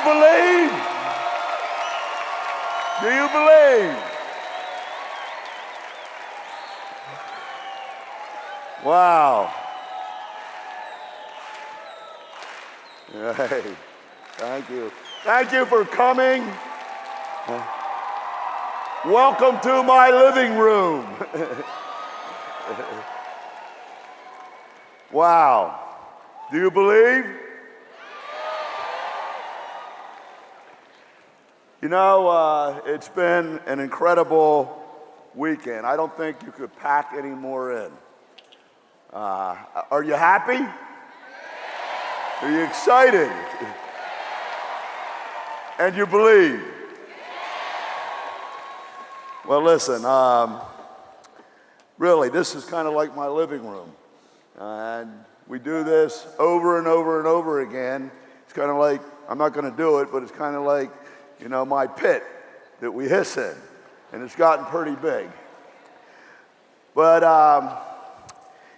believe? Do you believe? Wow. Hey, thank you. Thank you for coming. Welcome to my living room. Wow. Do you believe? You know, it's been an incredible weekend. I don't think you could pack any more in. Are you happy? Are you excited? And you believe? Well, listen, really, this is kind of like my living room. And we do this over and over and over again. It's kind of like, I'm not going to do it, but it's kind of like, you know, my pit that we hiss in. And it's gotten pretty big. But,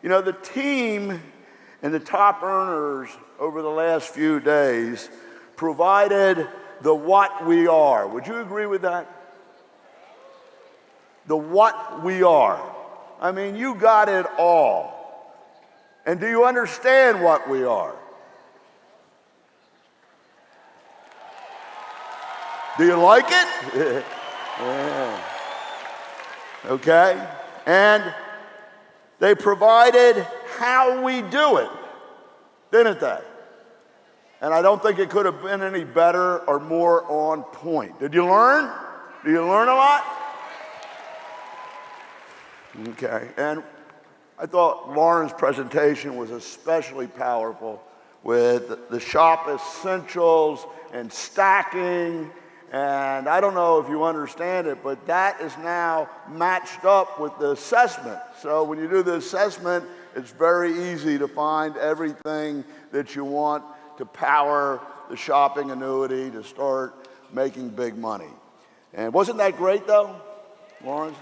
you know, the team and the top earners over the last few days provided the what we are. Would you agree with that? The what we are. I mean, you got it all. And do you understand what we are? Do you like it? Yeah. Okay. And they provided how we do it, didn't they? And I don't think it could have been any better or more on point. Did you learn? Did you learn a lot? Okay. And I thought Lauren's presentation was especially powerful with the shop essentials and stacking. And I don't know if you understand it, but that is now matched up with the assessment. So when you do the assessment, it's very easy to find everything that you want to power the shopping annuity to start making big money. And wasn't that great, though, Lawrence?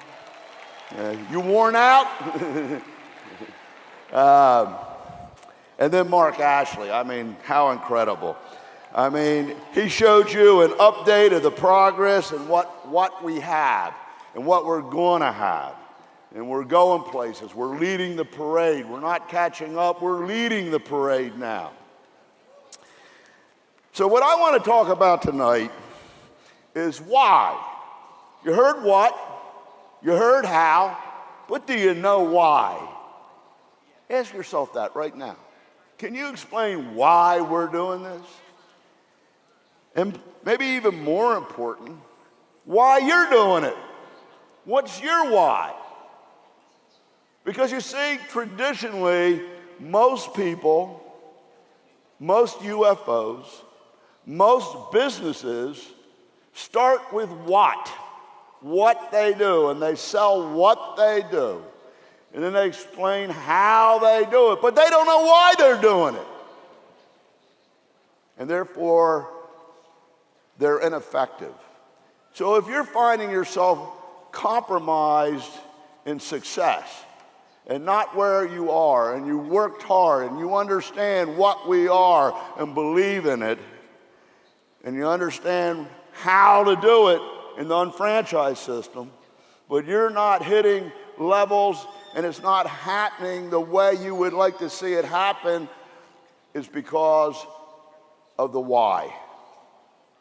You worn out? And then Mark Ashley, I mean, how incredible. I mean, he showed you an update of the progress and what we have and what we're going to have. And we're going places. We're leading the parade. We're not catching up. We're leading the parade now. So what I want to talk about tonight is why. You heard what? You heard how. But do you know why? Ask yourself that right now. Can you explain why we're doing this? And maybe even more important, why you're doing it. What's your why? Because you see, traditionally, most people, most UFOs, most businesses start with what they do, and they sell what they do. And then they explain how they do it, but they don't know why they're doing it. And therefore, they're ineffective. So if you're finding yourself compromised in success and not where you are, and you worked hard, and you understand what we are and believe in it, and you understand how to do it in the unfranchised system, but you're not hitting levels and it's not happening the way you would like to see it happen, is because of the why.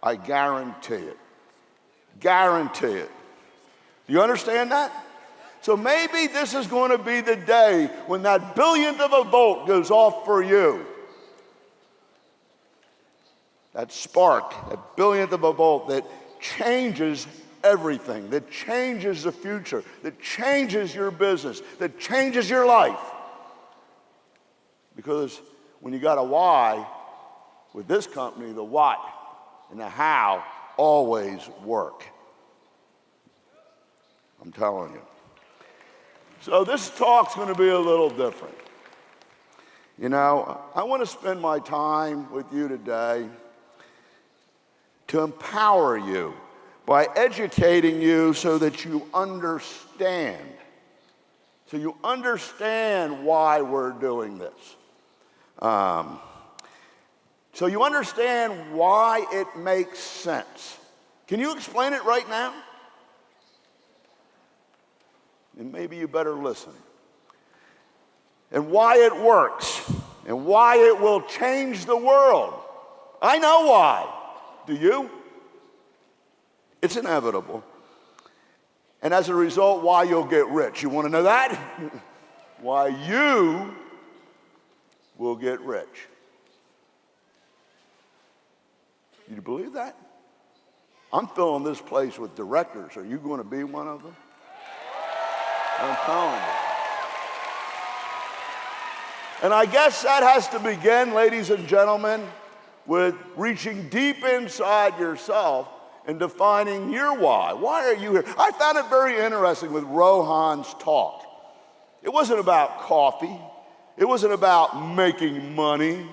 I guarantee it. Guarantee it. Do you understand that? So maybe this is going to be the day when that billionth of a volt goes off for you. That spark, that billionth of a volt that changes everything, that changes the future, that changes your business, that changes your life. Because when you got a why, with this company, the what and the how always work. I'm telling you. So this talk's going to be a little different. You know, I want to spend my time with you today to empower you by educating you so that you understand. So you understand why we're doing this. So you understand why it makes sense. Can you explain it right now? And maybe you better listen. And why it works, and why it will change the world. I know why. Do you? It's inevitable. And as a result, why you'll get rich. You want to know that? Why you will get rich. Do you believe that? I'm filling this place with directors. Are you going to be one of them? I'm telling you. And I guess that has to begin, ladies and gentlemen, with reaching deep inside yourself and defining your why. Why are you here? I found it very interesting with Rohan's talk. It wasn't about coffee. It wasn't about making money.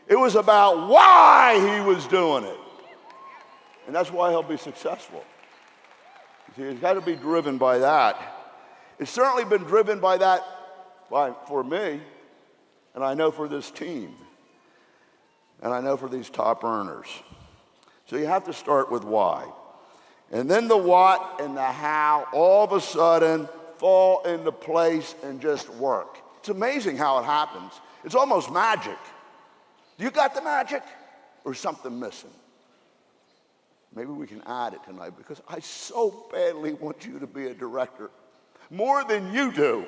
It was about why he was doing it. And that's why he'll be successful. See, he's got to be driven by that. It's certainly been driven by that for me, and I know for this team, and I know for these top earners. So you have to start with why. And then the what and the how all of a sudden fall into place and just work. It's amazing how it happens. It's almost magic. You got the magic or something missing? Maybe we can add it tonight because I so badly want you to be a director. More than you do.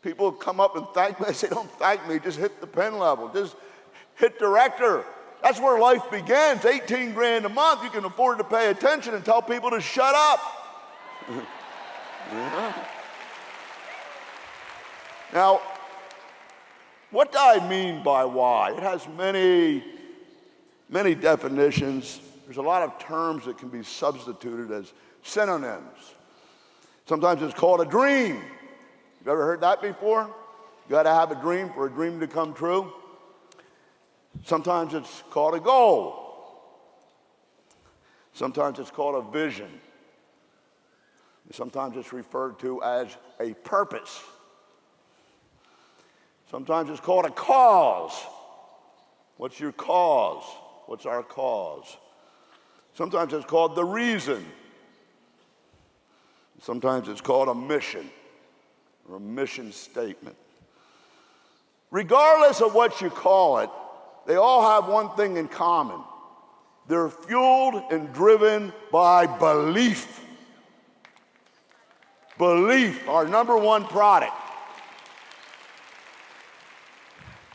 People come up and thank me. They say, don't thank me, just hit the pen level. Just hit director. That's where life begins. 18 grand a month, you can afford to pay attention and tell people to shut up. Yeah. Now, what do I mean by why? It has many definitions. There's a lot of terms that can be substituted as synonyms. Sometimes it's called a dream. You've ever heard that before? You got to have a dream for a dream to come true. Sometimes it's called a goal. Sometimes it's called a vision. Sometimes it's referred to as a purpose. Sometimes it's called a cause. What's your cause? What's our cause? Sometimes it's called the reason. Sometimes it's called a mission or a mission statement. Regardless of what you call it, they all have one thing in common. They're fueled and driven by belief. Belief, our number one product.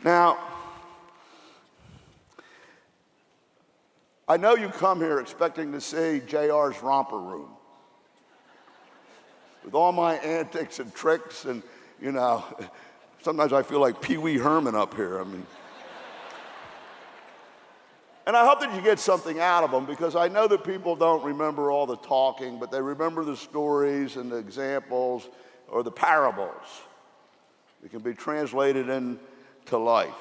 Now, I know you come here expecting to see JR's romper room. With all my antics and tricks and, sometimes I feel like Pee Wee Herman up here. And I hope that you get something out of them because I know that people don't remember all the talking, but they remember the stories and the examples or the parables that can be translated into life.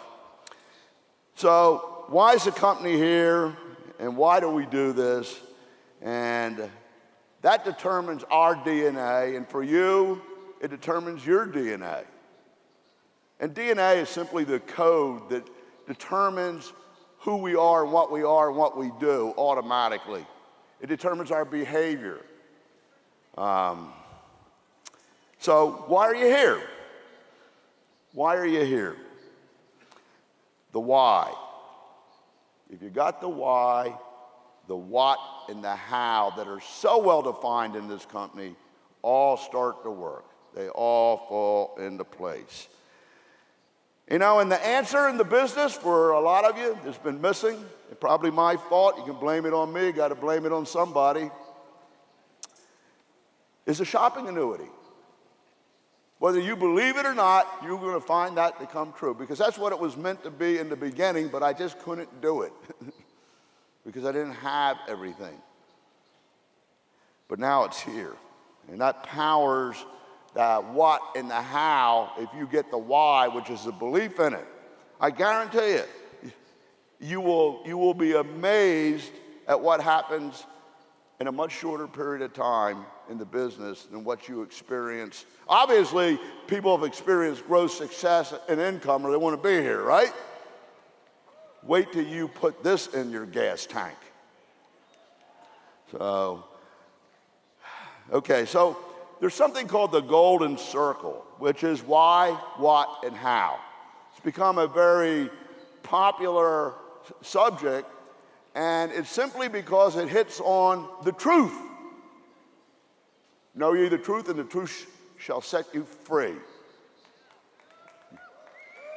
So why is the company here and why do we do this? And that determines our DNA, and for you, it determines your DNA. And DNA is simply the code that determines who we are and what we do automatically. It determines our behavior. So why are you here? Why are you here? The why. If you got the why, the what and the how that are so well defined in this company all start to work. They all fall into place. And the answer in the business for a lot of you that's been missing, it's probably my fault, you can blame it on me, you got to blame it on somebody, is a shopping annuity. Whether you believe it or not, you're going to find that to come true because that's what it was meant to be in the beginning, but I just couldn't do it. Because I didn't have everything. But now it's here. And that powers the what and the how if you get the why, which is the belief in it. I guarantee it. You will be amazed at what happens in a much shorter period of time in the business than what you experience. Obviously, people have experienced growth, success, and income or they want to be here, right? wait till you put this in your gas tank. So, okay, so there's something called the golden circle, which is why, what, and how. It's become a very popular subject, and it's simply because it hits on the truth. Know ye the truth, and the truth shall set you free.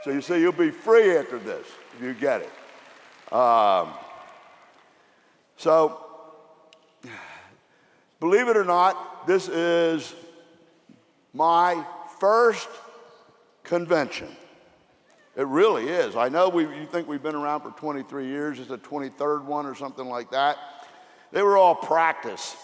So you see, you'll be free after this, if you get it. So, believe it or not, this is my first convention. It really is. I know you think we've been around for 23 years. It's the 23rd one or something like that. They were all practice.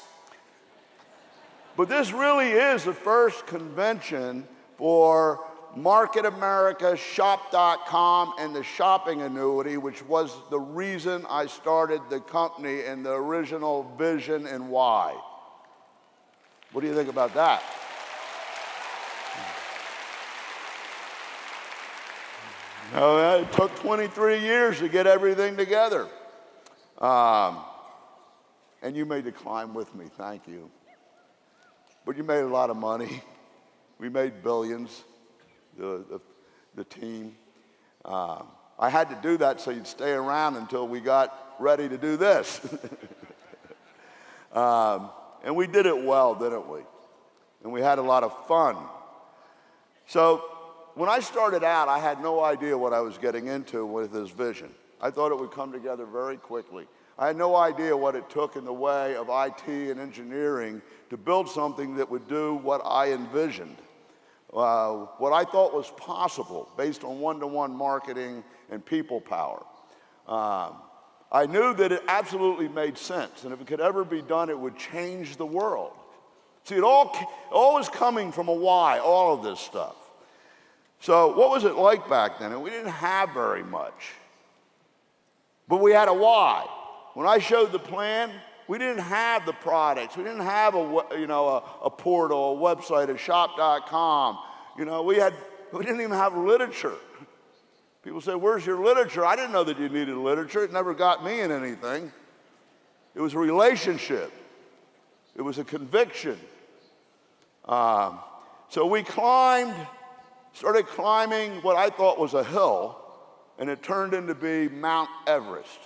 But this really is the first convention for Market America, Shop.com, and the shopping annuity, which was the reason I started the company and the original vision and why. What do you think about that? No, it took 23 years to get everything together. And you made the climb with me, thank you. But you made a lot of money. We made billions, the team. I had to do that so you'd stay around until we got ready to do this. And we did it well, didn't we? And we had a lot of fun. So when I started out, I had no idea what I was getting into with this vision. I thought it would come together very quickly. I had no idea what it took in the way of IT and engineering to build something that would do what I envisioned, what I thought was possible based on one-to-one marketing and people power. I knew that it absolutely made sense, and if it could ever be done, it would change the world. See, it all was coming from a why, all of this stuff. So what was it like back then? And we didn't have very much, but we had a why. When I showed the plan, we didn't have the products. We didn't have a portal, a website, a shop.com. We didn't even have literature. People say, where's your literature? I didn't know that you needed literature. It never got me in anything. It was a relationship. It was a conviction. So we started climbing what I thought was a hill, and it turned into be Mount Everest.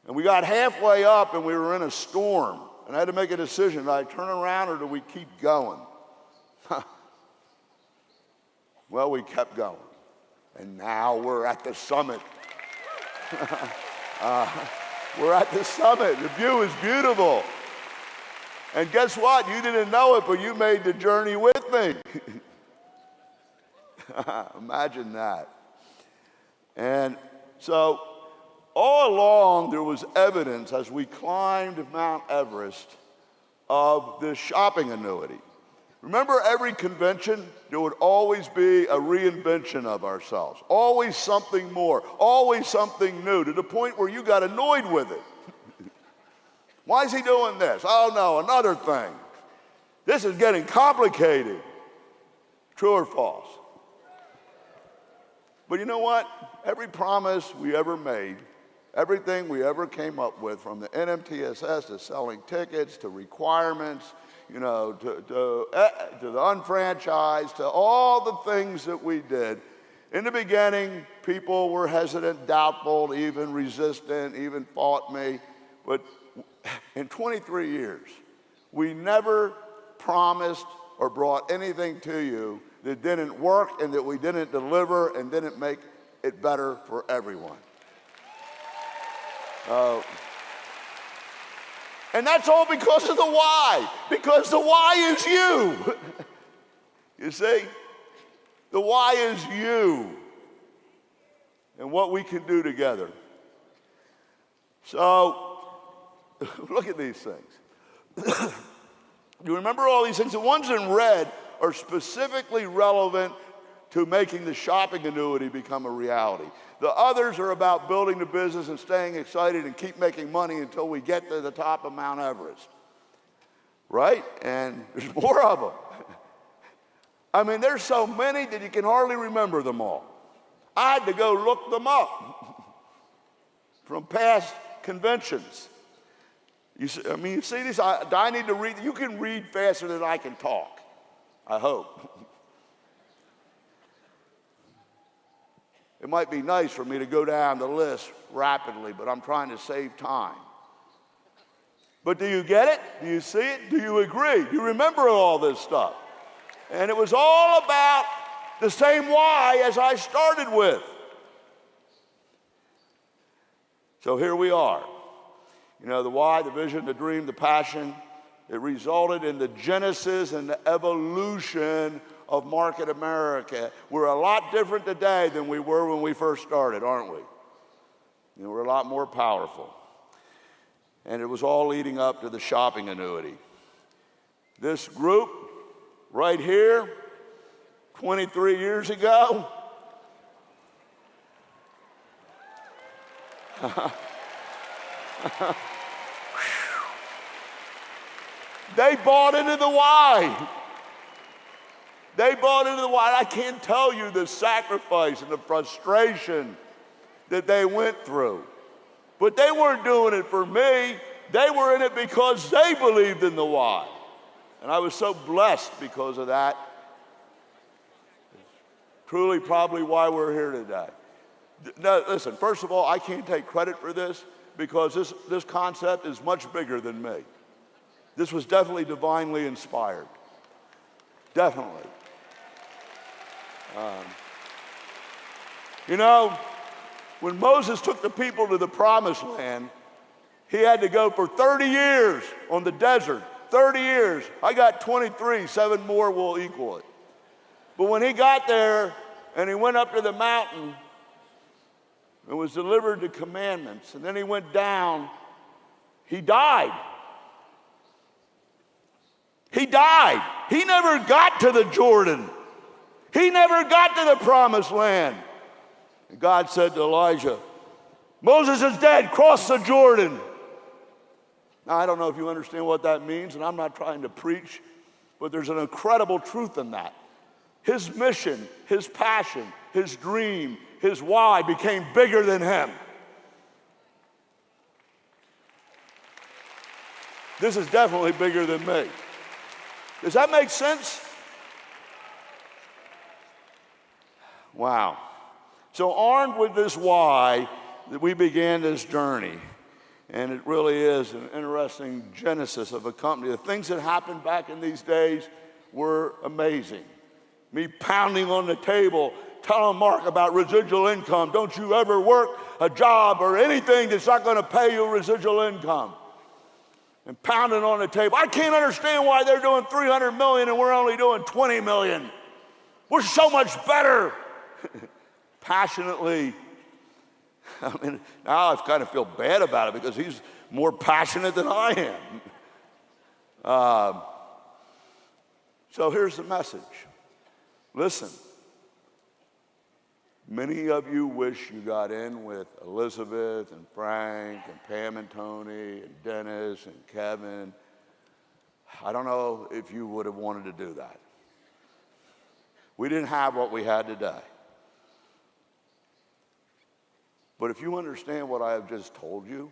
And we got halfway up and we were in a storm, and I had to make a decision. Do I turn around or do we keep going? Well, we kept going. And now we're at the summit. We're at the summit. The view is beautiful. And guess what? You didn't know it, but you made the journey with me. Imagine that. And so all along, there was evidence as we climbed Mount Everest of this shopping annuity. Remember, every convention, there would always be a reinvention of ourselves. Always something more, always something new, to the point where you got annoyed with it. Why is he doing this? Oh no, another thing. This is getting complicated. True or false? But you know what? Every promise we ever made, everything we ever came up with, from the NMTSS to selling tickets to requirements, to the unfranchised, to all the things that we did. In the beginning, people were hesitant, doubtful, even resistant, even fought me. But in 23 years, we never promised or brought anything to you that didn't work and that we didn't deliver and didn't make it better for everyone. And that's all because of the why. Because the why is you. You see? The why is you and what we can do together. So, look at these things. You remember all these things? The ones in red are specifically relevant to making the shopping annuity become a reality. The others are about building the business and staying excited and keep making money until we get to the top of Mount Everest. Right? And there's more of them. I mean, there's so many that you can hardly remember them all. I had to go look them up from past conventions. You see these? Do I need to read? You can read faster than I can talk, I hope. It might be nice for me to go down the list rapidly, but I'm trying to save time. But do you get it? Do you see it? Do you agree? Do you remember all this stuff? And it was all about the same why as I started with. So here we are. You know, the why, the vision, the dream, the passion, it resulted in the genesis and the evolution of Market America. We're a lot different today than we were when we first started, aren't we? You know, we're a lot more powerful. And it was all leading up to the shopping annuity. This group right here, 23 years ago, they bought into the why. They bought into the why. I can't tell you the sacrifice and the frustration that they went through. But they weren't doing it for me. They were in it because they believed in the why. And I was so blessed because of that. Truly probably why we're here today. Now, listen, first of all, I can't take credit for this because this concept is much bigger than me. This was definitely divinely inspired. Definitely. You know, when Moses took the people to the promised land, he had to go for 30 years on the desert. 30 years. I got 23, 7 more will equal it. But when he got there and he went up to the mountain and was delivered the commandments, and then he went down, he died. He died. He never got to the Jordan. He never got to the promised land. And God said to Elijah, Moses is dead, cross the Jordan. Now, I don't know if you understand what that means, and I'm not trying to preach, but there's an incredible truth in that. His mission, his passion, his dream, his why became bigger than him. This is definitely bigger than me. Does that make sense? Wow. So armed with this why, we began this journey. And it really is an interesting genesis of a company. The things that happened back in these days were amazing. Me pounding on the table, telling Mark about residual income. Don't you ever work a job or anything that's not going to pay you residual income. And pounding on the table. I can't understand why they're doing 300 million and we're only doing 20 million. We're so much better. Passionately. I mean, now I kind of feel bad about it because he's more passionate than I am. So here's the message. Listen, many of you wish you got in with Elizabeth and Frank and Pam and Tony and Dennis and Kevin. I don't know if you would have wanted to do that. We didn't have what we had today. But if you understand what I have just told you,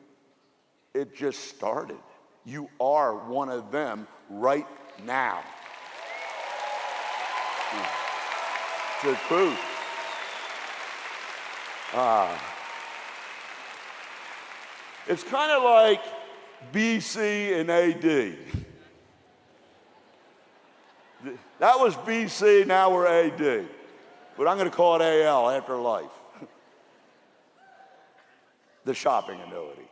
it just started. You are one of them right now. It's the truth. It's kind of like BC and AD. That was BC, now we're AD. But I'm going to call it AL, after life. The shopping annuity.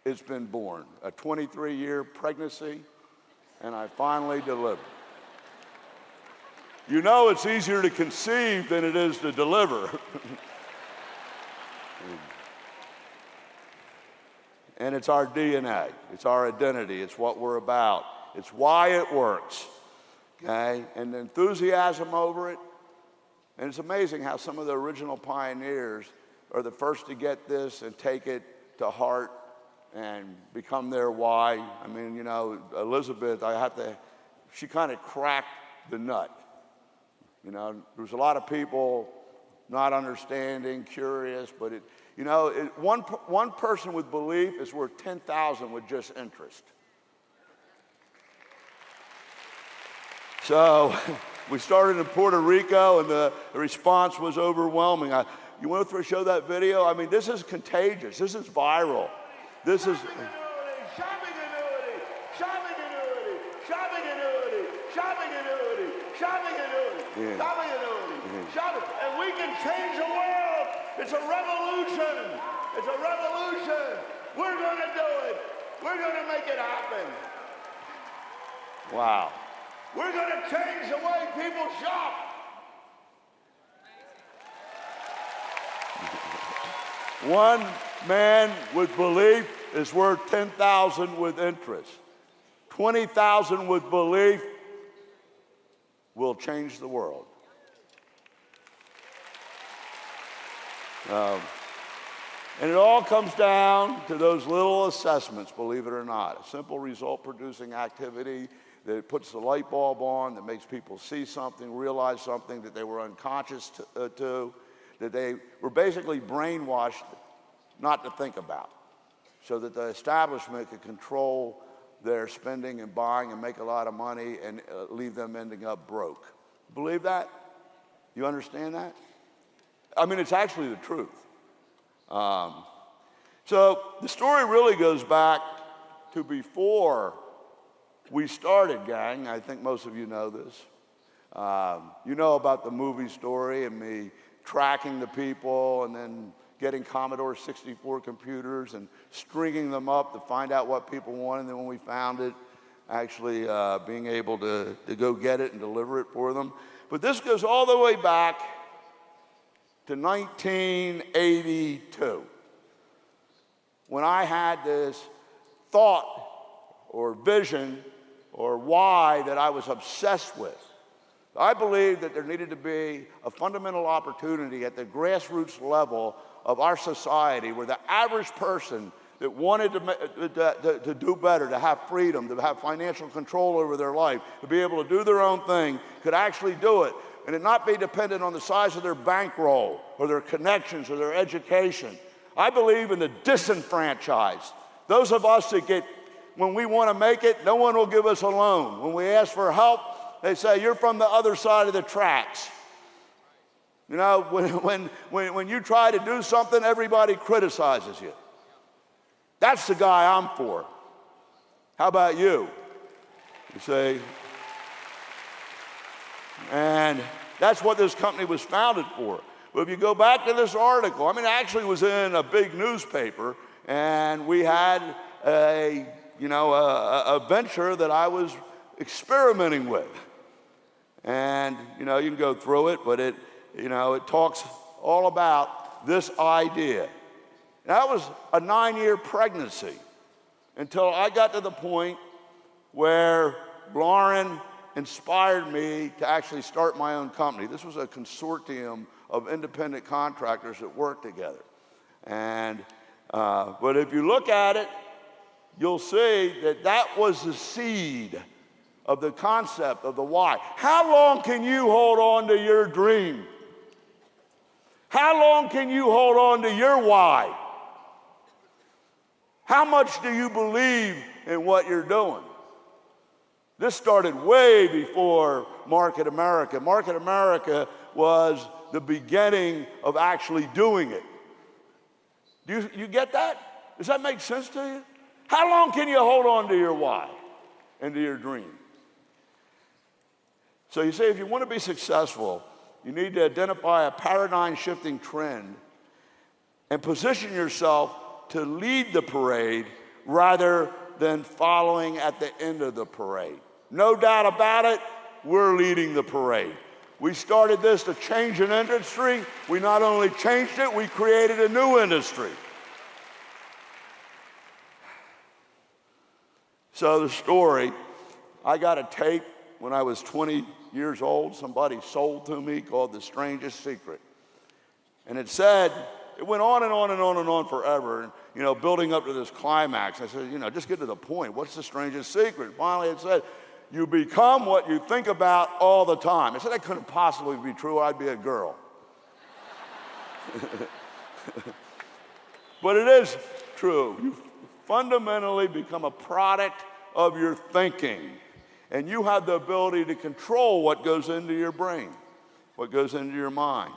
It's been born. A 23-year pregnancy, and I finally delivered. You know it's easier to conceive than it is to deliver. And it's our DNA. It's our identity. It's what we're about. It's why it works. Okay? And the enthusiasm over it. And it's amazing how some of the original pioneers are the first to get this and take it to heart and become their why. I mean, you know, Elizabeth, she kind of cracked the nut. You know, there was a lot of people not understanding, curious, but one person with belief is worth 10,000 with just interest. So we started in Puerto Rico, and the response was overwhelming. You want to show that video? I mean, this is contagious. This is viral. This is... Shopping annuity, shopping annuity, shopping annuity, shopping annuity, shopping annuity, shopping annuity, shopping, and we can change the world. It's a revolution. It's a revolution. We're going to do it. We're going to make it happen. Wow. We're going to change the way people shop. One man with belief is worth 10,000 with interest. 20,000 with belief will change the world. And it all comes down to those little assessments, believe it or not. A simple result-producing activity that puts the light bulb on, that makes people see something, realize something that they were unconscious to, that they were basically brainwashed not to think about, so that the establishment could control their spending and buying and make a lot of money and leave them ending up broke. Believe that? You understand that? I mean, it's actually the truth. So the story really goes back to before we started, gang. I think most of you know this. You know about the movie story and me tracking the people and then getting Commodore 64 computers and stringing them up to find out what people wanted. And then when we found it, actually being able to go get it and deliver it for them. But this goes all the way back to 1982, when I had this thought or vision or why that I was obsessed with. I believed that there needed to be a fundamental opportunity at the grassroots level of our society where the average person that wanted to do better, to have freedom, to have financial control over their life, to be able to do their own thing, could actually do it, and it not be dependent on the size of their bankroll or their connections or their education. I believe in the disenfranchised. Those of us that get, when we want to make it, no one will give us a loan. When we ask for help, they say, you're from the other side of the tracks. You know, when you try to do something, everybody criticizes you. That's the guy I'm for. How about you? You say, and that's what this company was founded for. But if you go back to this article, I mean, it actually was in a big newspaper, and we had a venture that I was experimenting with. And, you can go through it, but it talks all about this idea. That was a 9-year pregnancy until I got to the point where Lauren inspired me to actually start my own company. This was a consortium of independent contractors that worked together. And, but if you look at it, you'll see that that was the seed of the concept of the why. How long can you hold on to your dream? How long can you hold on to your why? How much do you believe in what you're doing? This started way before Market America. Market America was the beginning of actually doing it. Do you get that? Does that make sense to you? How long can you hold on to your why and to your dream? So you say if you want to be successful, you need to identify a paradigm-shifting trend and position yourself to lead the parade rather than following at the end of the parade. No doubt about it, we're leading the parade. We started this to change an industry. We not only changed it, we created a new industry. So the story, I got a tape when I was 20 years old. Somebody sold to me called The Strangest Secret. And it said, it went on and on and on and on forever, and, building up to this climax. I said, just get to the point. What's the strangest secret? Finally, it said, you become what you think about all the time. I said, that couldn't possibly be true. I'd be a girl. But it is true. You fundamentally become a product of your thinking. And you have the ability to control what goes into your brain, what goes into your mind.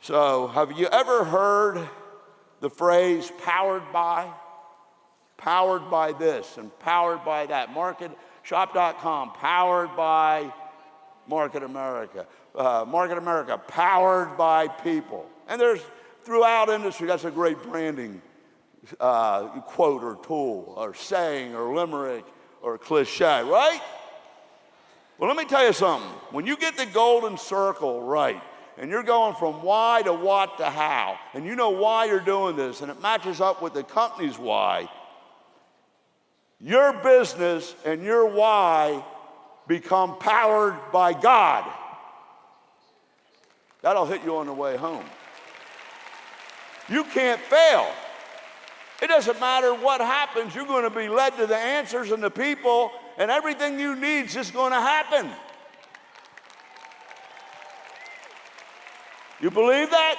So, have you ever heard the phrase powered by? Powered by this and powered by that. Shop.com, powered by Market America. Market America, powered by people. And there's, throughout industry, that's a great branding quote or tool or saying or limerick or cliche, right? Well, let me tell you something. When you get the golden circle right, and you're going from why to what to how, and you know why you're doing this, and it matches up with the company's why, your business and your why become powered by God. That'll hit you on the way home. You can't fail. It doesn't matter what happens, you're going to be led to the answers and the people, and everything you need is just going to happen. You believe that?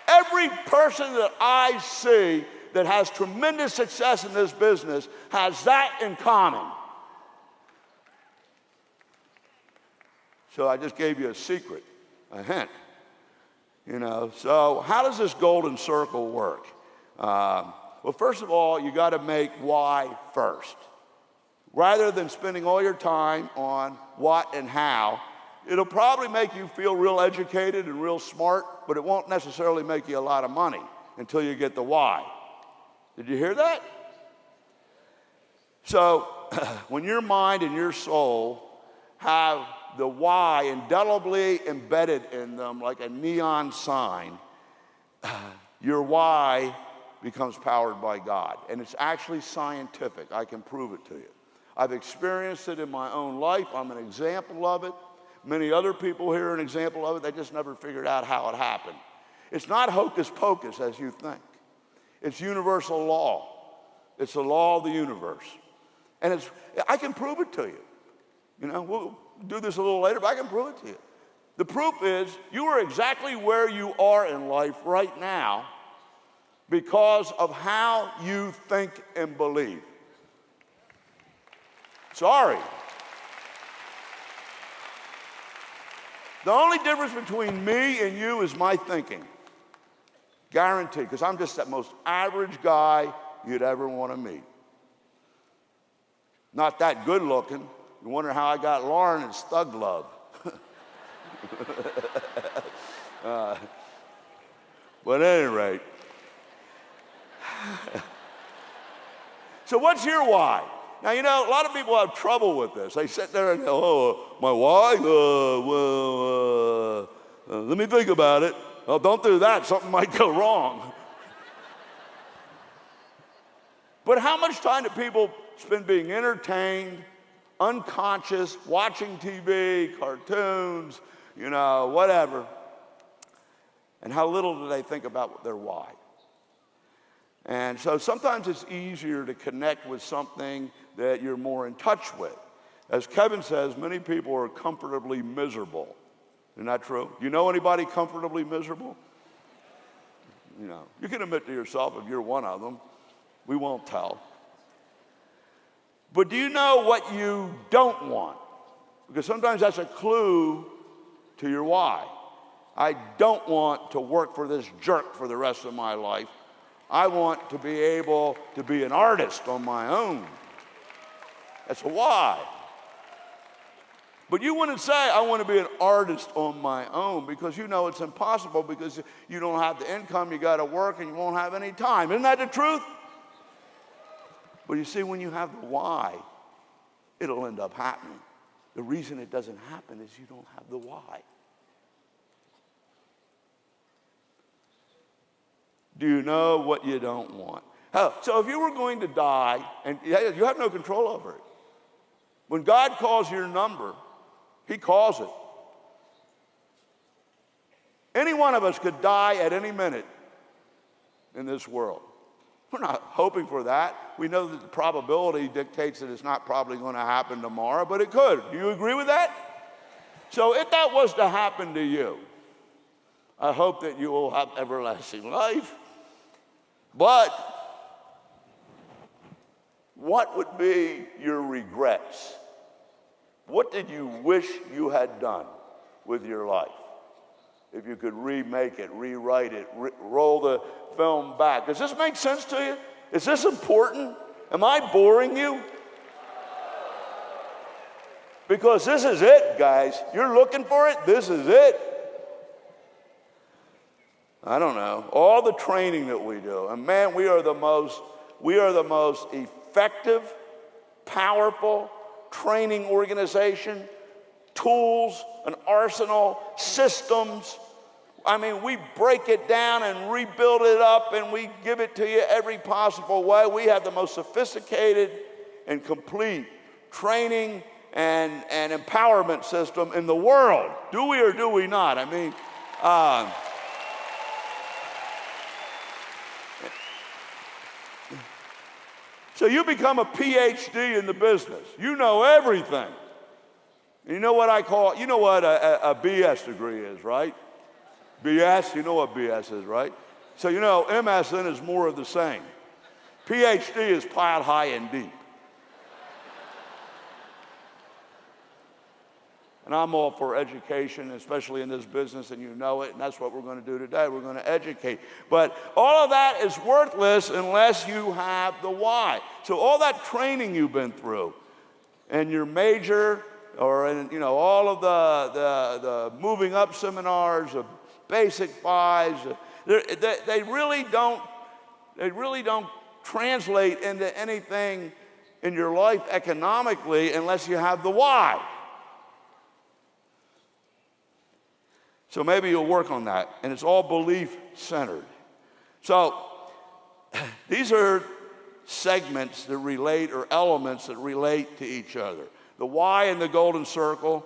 Every person that I see that has tremendous success in this business has that in common. So I just gave you a secret, a hint. You know, so how does this golden circle work? Well, first of all, you got to make why first. Rather than spending all your time on what and how, it'll probably make you feel real educated and real smart, but it won't necessarily make you a lot of money until you get the why. Did you hear that? So when your mind and your soul have the why indelibly embedded in them like a neon sign, your why becomes powered by God. And it's actually scientific. I can prove it to you. I've experienced it in my own life. I'm an example of it. Many other people here are an example of it. They just never figured out how it happened. It's not hocus pocus as you think. It's universal law. It's the law of the universe. And I can prove it to you. You know, we'll do this a little later, but I can prove it to you. The proof is you are exactly where you are in life right now because of how you think and believe. Sorry. The only difference between me and you is my thinking. Guaranteed, because I'm just that most average guy you'd ever want to meet. Not that good looking. You wonder how I got Lauren and Thug Love. But at any rate. So what's your why? Now, you know, a lot of people have trouble with this. They sit there and go, oh, my why? Let me think about it. Oh, don't do that. Something might go wrong. But how much time do people spend being entertained, unconscious, watching TV, cartoons, you know, whatever? And how little do they think about their why? And so sometimes it's easier to connect with something that you're more in touch with. As Kevin says, many people are comfortably miserable. Isn't that true? Do you know anybody comfortably miserable? You know, you can admit to yourself if you're one of them. We won't tell. But do you know what you don't want? Because sometimes that's a clue to your why. I don't want to work for this jerk for the rest of my life. I want to be able to be an artist on my own. That's a why. But you wouldn't say, I want to be an artist on my own, because you know it's impossible, because you don't have the income, you got to work, and you won't have any time. Isn't that the truth? But you see, when you have the why, it'll end up happening. The reason it doesn't happen is you don't have the why. Do you know what you don't want? So if you were going to die, and you have no control over it. When God calls your number, he calls it. Any one of us could die at any minute in this world. We're not hoping for that. We know that the probability dictates that it's not probably going to happen tomorrow, but it could. Do you agree with that? So if that was to happen to you, I hope that you will have everlasting life. But what would be your regrets? What did you wish you had done with your life? If you could remake it, rewrite it, roll the film back. Does this make sense to you? Is this important? Am I boring you? Because this is it, guys. You're looking for it? This is it. I don't know. All the training that we do. And man, we are the most effective, powerful training organization, tools, an arsenal, systems. I mean, we break it down and rebuild it up and we give it to you every possible way. We have the most sophisticated and complete training and empowerment system in the world. Do we or do we not? I mean, so you become a PhD in the business. You know everything. You know what you know what a BS degree is, right? BS, you know what BS is, right? So you know MS then is more of the same. PhD is piled high and deep. And I'm all for education, especially in this business, and you know it, and that's what we're going to do today. We're going to educate. But all of that is worthless unless you have the why. So all that training you've been through, and your major, or in, you know, all of the moving up seminars, the basic buys, they really don't translate into anything in your life economically unless you have the why. So maybe you'll work on that, and it's all belief-centered. So these are segments that relate, or elements that relate to each other. The why in the golden circle.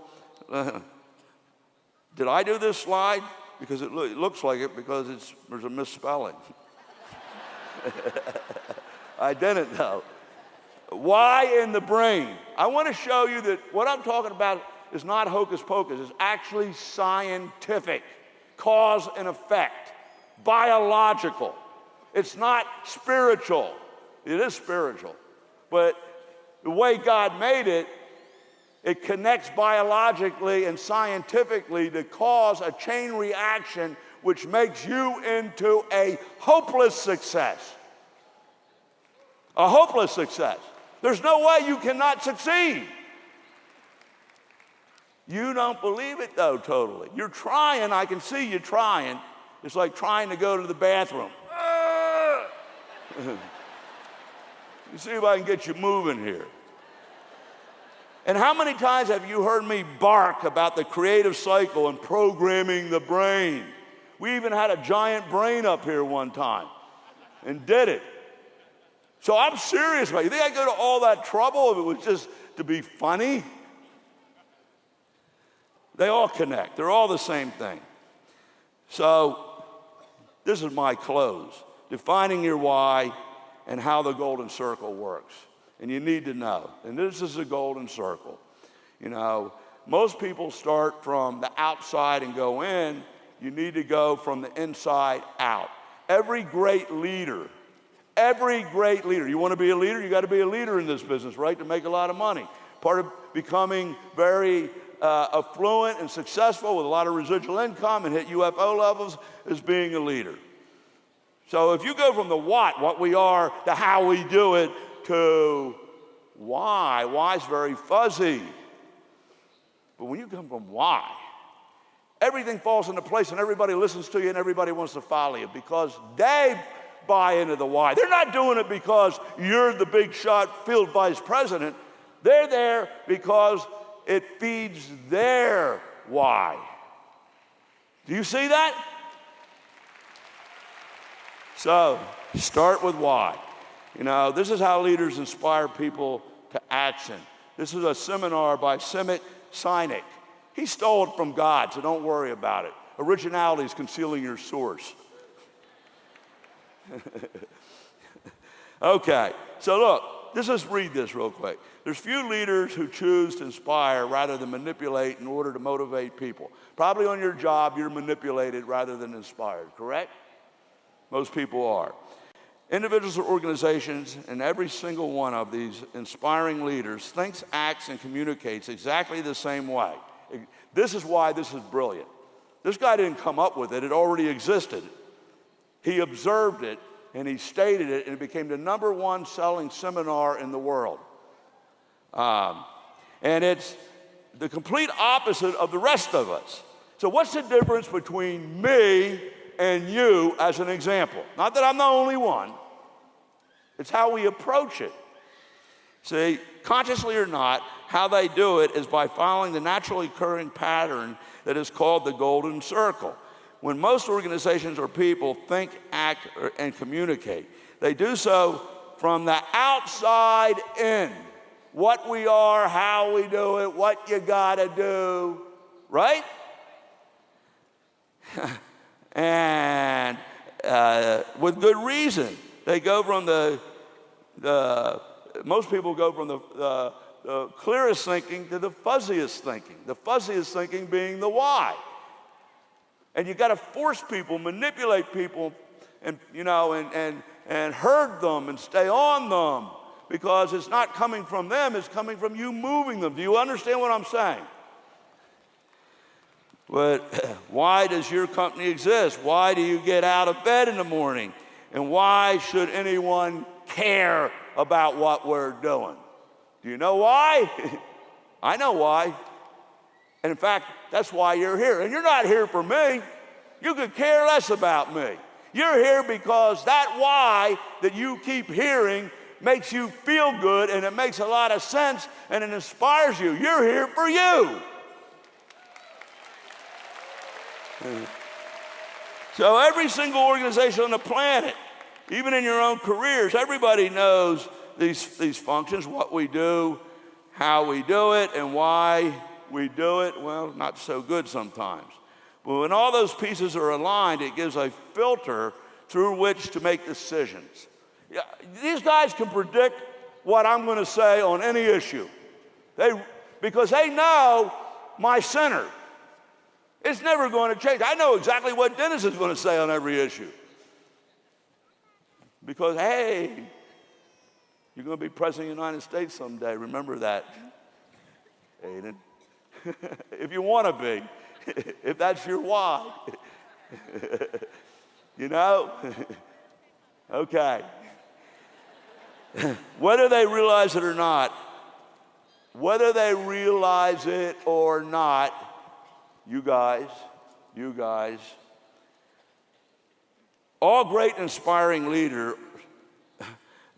Did I do this slide? Because it looks like it, because there's a misspelling. I didn't, though. Why in the brain. I want to show you that what I'm talking about is not hocus pocus. It's actually scientific, cause and effect, biological. It's not spiritual. It is spiritual, but the way God made it, it connects biologically and scientifically to cause a chain reaction which makes you into a hopeless success. A hopeless success. There's no way you cannot succeed. You don't believe it, though, totally. You're trying. I can see you trying. It's like trying to go to the bathroom. You see if I can get you moving here. And how many times have you heard me bark about the creative cycle and programming the brain? We even had a giant brain up here one time and did it. So I'm serious about it. You think I go to all that trouble if it was just to be funny? They all connect. They're all the same thing. So this is my close. Defining your why and how the golden circle works. And you need to know. And this is the golden circle. You know, most people start from the outside and go in. You need to go from the inside out. Every great leader, you want to be a leader? You got to be a leader in this business, right, to make a lot of money. Part of becoming very affluent and successful with a lot of residual income and hit UFO levels is being a leader. So if you go from the what we are, to how we do it, to why is very fuzzy. But when you come from why, everything falls into place and everybody listens to you and everybody wants to follow you because they buy into the why. They're not doing it because you're the big shot field vice president. They're there because it feeds their why. Do you see that? So, start with why. You know, this is how leaders inspire people to action. This is a seminar by Simic Sinek. He stole it from God, so don't worry about it. Originality is concealing your source. Okay, so look. just read this real quick. There's few leaders who choose to inspire rather than manipulate in order to motivate people. Probably on your job, you're manipulated rather than inspired, correct? Most people are. Individuals or organizations, and every single one of these inspiring leaders thinks, acts, and communicates exactly the same way. This is why this is brilliant. This guy didn't come up with it. It already existed. He observed it, and he stated it, and it became the #1 selling seminar in the world. And it's the complete opposite of the rest of us. So what's the difference between me and you as an example? Not that I'm the only one. It's how we approach it. See, consciously or not, how they do it is by following the naturally occurring pattern that is called the golden circle. When most organizations or people think, act, and communicate, they do so from the outside in. What we are, how we do it, what you gotta do, right? And with good reason. They go from most people go from the clearest thinking to the fuzziest thinking. The fuzziest thinking being the why. And you got to force people, manipulate people, and and herd them and stay on them, because it's not coming from them, it's coming from you moving them. Do you understand what I'm saying? But why does your company exist? Why do you get out of bed in the morning? And why should anyone care about what we're doing? Do you know why? I know why. And in fact, that's why you're here. And you're not here for me. You could care less about me. You're here because that why that you keep hearing makes you feel good, and it makes a lot of sense, and it inspires you. You're here for you. So every single organization on the planet, even in your own careers, everybody knows these functions, what we do, how we do it, and why we do it. Well, not so good sometimes. But when all those pieces are aligned, it gives a filter through which to make decisions. Yeah, these guys can predict what I'm going to say on any issue. Because they know my center. It's never going to change. I know exactly what Dennis is going to say on every issue. Because, hey, you're going to be president of the United States someday. Remember that, Aiden. If you want to be, if that's your why. You know? Okay. Whether they realize it or not, you guys, all great inspiring leaders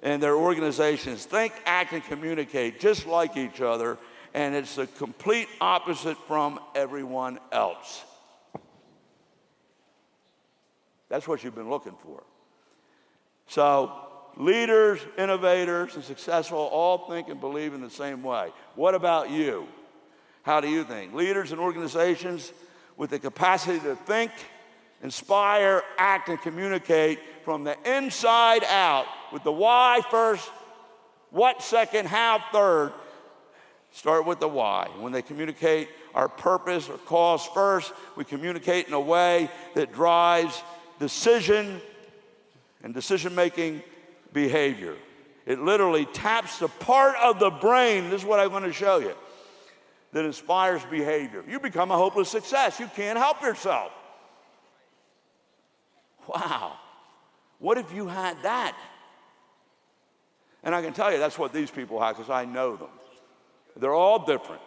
and their organizations think, act, and communicate just like each other, and it's the complete opposite from everyone else. That's what you've been looking for. So leaders, innovators, and successful all think and believe in the same way. What about you? How do you think? Leaders and organizations with the capacity to think, inspire, act, and communicate from the inside out, with the why first, what second, how third. Start with the why. When they communicate our purpose or cause first, we communicate in a way that drives decision and decision-making behavior. It literally taps the part of the brain, this is what I'm going to show you, that inspires behavior. You become a hopeless success. You can't help yourself. Wow. What if you had that? And I can tell you that's what these people have, because I know them. They're all different.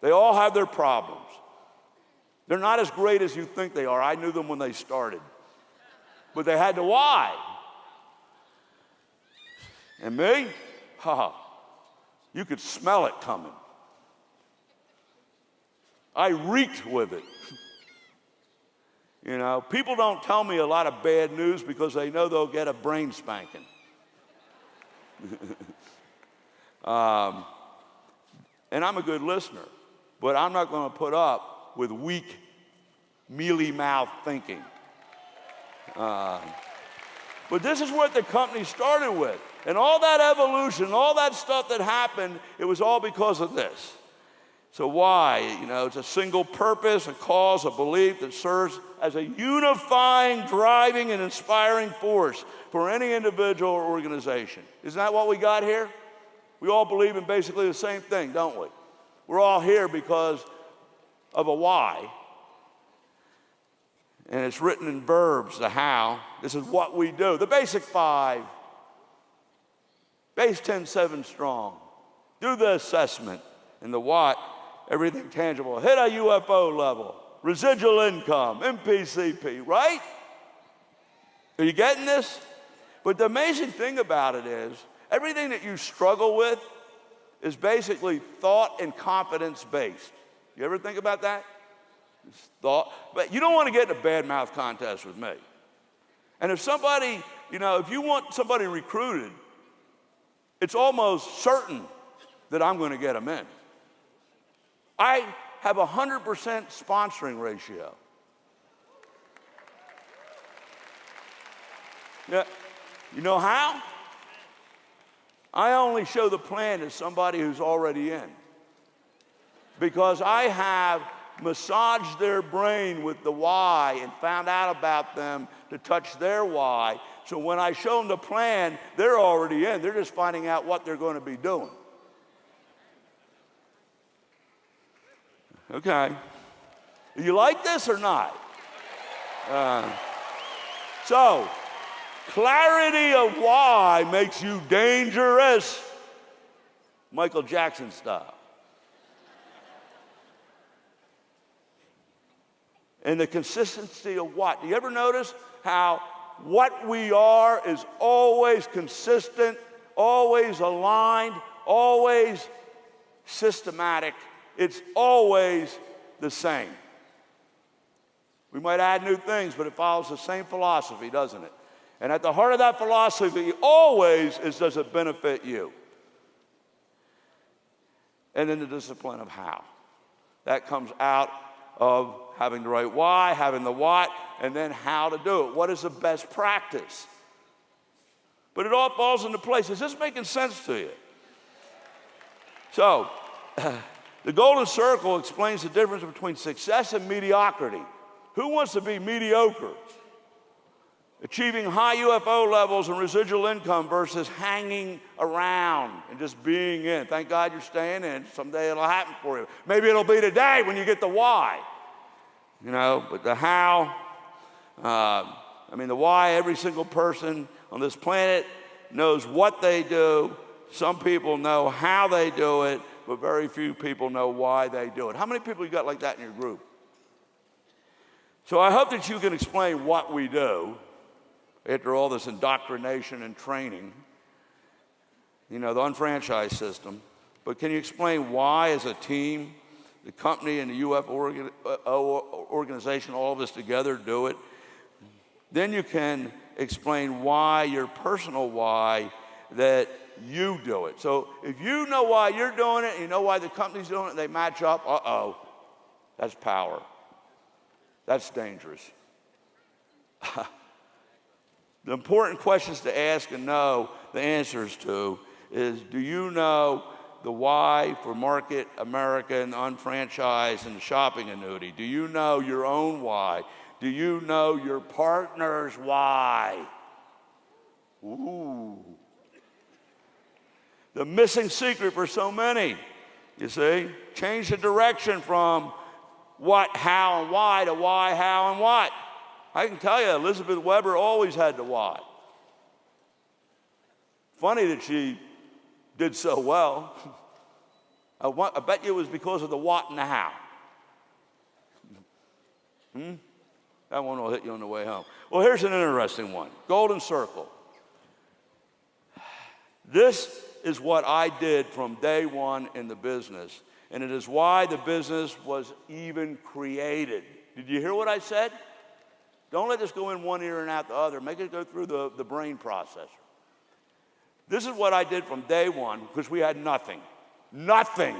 They all have their problems. They're not as great as you think they are. I knew them when they started. But they had the why. And me? You could smell it coming. I reeked with it. You know, people don't tell me a lot of bad news because they know they'll get a brain spanking. And I'm a good listener, but I'm not going to put up with weak, mealy-mouthed thinking. But But this is what the company started with. And all that evolution, all that stuff that happened, it was all because of this. So why? You know, it's a single purpose, a cause, a belief that serves as a unifying, driving, and inspiring force for any individual or organization. Isn't that what we got here? We all believe in basically the same thing, don't we? We're all here because of a why. And it's written in verbs, the how. This is what we do. The basic 5. Base 10, 7 strong. Do the assessment. And the what, everything tangible. Hit a UFO level. Residual income, MPCP, right? Are you getting this? But the amazing thing about it is, everything that you struggle with is basically thought and confidence based. You ever think about that? It's thought. But you don't want to get in a bad mouth contest with me. And if somebody, you know, if you want somebody recruited, it's almost certain that I'm going to get them in. I have a 100% sponsoring ratio. Yeah, you know how? I only show the plan to somebody who's already in. Because I have massaged their brain with the why and found out about them to touch their why. So when I show them the plan, they're already in. They're just finding out what they're going to be doing. Okay. You like this or not? So, clarity of why makes you dangerous. Michael Jackson style. And the consistency of what? Do you ever notice how what we are is always consistent, always aligned, always systematic? It's always the same. We might add new things, but it follows the same philosophy, doesn't it? And at the heart of that philosophy always is, does it benefit you? And then the discipline of how. That comes out of having the right why, having the what, and then how to do it. What is the best practice? But it all falls into place. Is this making sense to you? So, the golden circle explains the difference between success and mediocrity. Who wants to be mediocre? Achieving high UFO levels and residual income versus hanging around and just being in. Thank God you're staying in. Someday it'll happen for you. Maybe it'll be today when you get the why. You know, but the how, the why, every single person on this planet knows what they do. Some people know how they do it, but very few people know why they do it. How many people you got like that in your group? So I hope that you can explain what we do after all this indoctrination and training, you know, the unfranchised system. But can you explain why, as a team, the company and the UF organization, all of us together do it? Then you can explain why, your personal why, that you do it. So if you know why you're doing it, and you know why the company's doing it, and they match up, that's power. That's dangerous. The important questions to ask and know the answers to is, do you know the why for Market America and the unfranchised and the shopping annuity? Do you know your own why? Do you know your partner's why? Ooh. The missing secret for so many, you see? Change the direction from what, how, and why to why, how, and what. I can tell you, Elizabeth Weber always had the why. Funny that she did so well. I bet you it was because of the what and the how. That one will hit you on the way home. Well, here's an interesting one. Golden circle. This is what I did from day one in the business, and it is why the business was even created. Did you hear what I said? Don't let this go in one ear and out the other. Make it go through the brain processor. This is what I did from day one, because we had nothing. Nothing.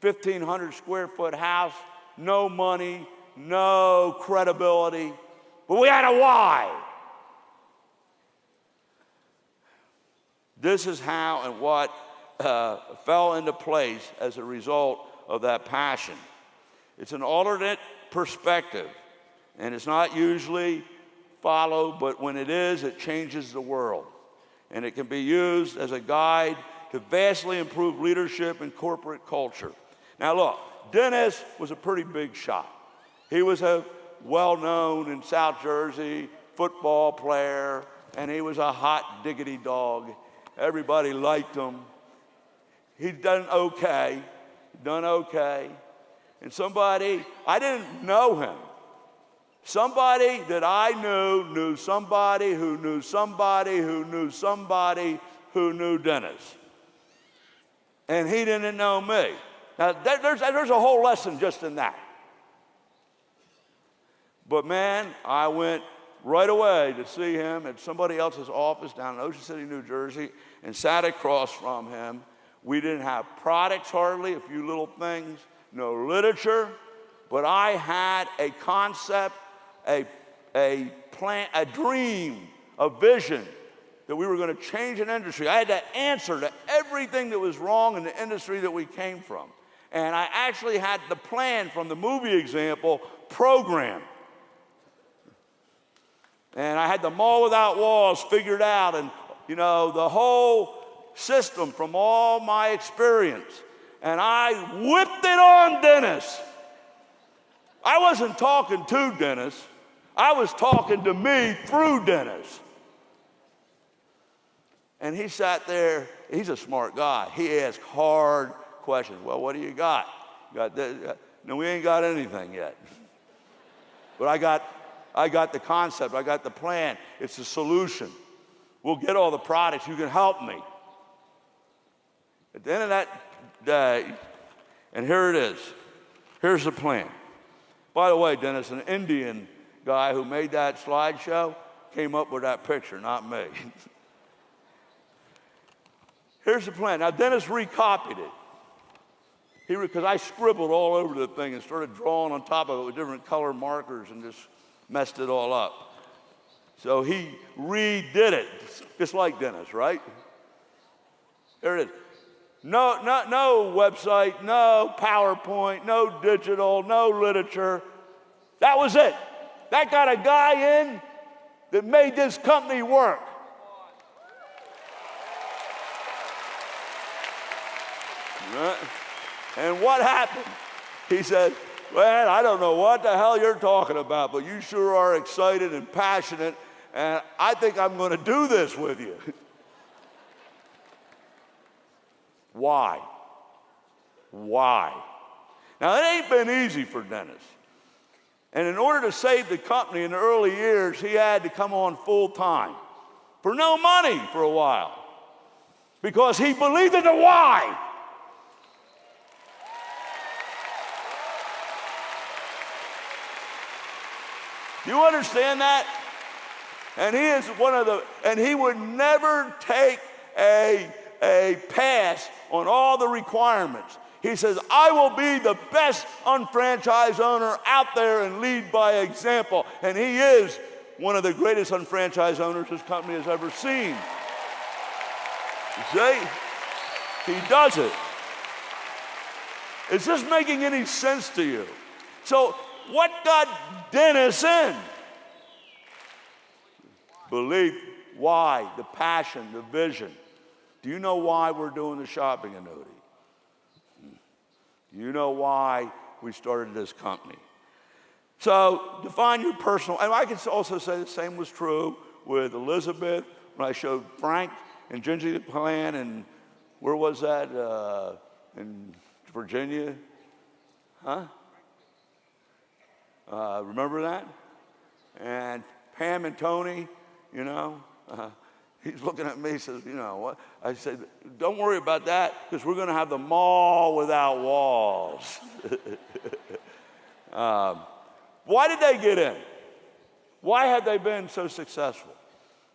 1,500 square foot house, no money, no credibility, but we had a why. This is how and what fell into place as a result of that passion. It's an alternate perspective, and it's not usually followed, but when it is, it changes the world. And it can be used as a guide to vastly improve leadership and corporate culture. Now look, Dennis was a pretty big shot. He was a well-known in South Jersey football player, and he was a hot diggity dog. Everybody liked him. He'd done okay. And somebody, I didn't know him. Somebody that I knew somebody who knew somebody who knew somebody who knew Dennis. And he didn't know me. Now, there's a whole lesson just in that. But man, I went right away to see him at somebody else's office down in Ocean City, New Jersey, and sat across from him. We didn't have products hardly, a few little things, no literature, but I had a concept, a plan, a dream, a vision that we were going to change an industry. I had to answer to everything that was wrong in the industry that we came from. And I actually had the plan from the movie example programmed. And I had the mall without walls figured out, and the whole system from all my experience. And I whipped it on Dennis. I wasn't talking to Dennis. I was talking to me through Dennis. And he sat there. He's a smart guy. He asked hard questions. Well, what do you got? No, we ain't got anything yet. But I got the concept. I got the plan. It's the solution. We'll get all the products. You can help me. At the end of that day, and here it is. Here's the plan. By the way, Dennis, an Indian guy who made that slideshow came up with that picture, not me. Here's the plan. Now, Dennis recopied it. Because I scribbled all over the thing and started drawing on top of it with different color markers and just messed it all up. So he redid it, just like Dennis, right? There it is. No website, no PowerPoint, no digital, no literature. That was it. That got a guy in that made this company work. Right? And what happened? He said, man, I don't know what the hell you're talking about, but you sure are excited and passionate, and I think I'm going to do this with you. Why? Now, it ain't been easy for Dennis. And in order to save the company in the early years, he had to come on full time for no money for a while because he believed in the why. You understand that? And he is and he would never take a pass on all the requirements. He says, I will be the best unfranchised owner out there and lead by example. And he is one of the greatest unfranchised owners this company has ever seen. You see? He does it. Is this making any sense to you? So, what got Dennis in? Belief, why, the passion, the vision. Do you know why we're doing the shopping annuity? Do you know why we started this company? So define your personal, and I can also say the same was true with Elizabeth when I showed Frank and Gingy the plan, and where was that? In Virginia? Huh? Remember that? And Pam and Tony, he's looking at me and says, what? I said, don't worry about that because we're going to have the mall without walls. Why did they get in? Why have they been so successful?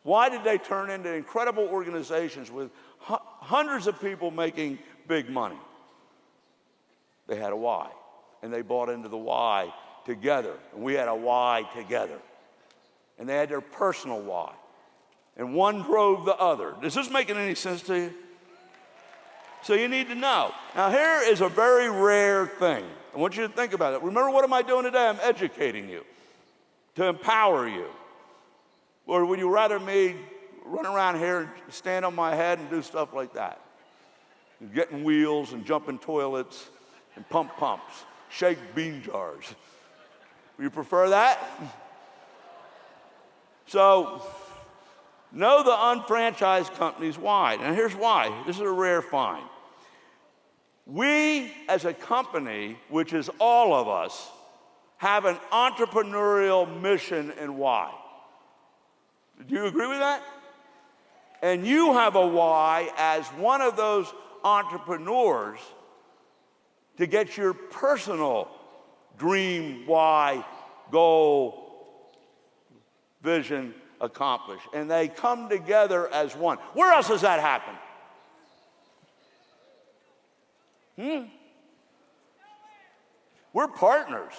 Why did they turn into incredible organizations with hundreds of people making big money? They had a why, and they bought into the why together. And we had a why together. And they had their personal why. and one drove the other. Is this making any sense to you? So you need to know. Now here is a very rare thing. I want you to think about it. Remember, what am I doing today? I'm educating you to empower you. Or would you rather me run around here and stand on my head and do stuff like that? And get in wheels and jump in toilets and pump pumps, shake bean jars. Would you prefer that? So, know the unfranchised companies why. And here's why. This is a rare find. We, as a company, which is all of us, have an entrepreneurial mission and why. Do you agree with that? And you have a why as one of those entrepreneurs to get your personal dream, why, goal, vision accomplished. And they come together as one. Where else does that happen? We're partners.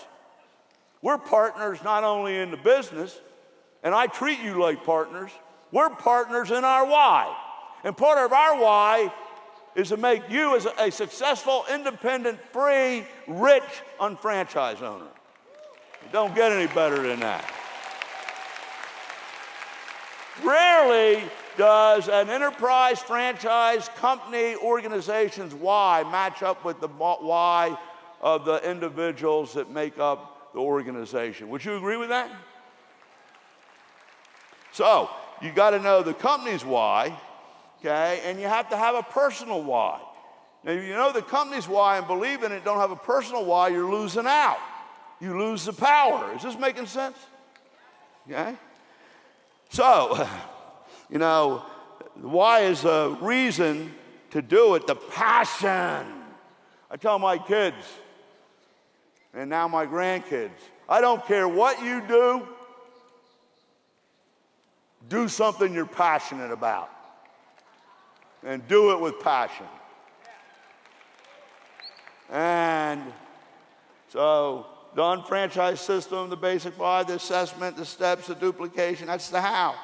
We're partners not only in the business, and I treat you like partners, we're partners in our why. And part of our why is to make you as a successful, independent, free, rich, unfranchised owner. It don't get any better than that. Rarely does an enterprise, franchise, company, organization's why match up with the why of the individuals that make up the organization. Would you agree with that? So, you got to know the company's why, okay, and you have to have a personal why. Now, if you know the company's why and believe in it, don't have a personal why, you're losing out. You lose the power. Is this making sense? Okay? So, you know, why is a reason to do it, the passion. I tell my kids, and now my grandkids, I don't care what you do something you're passionate about. And do it with passion. And so the unfranchised system, the basic why, the assessment, the steps, the duplication, that's the how.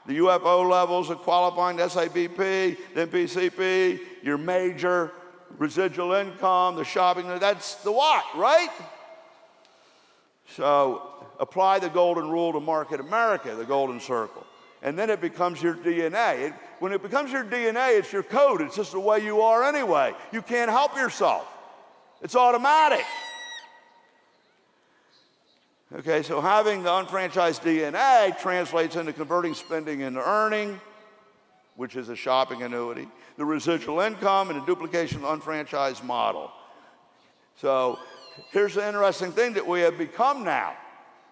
The UFO levels, the qualifying, the SABP, the MPCP, your major, residual income, the shopping, that's the what, right? So apply the golden rule to market America, the golden circle. And then it becomes your DNA. When it becomes your DNA, it's your code. It's just the way you are anyway. You can't help yourself. It's automatic. Okay, so having the unfranchised DNA translates into converting spending into earning, which is a shopping annuity, the residual income, and the duplication of the unfranchised model. So here's the interesting thing that we have become now.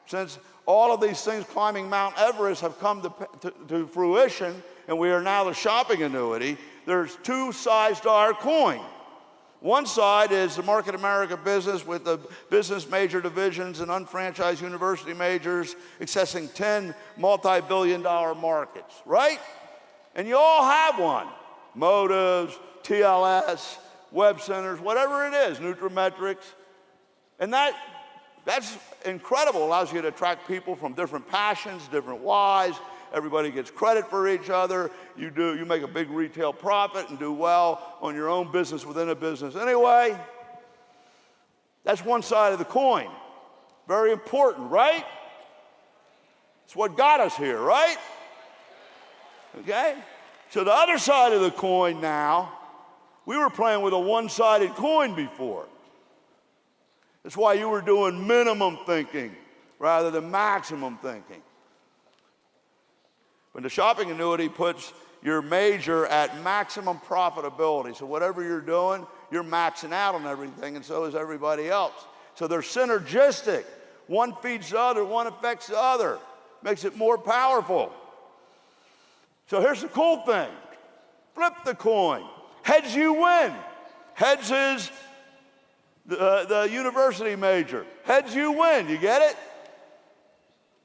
Since all of these things climbing Mount Everest have come to fruition, and we are now the shopping annuity, there's two sides to our coin. One side is the market America business with the business major divisions and unfranchised university majors accessing 10 multi-billion-dollar markets, right? And you all have one. Motives, TLS, web centers, whatever it is, Nutrimetrics. And that's incredible. It allows you to attract people from different passions, different whys. Everybody gets credit for each other. You make a big retail profit and do well on your own business within a business. Anyway, that's one side of the coin. Very important, right? It's what got us here, right? Okay? So the other side of the coin now, we were playing with a one-sided coin before. That's why you were doing minimum thinking rather than maximum thinking. But the shopping annuity puts your major at maximum profitability. So whatever you're doing, you're maxing out on everything, and so is everybody else. So they're synergistic. One feeds the other, one affects the other. Makes it more powerful. So here's the cool thing. Flip the coin. Heads, you win. Heads is the university major. Heads, you win. You get it?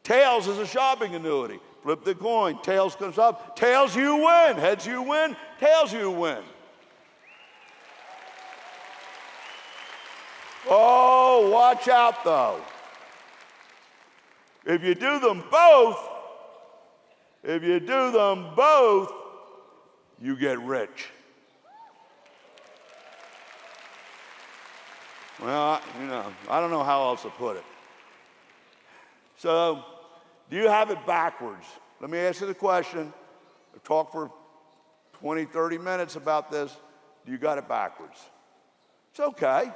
Tails is a shopping annuity. Flip the coin. Tails comes up. Tails, you win. Heads, you win. Tails, you win. Oh, watch out, though. If you do them both, If you do them both, you get rich. Well, I don't know how else to put it. So, do you have it backwards? Let me ask you the question. I'll talk for 20, 30 minutes about this. Do you got it backwards? It's okay.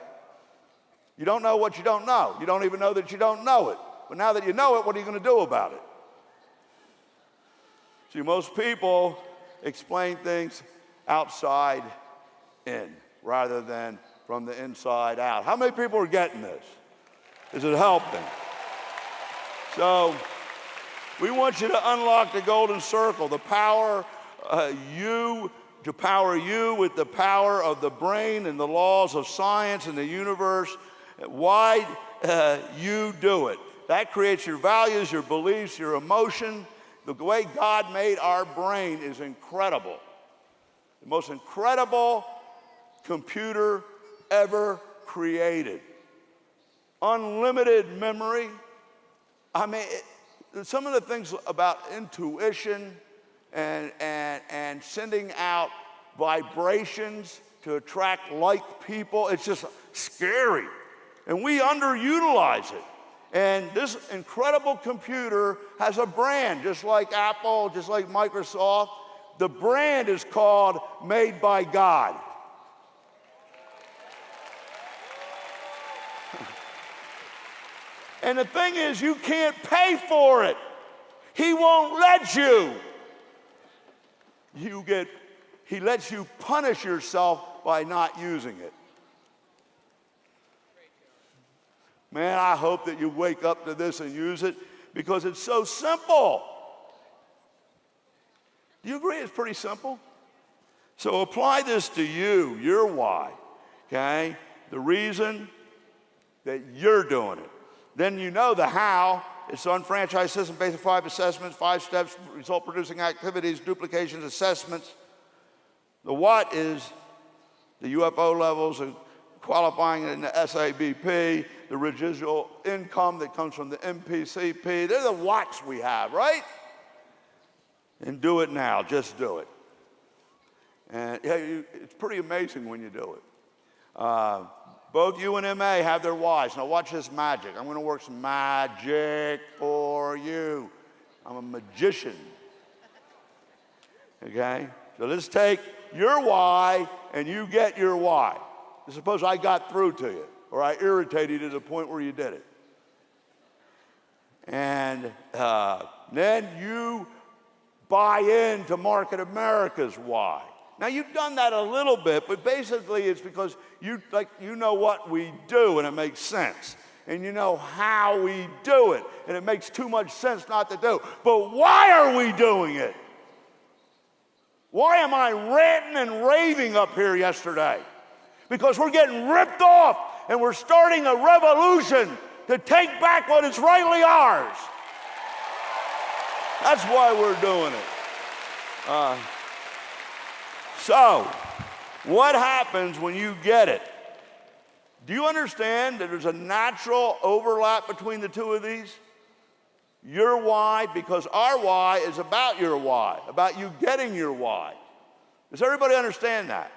You don't know what you don't know. You don't even know that you don't know it. But now that you know it, what are you going to do about it? See, most people explain things outside in rather than from the inside out. How many people are getting this? Is it helping? So we want you to unlock the golden circle, the power to power you with the power of the brain and the laws of science and the universe. Why you do it. That creates your values, your beliefs, your emotion. The way God made our brain is incredible. The most incredible computer ever created. Unlimited memory. I mean, some of the things about intuition and sending out vibrations to attract like people, it's just scary. And we underutilize it. And this incredible computer has a brand, just like Apple, just like Microsoft. The brand is called Made by God. And the thing is, you can't pay for it. He won't let you. He lets you punish yourself by not using it. Man, I hope that you wake up to this and use it because it's so simple. Do you agree it's pretty simple? So apply this to you, your why, okay? The reason that you're doing it. Then you know the how. It's an unfranchised system based on 5 assessments, 5 steps, result-producing activities, duplications, assessments. The what is the UFO levels, qualifying in the SABP, the residual income that comes from the MPCP. They're the whats we have, right? And do it now. Just do it. And it's pretty amazing when you do it. Both you and MA have their whys. Now watch this magic. I'm going to work some magic for you. I'm a magician. Okay? So let's take your why and you get your why. Suppose I got through to you or I irritated you to the point where you did it. And then you buy into Market America's why. Now, you've done that a little bit, but basically it's because you know what we do and it makes sense. And you know how we do it, and it makes too much sense not to do. But why are we doing it? Why am I ranting and raving up here yesterday? Because we're getting ripped off, and we're starting a revolution to take back what is rightly ours. That's why we're doing it. So, what happens when you get it? Do you understand that there's a natural overlap between the two of these? Your why, because our why is about your why, about you getting your why. Does everybody understand that?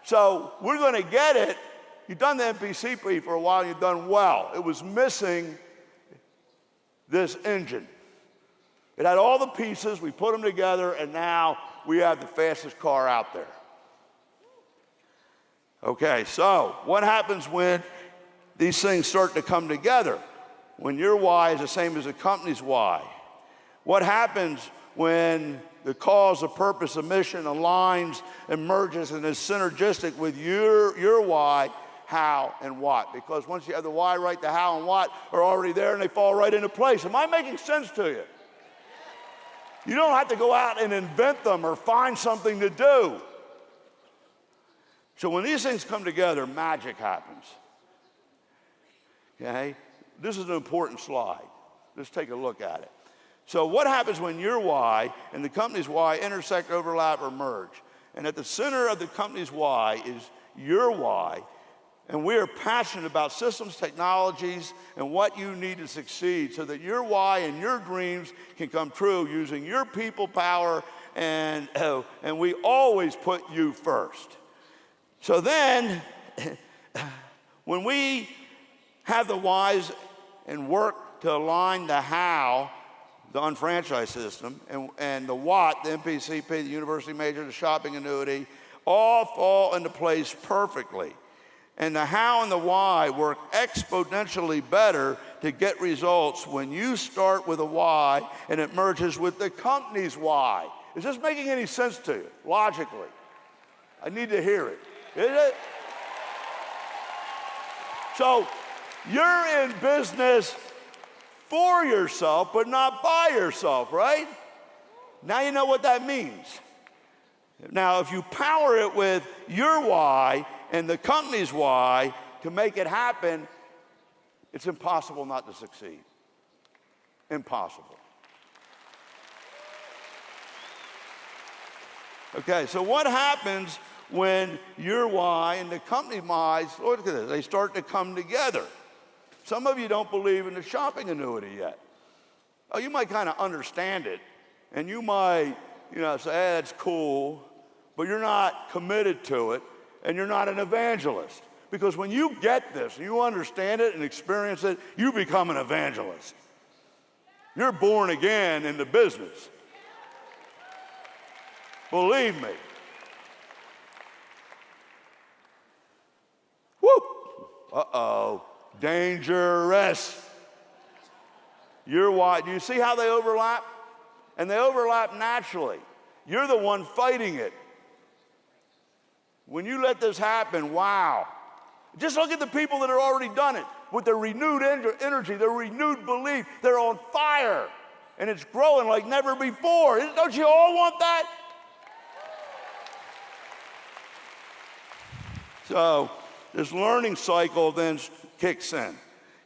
So, we're going to get it. You've done the MPCP for a while, you've done well. It was missing this engine. It had all the pieces, we put them together, and now we have the fastest car out there. Okay, so what happens when these things start to come together? When your why is the same as the company's why? What happens when the cause, the purpose, the mission aligns and merges and is synergistic with your why, how, and what? Because once you have the why right, the how and what are already there and they fall right into place. Am I making sense to you? You don't have to go out and invent them or find something to do. So when these things come together, magic happens. Okay? This is an important slide. Let's take a look at it. So what happens when your why and the company's why intersect, overlap, or merge? And at the center of the company's why is your why. And we are passionate about systems, technologies, and what you need to succeed so that your why and your dreams can come true using your people power, and we always put you first. So then, when we have the whys and work to align the how, the unfranchised system, and the what, the MPCP, the university major, the shopping annuity, all fall into place perfectly. And the how and the why work exponentially better to get results when you start with a why and it merges with the company's why. Is this making any sense to you, logically? I need to hear it. Is it? So you're in business for yourself, but not by yourself, right? Now you know what that means. Now, if you power it with your why and the company's why to make it happen, it's impossible not to succeed. Impossible. Okay, so what happens when your why and the company why, look at this, they start to come together? Some of you don't believe in the shopping annuity yet. Oh, you might kind of understand it, and you might, say, hey, that's cool, but you're not committed to it, and you're not an evangelist. Because when you get this, and you understand it and experience it, you become an evangelist. You're born again in the business. Believe me. Woo! Uh-oh. Dangerous. You're why. Do you see how they overlap? And they overlap naturally. You're the one fighting it. When you let this happen, wow. Just look at the people that have already done it with their renewed energy, their renewed belief. They're on fire, and it's growing like never before. Don't you all want that? So this learning cycle then kicks in,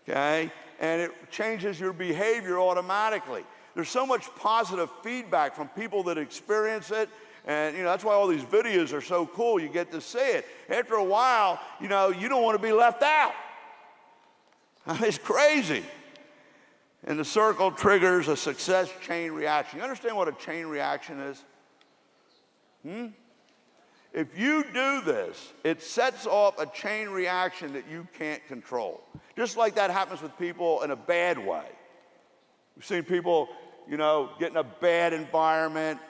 okay? And it changes your behavior automatically. There's so much positive feedback from people that experience it. And, that's why all these videos are so cool. You get to see it. After a while, you don't want to be left out. It's crazy. And the circle triggers a success chain reaction. You understand what a chain reaction is? If you do this, it sets off a chain reaction that you can't control. Just like that happens with people in a bad way. We've seen people, get in a bad environment.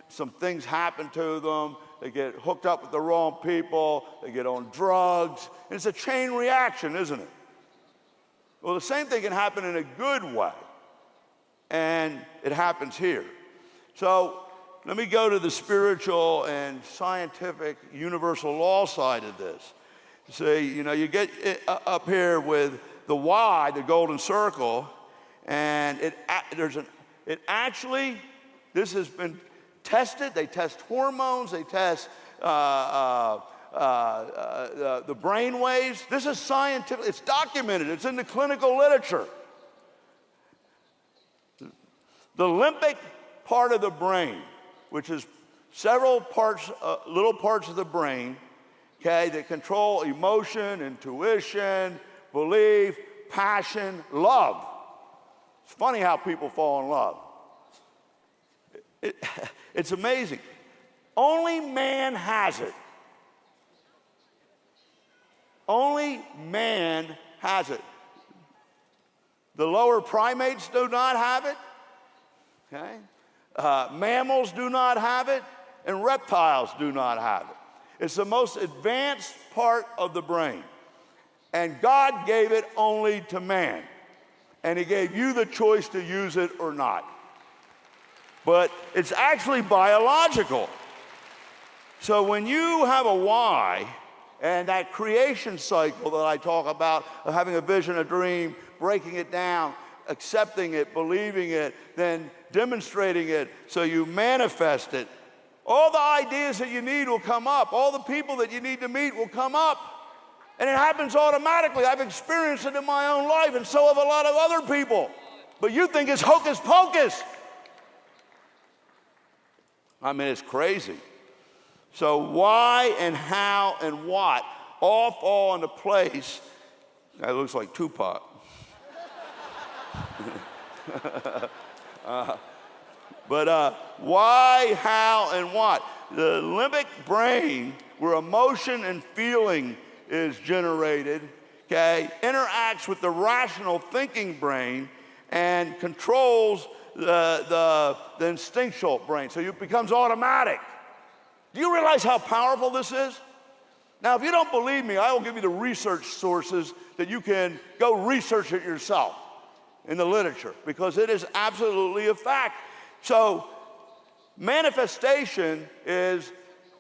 Some things happen to them. They get hooked up with the wrong people. They get on drugs. And it's a chain reaction, isn't it? Well, the same thing can happen in a good way. And it happens here. So let me go to the spiritual and scientific universal law side of this. See, you get up here with the why, the golden circle, and this has been tested. They test hormones. They test the brain waves. This is scientific. It's documented. It's in the clinical literature. The limbic part of the brain, which is several parts, little parts of the brain, okay, that control emotion, intuition, belief, passion, love. It's funny how people fall in love. It's amazing. Only man has it. Only man has it. The lower primates do not have it. Okay? Mammals do not have it, and reptiles do not have it. It's the most advanced part of the brain. And God gave it only to man. And he gave you the choice to use it or not. But it's actually biological. So when you have a why, and that creation cycle that I talk about, of having a vision, a dream, breaking it down, accepting it, believing it, then demonstrating it so you manifest it, all the ideas that you need will come up. All the people that you need to meet will come up. And it happens automatically. I've experienced it in my own life, and so have a lot of other people. But you think it's hocus pocus. I mean, it's crazy. So why and how and what all fall into place. That looks like Tupac. But why, how, and what? The limbic brain, where emotion and feeling is generated, okay, interacts with the rational thinking brain and controls the instinctual brain. So it becomes automatic. Do you realize how powerful this is? Now, if you don't believe me, I will give you the research sources that you can go research it yourself in the literature, because it is absolutely a fact. So manifestation is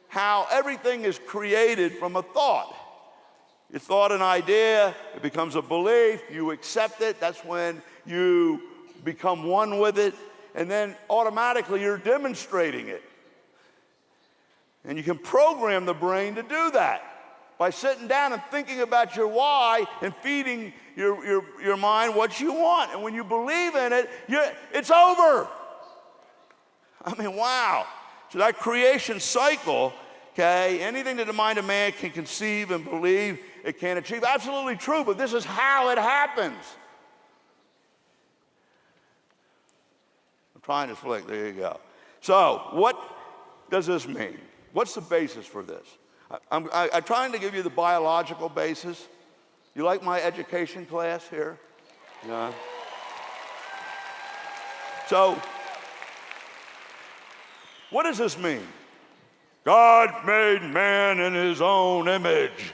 how everything is created from a thought. You thought an idea, it becomes a belief, you accept it, that's when you become one with it, and then automatically you're demonstrating it. And you can program the brain to do that by sitting down and thinking about your why and feeding your mind what you want. And when you believe in it, it's over. I mean, wow. So that creation cycle, okay, anything that the mind of man can conceive and believe, it can achieve. Absolutely true, but this is how it happens. I'm trying to flick, there you go. So what does this mean? What's the basis for this? I'm trying to give you the biological basis. You like my education class here? Yeah. So, what does this mean? God made man in his own image.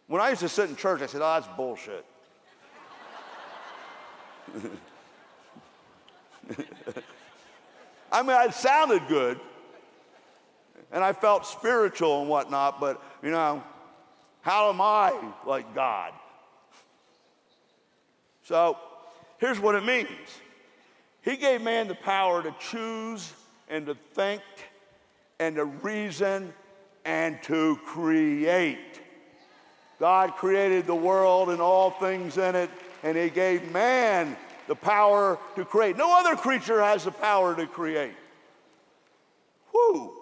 When I used to sit in church, I said, oh, that's bullshit. I mean, it sounded good, and I felt spiritual and whatnot, but, you know, how am I like God? So, here's what it means. He gave man the power to choose and to think and to reason and to create. God created the world and all things in it, and he gave man the power to create. No other creature has the power to create. Whew.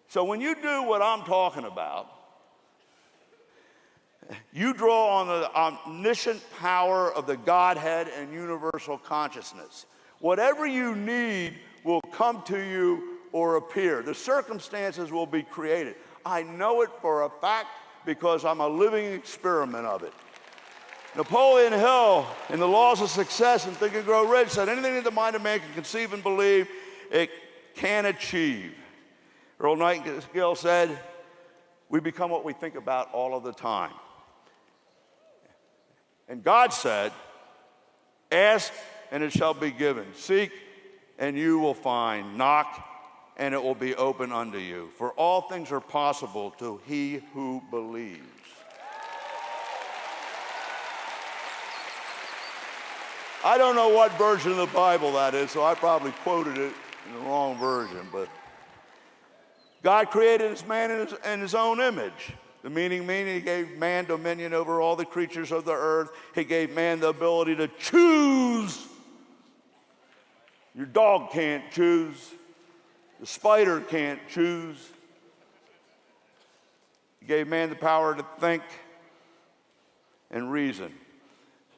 So when you do what I'm talking about, you draw on the omniscient power of the Godhead and universal consciousness. Whatever you need will come to you or appear. The circumstances will be created. I know it for a fact because I'm a living experiment of it. Napoleon Hill, in The Laws of Success and Think and Grow Rich, said anything that the mind of man can conceive and believe, it can achieve. Earl Nightingale said, we become what we think about all of the time. And God said, ask and it shall be given. Seek and you will find. Knock and it will be open unto you. For all things are possible to he who believes. I don't know what version of the Bible that is, so I probably quoted it in the wrong version, but God created his man in his own image. The meaning he gave man dominion over all the creatures of the earth. He gave man the ability to choose. Your dog can't choose. The spider can't choose. He gave man the power to think and reason.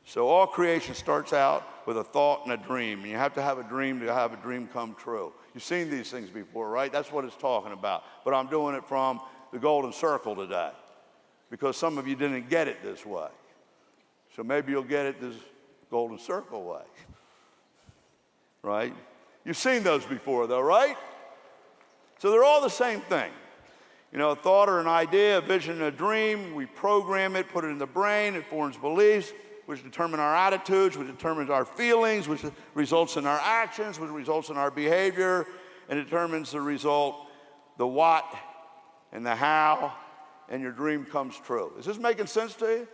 So all creation starts out with a thought and a dream. And you have to have a dream to have a dream come true. You've seen these things before, right? That's what it's talking about. But I'm doing it from the golden circle today because some of you didn't get it this way. So maybe you'll get it this golden circle way, right? You've seen those before though, right? So they're all the same thing. You know, a thought or an idea, a vision, a dream, we program it, put it in the brain, it forms beliefs, which determine our attitudes, which determines our feelings, which results in our actions, which results in our behavior, and determines the result, the what and the how, and your dream comes true. Is this making sense to you?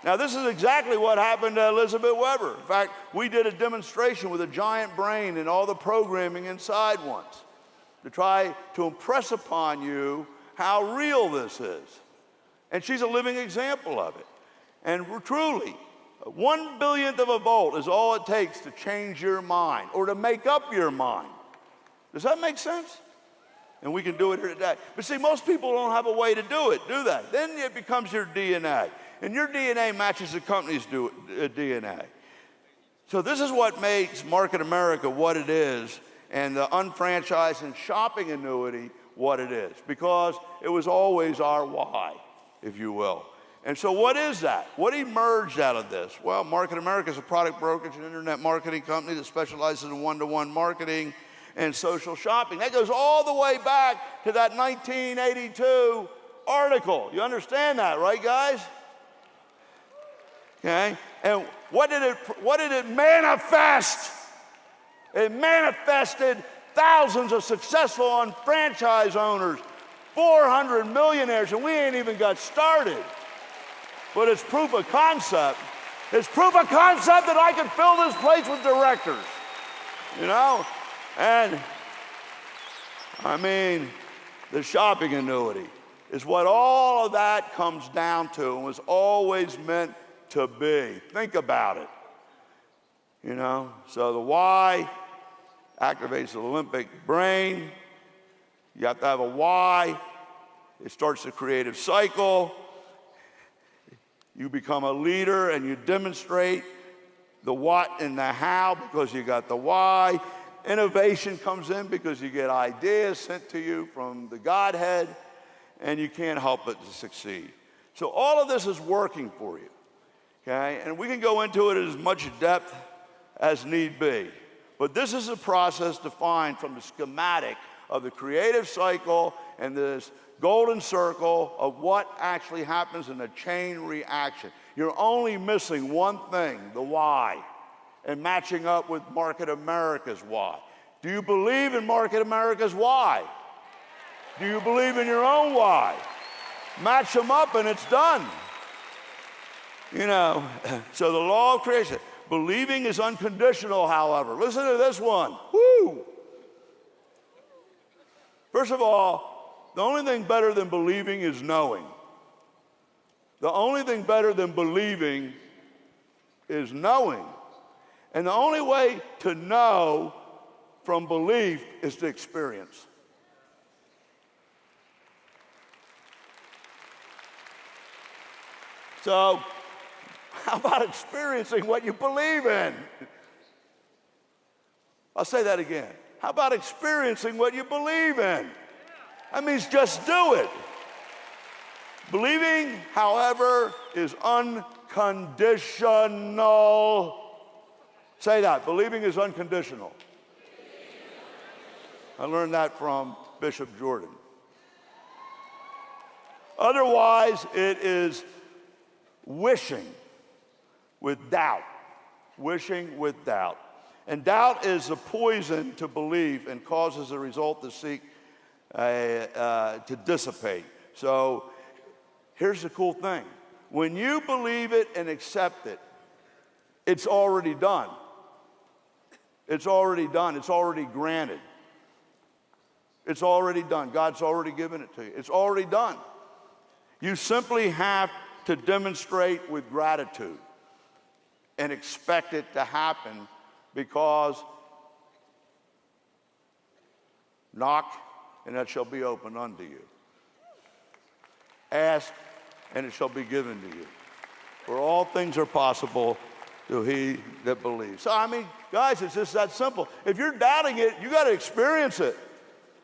Now, this is exactly what happened to Elizabeth Weber. In fact, we did a demonstration with a giant brain and all the programming inside once to try to impress upon you how real this is. And she's a living example of it. And truly, 1/1000th of a volt is all it takes to change your mind or to make up your mind. Does that make sense? And we can do it here today. But see, most people don't have a way to do it, do they? Then it becomes your DNA. And your DNA matches the company's DNA. So this is what makes Market America what it is and the unfranchised and shopping annuity what it is. Because it was always our why, if you will. And so what is that? What emerged out of this? Well, Market America is a product brokerage and internet marketing company that specializes in one-to-one marketing and social shopping. That goes all the way back to that 1982 article. You understand that, right, guys? Okay? And what did it manifest? It manifested thousands of successful franchise owners, 400 millionaires, and we ain't even got started. But it's proof of concept. It's proof of concept that I can fill this place with directors, you know? And I mean, the shopping annuity is what all of that comes down to and was always meant to be. Think about it, you know? So the why activates the limbic brain. You have to have a why. It starts the creative cycle. You become a leader and you demonstrate the what and the how because you got the why. Innovation comes in because you get ideas sent to you from the Godhead and you can't help but to succeed. So all of this is working for you, okay? And we can go into it in as much depth as need be. But this is a process defined from the schematic of the creative cycle and this golden circle of what actually happens in a chain reaction. You're only missing one thing, the why, and matching up with Market America's why. Do you believe in Market America's why? Do you believe in your own why? Match them up and it's done. You know, so the law of creation. Believing is unconditional, however. Listen to this one. Woo! First of all, the only thing better than believing is knowing. The only thing better than believing is knowing. And the only way to know from belief is to experience. So, how about experiencing what you believe in? I'll say that again. How about experiencing what you believe in? That means just do it. Believing, however, is unconditional. Say that. Believing is unconditional. I learned that from Bishop Jordan. Otherwise, it is wishing with doubt. Wishing with doubt. And doubt is a poison to belief and causes the result to seek to dissipate. So here's the cool thing. When you believe it and accept it, it's already done. It's already done. It's already granted. It's already done. God's already given it to you. It's already done. You simply have to demonstrate with gratitude and expect it to happen because knock and it shall be opened unto you. Ask and it shall be given to you. For all things are possible to he that believes. So I mean, guys, it's just that simple. If you're doubting it, you got to experience it.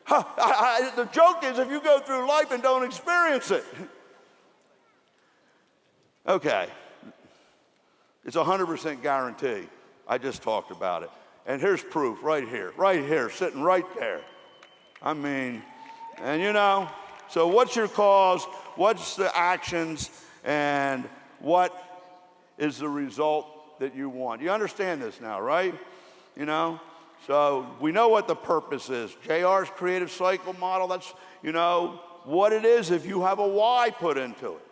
The joke is if you go through life and don't experience it. Okay. It's 100% guarantee. I just talked about it. And here's proof right here, sitting right there. I mean, and you know, so what's your cause? What's the actions? And what is the result that you want? You understand this now, right? You know? So we know what the purpose is. JR's creative cycle model, that's, you know, what it is if you have a why put into it.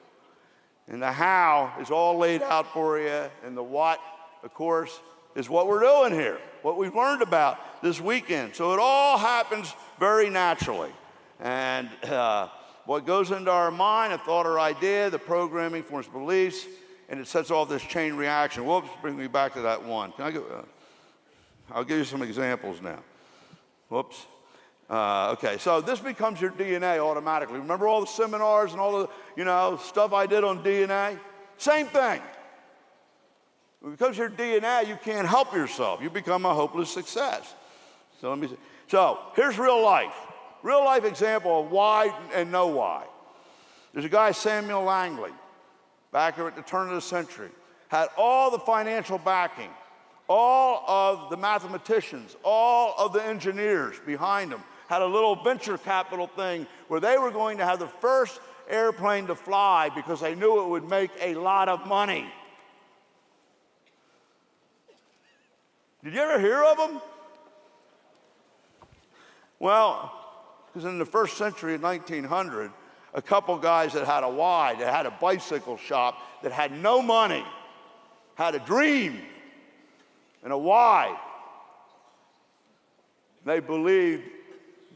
And the how is all laid out for you. And the what, of course, is what we're doing here, what we've learned about this weekend. So it all happens very naturally. And what goes into our mind, a thought or idea, the programming forms beliefs, and it sets off this chain reaction. Whoops, bring me back to that one. Can I go? I'll give you some examples now. Whoops. Okay, so this becomes your DNA automatically. Remember all the seminars and all the, stuff I did on DNA? Same thing. Because your DNA, you can't help yourself. You become a hopeless success. So let me see. So here's real life. Real life example of why and no why. There's a guy, Samuel Langley, back here at the turn of the century, had all the financial backing, all of the mathematicians, all of the engineers behind him, had a little venture capital thing where they were going to have the first airplane to fly because they knew it would make a lot of money. Did you ever hear of them? Well, because in the first century, in 1900, a couple guys that had that had a bicycle shop, that had no money, had a dream and a why. They believed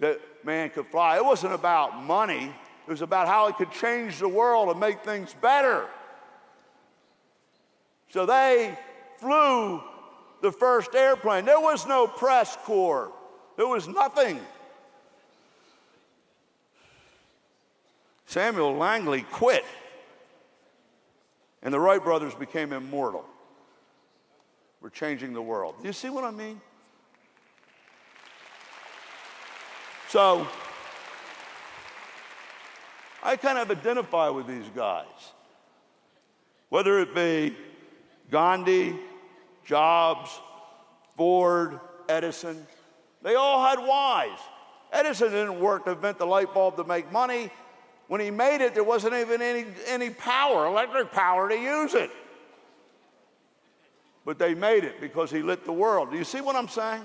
that man could fly. It wasn't about money. It was about how it could change the world and make things better. So they flew the first airplane. There was no press corps. There was nothing. Samuel Langley quit, and the Wright brothers became immortal. We're changing the world. Do you see what I mean? So, I kind of identify with these guys. Whether it be Gandhi, Jobs, Ford, Edison, they all had whys. Edison didn't work to invent the light bulb to make money. When he made it, there wasn't even any power, electric power, to use it. But they made it because he lit the world. Do you see what I'm saying?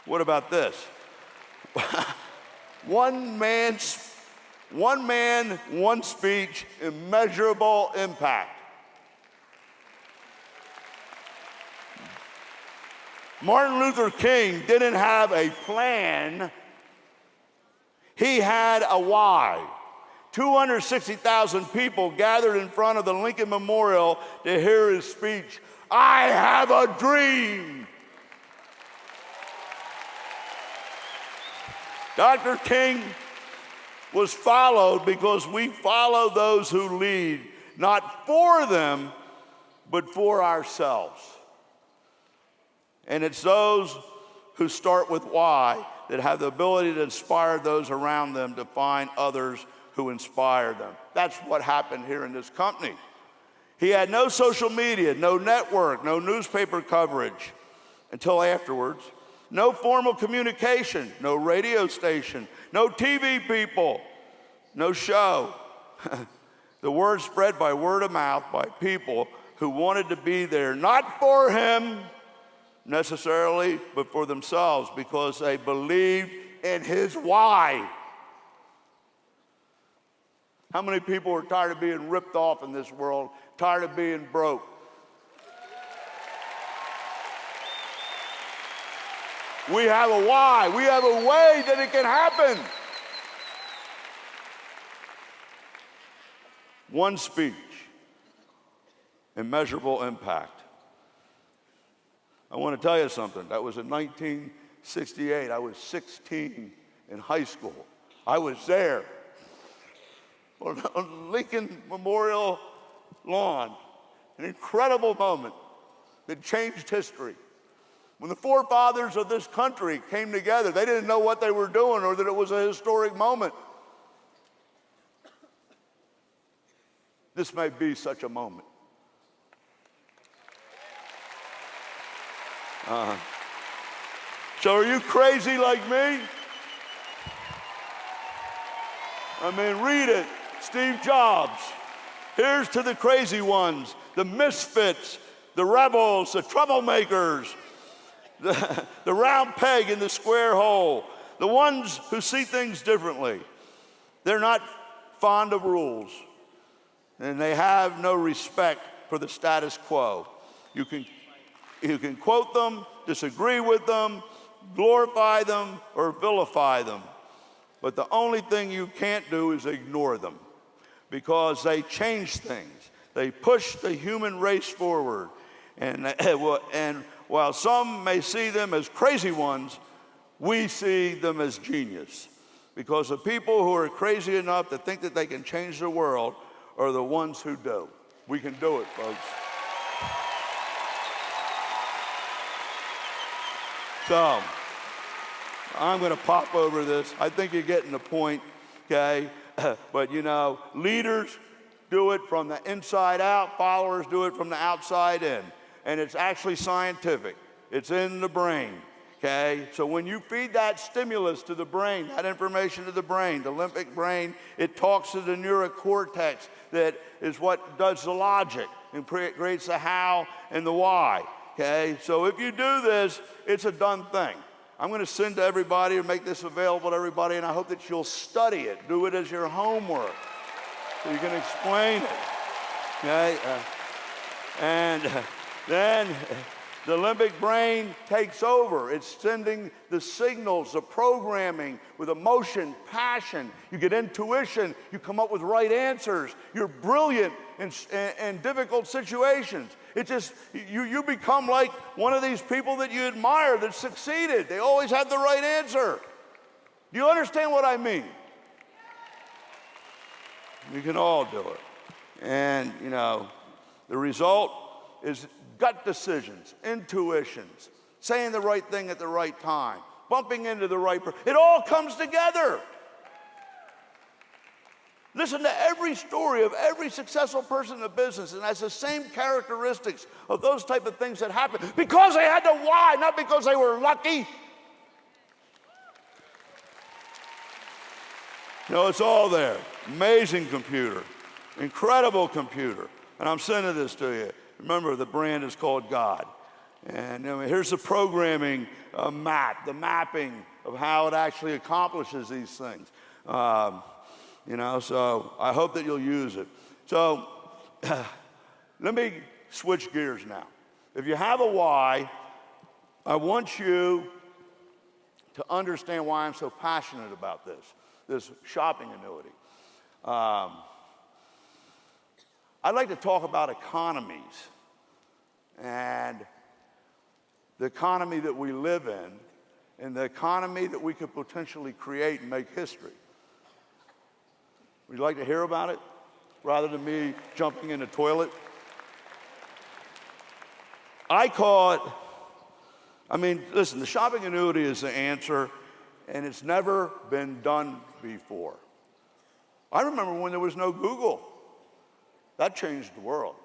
What about this? One man, one speech, immeasurable impact. Martin Luther King didn't have a plan. He had a why. 260,000 people gathered in front of the Lincoln Memorial to hear his speech. I have a dream. Dr. King was followed because we follow those who lead, not for them, but for ourselves. And it's those who start with why that have the ability to inspire those around them to find others who inspire them. That's what happened here in this company. He had no social media, no network, no newspaper coverage until afterwards. No formal communication, no radio station, no TV people, no show. The word spread by word of mouth by people who wanted to be there, not for him necessarily, but for themselves, because they believed in his why. How many people are tired of being ripped off in this world, tired of being broke? We have a why. We have a way that it can happen. One speech, immeasurable impact. I want to tell you something. That was in 1968. I was 16 in high school. I was there on Lincoln Memorial lawn. An incredible moment that changed history. When the forefathers of this country came together, they didn't know what they were doing or that it was a historic moment. This may be such a moment. So are you crazy like me? I mean, read it. Steve Jobs. Here's to the crazy ones, the misfits, the rebels, the troublemakers, the round peg in the square hole, the ones who see things differently. They're not fond of rules, and they have no respect for the status quo. You can quote them, disagree with them, glorify them, or vilify them. But the only thing you can't do is ignore them, because they change things. They push the human race forward. And while some may see them as crazy ones, we see them as genius. Because the people who are crazy enough to think that they can change the world are the ones who do. We can do it, folks. So, I'm going to pop over this. I think you're getting the point, okay? But you know, leaders do it from the inside out, followers do it from the outside in. And it's actually scientific. It's in the brain, okay? So when you feed that stimulus to the brain, that information to the brain, the limbic brain, it talks to the neurocortex that is what does the logic and creates the how and the why, okay? So if you do this, it's a done thing. I'm going to send to everybody and make this available to everybody, and I hope that you'll study it. Do it as your homework so you can explain it, okay? And then the limbic brain takes over. It's sending the signals, the programming with emotion, passion. You get intuition. You come up with right answers. You're brilliant in difficult situations. It just, you become like one of these people that you admire that succeeded. They always had the right answer. Do you understand what I mean? We can all do it. And, you know, the result is gut decisions, intuitions, saying the right thing at the right time, bumping into the right person. It all comes together. Listen to every story of every successful person in the business, and has the same characteristics of those type of things that happen because they had the why, not because they were lucky. You know, it's all there. Amazing computer, incredible computer. And I'm sending this to you. Remember, the brand is called God. And I mean, here's the programming map, the mapping of how it actually accomplishes these things. You know, so I hope that you'll use it. So let me switch gears now. If you have a why, I want you to understand why I'm so passionate about this shopping annuity. I'd like to talk about economies and the economy that we live in and the economy that we could potentially create and make history. Would you like to hear about it rather than me jumping in the toilet? I call it, I mean, listen, the shopping annuity is the answer, and it's never been done before. I remember when there was no Google. That changed the world.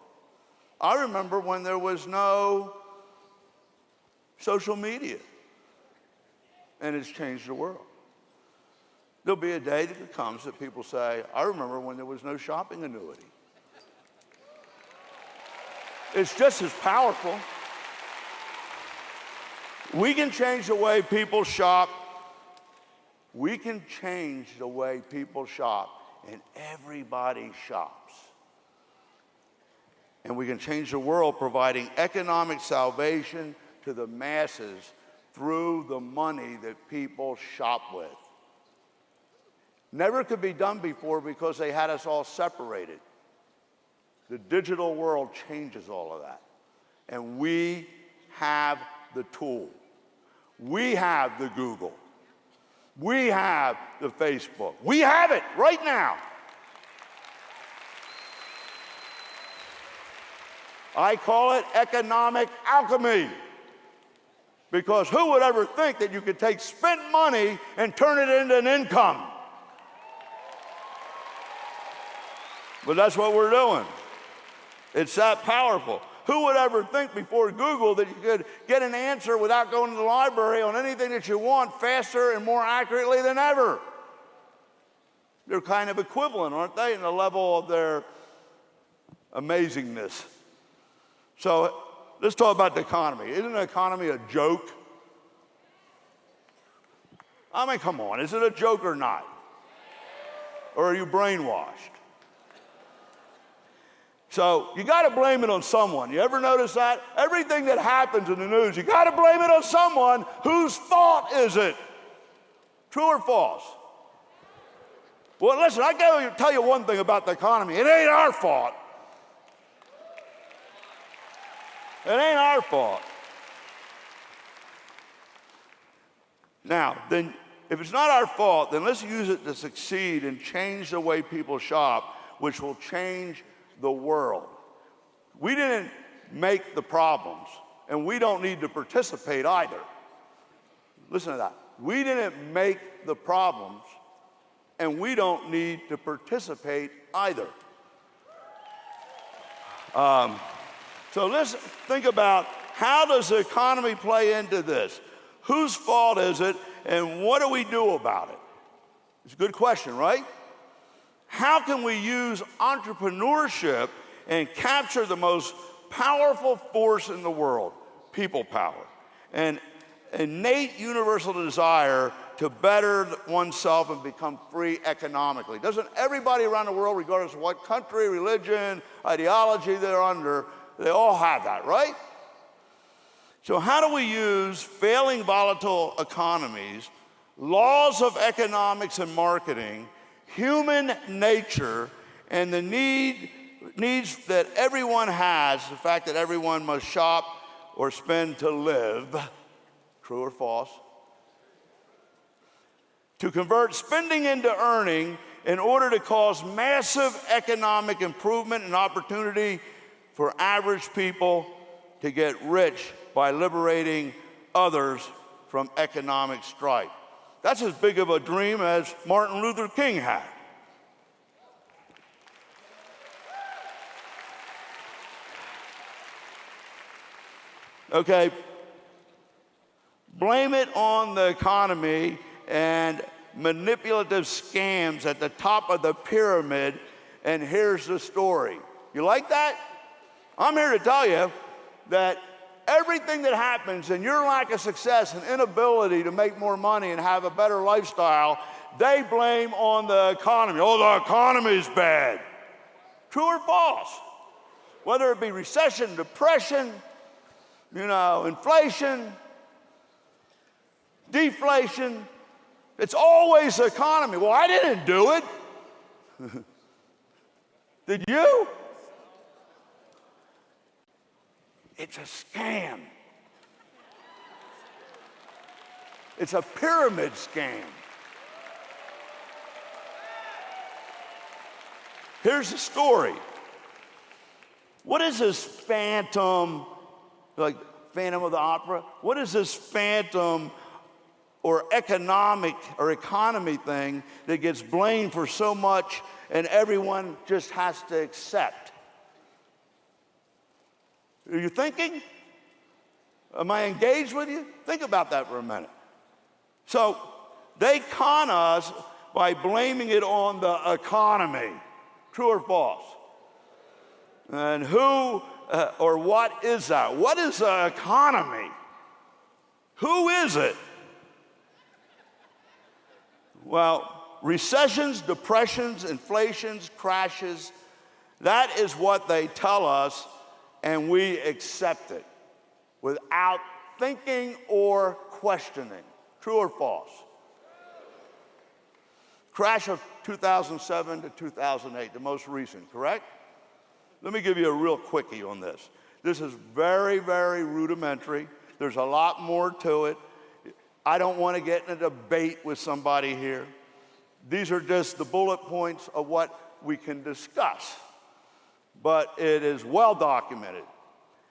I remember when there was no social media, and it's changed the world. There'll be a day that comes that people say, I remember when there was no shopping annuity. It's just as powerful. We can change the way people shop. We can change the way people shop, and everybody shops. And we can change the world providing economic salvation to the masses through the money that people shop with. Never could be done before because they had us all separated. The digital world changes all of that. And we have the tool. We have the Google. We have the Facebook. We have it right now. I call it economic alchemy. Because who would ever think that you could take spent money and turn it into an income? But that's what we're doing. It's that powerful. Who would ever think before Google that you could get an answer without going to the library on anything that you want faster and more accurately than ever? They're kind of equivalent, aren't they, in the level of their amazingness. So let's talk about the economy. Isn't the economy a joke? I mean, come on, is it a joke or not? Or are you brainwashed? So you got to blame it on someone. You ever notice that? Everything that happens in the news, you got to blame it on someone. Whose fault is it? True or false? Well, listen, I got to tell you one thing about the economy. It ain't our fault. It ain't our fault. Now, then, if it's not our fault, then let's use it to succeed and change the way people shop, which will change the world. We didn't make the problems, and we don't need to participate either. Listen to that. We didn't make the problems, and we don't need to participate either. So let's think about, how does the economy play into this? Whose fault is it, and what do we do about it? It's a good question, right? How can we use entrepreneurship and capture the most powerful force in the world, people power, and innate universal desire to better oneself and become free economically? Doesn't everybody around the world, regardless of what country, religion, ideology they're under, they all have that, right? So how do we use failing volatile economies, laws of economics and marketing, human nature, and the needs that everyone has, the fact that everyone must shop or spend to live, true or false, to convert spending into earning in order to cause massive economic improvement and opportunity for average people to get rich by liberating others from economic strife. That's as big of a dream as Martin Luther King had. Okay, blame it on the economy and manipulative scams at the top of the pyramid, and here's the story. You like that? I'm here to tell you that everything that happens in your lack of success and inability to make more money and have a better lifestyle, they blame on the economy. Oh, the economy's bad. True or false? Whether it be recession, depression, inflation, deflation, it's always the economy. Well, I didn't do it. Did you? It's a scam. It's a pyramid scam. Here's the story. What is this phantom, like Phantom of the Opera? What is this phantom or economic or economy thing that gets blamed for so much and everyone just has to accept? Are you thinking? Am I engaged with you? Think about that for a minute. So they con us by blaming it on the economy. True or false? And who or what is that? What is the economy? Who is it? Well, recessions, depressions, inflations, crashes, that is what they tell us, and we accept it without thinking or questioning. True or false? Crash of 2007 to 2008, the most recent, correct? Let me give you a real quickie on this. This is very, very rudimentary. There's a lot more to it. I don't want to get in a debate with somebody here. These are just the bullet points of what we can discuss. But it is well documented,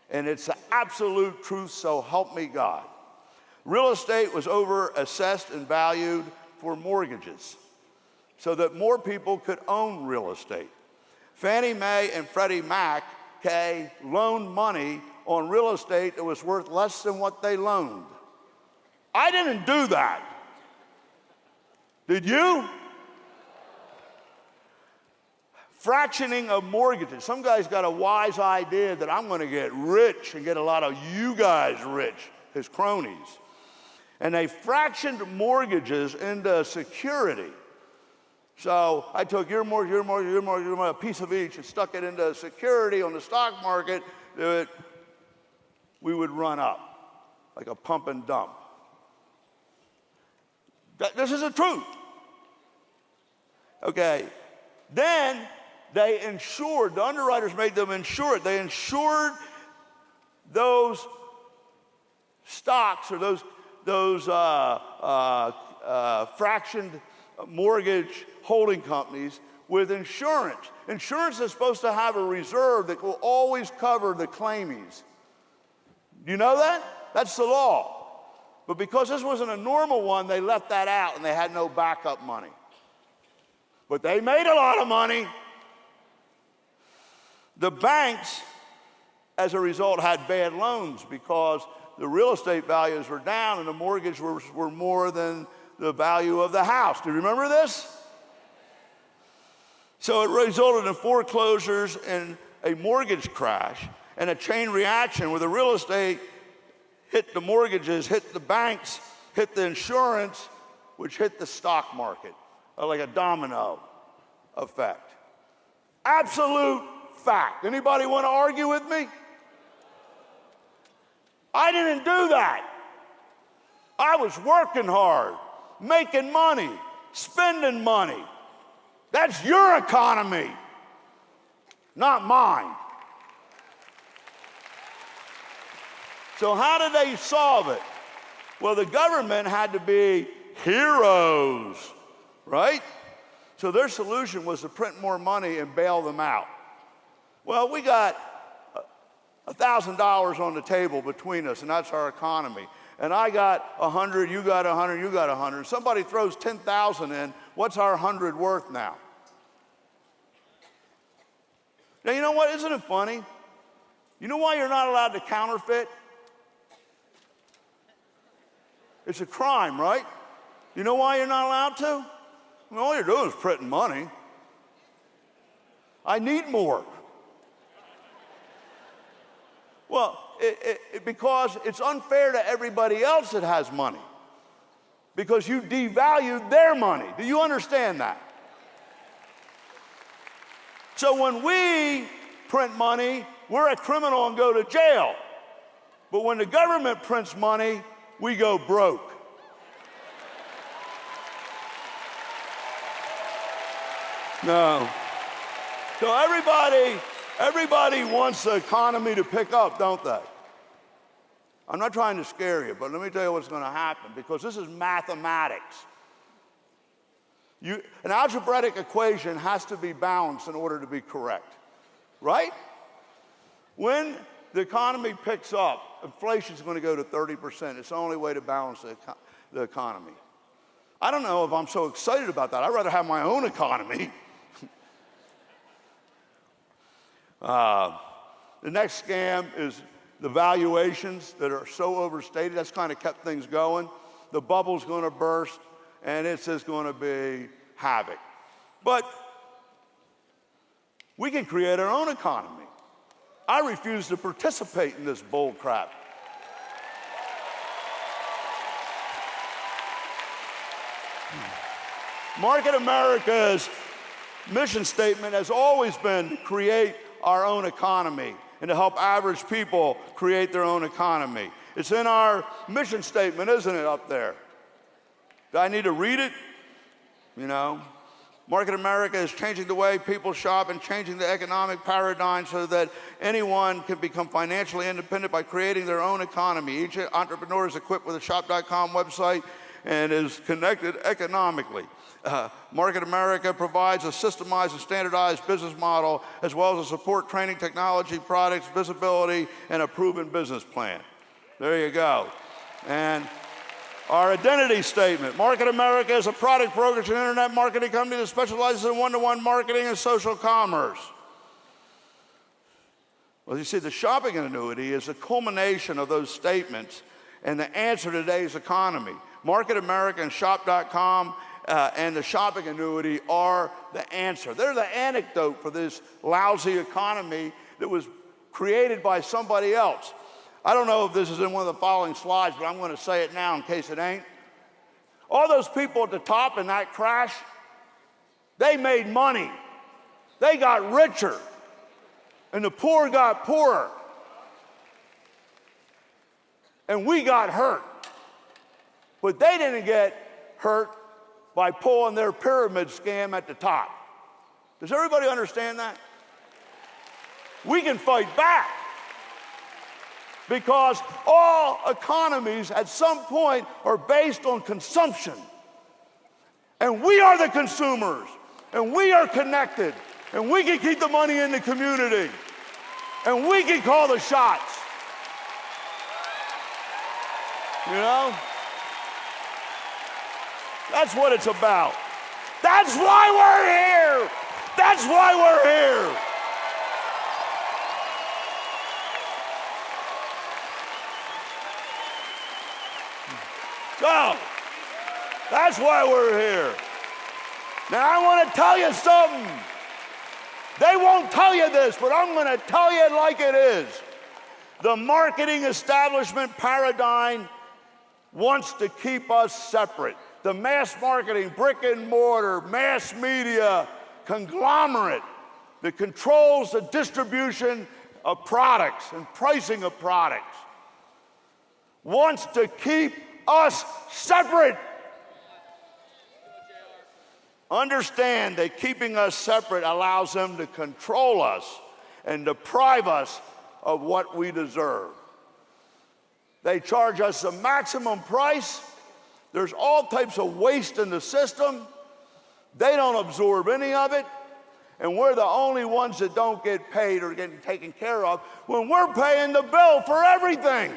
and it's the absolute truth, so help me God. Real estate was over-assessed and valued for mortgages so that more people could own real estate. Fannie Mae and Freddie Mac, loaned money on real estate that was worth less than what they loaned. I didn't do that. Did you? Fractioning of mortgages. Some guy's got a wise idea that I'm going to get rich and get a lot of you guys rich, his cronies. And they fractioned mortgages into security. So I took your mortgage, a piece of each, and stuck it into security on the stock market that we would run up like a pump and dump. This is the truth. Okay. Then they insured, the underwriters made them insure it. They insured those stocks or fractioned mortgage holding companies with insurance. Insurance is supposed to have a reserve that will always cover the claimies. Do you know that? That's the law. But because this wasn't a normal one, they left that out and they had no backup money. But they made a lot of money. The banks, as a result, had bad loans because the real estate values were down and the mortgage were more than the value of the house. Do you remember this? So it resulted in foreclosures and a mortgage crash and a chain reaction where the real estate hit the mortgages, hit the banks, hit the insurance, which hit the stock market, like a domino effect. Absolute fact. Anybody want to argue with me? I didn't do that. I was working hard, making money, spending money. That's your economy, not mine. So how did they solve it? Well, the government had to be heroes, right? So their solution was to print more money and bail them out. Well, we got $1,000 on the table between us, and that's our economy. And I got 100, you got 100, you got 100. Somebody throws 10,000 in, what's our 100 worth now? Now, you know what? Isn't it funny? You know why you're not allowed to counterfeit? It's a crime, right? You know why you're not allowed to? I mean, all you're doing is printing money. I need more. Well, because it's unfair to everybody else that has money. Because you devalued their money. Do you understand that? So when we print money, we're a criminal and go to jail. But when the government prints money, we go broke. No. So everybody wants the economy to pick up, don't they? I'm not trying to scare you, but let me tell you what's going to happen, because this is mathematics. An algebraic equation has to be balanced in order to be correct, right? When the economy picks up, inflation is going to go to 30%. It's the only way to balance the economy. I don't know if I'm so excited about that. I'd rather have my own economy. The next scam is the valuations that are so overstated. That's kind of kept things going. The bubble's going to burst, and it's just going to be havoc. But we can create our own economy. I refuse to participate in this bull crap. Market America's mission statement has always been to create our own economy and to help average people create their own economy. It's in our mission statement, isn't it, up there? Do I need to read it? You know, Market America is changing the way people shop and changing the economic paradigm so that anyone can become financially independent by creating their own economy. Each entrepreneur is equipped with a shop.com website and is connected economically. Market America provides a systemized and standardized business model, as well as a support training, technology, products, visibility, and a proven business plan. There you go. And our identity statement. Market America is a product brokerage and internet marketing company that specializes in one-to-one marketing and social commerce. Well, you see, the shopping annuity is a culmination of those statements and the answer to today's economy. Market America and shop.com and the shopping annuity are the answer. They're the antidote for this lousy economy that was created by somebody else. I don't know if this is in one of the following slides, but I'm going to say it now in case it ain't. All those people at the top in that crash, they made money. They got richer. And the poor got poorer. And we got hurt. But they didn't get hurt by pulling their pyramid scam at the top. Does everybody understand that? We can fight back. Because all economies at some point are based on consumption. And we are the consumers, and we are connected, and we can keep the money in the community, and we can call the shots. You know? That's what it's about. That's why we're here. That's why we're here. So, that's why we're here. Now, I want to tell you something. They won't tell you this, but I'm going to tell you it like it is. The marketing establishment paradigm wants to keep us separate. The mass marketing, brick and mortar, mass media conglomerate that controls the distribution of products and pricing of products wants to keep us separate. Understand that keeping us separate allows them to control us and deprive us of what we deserve. They charge us a maximum price. There's all types of waste in the system. They don't absorb any of it. And we're the only ones that don't get paid or getting taken care of when we're paying the bill for everything.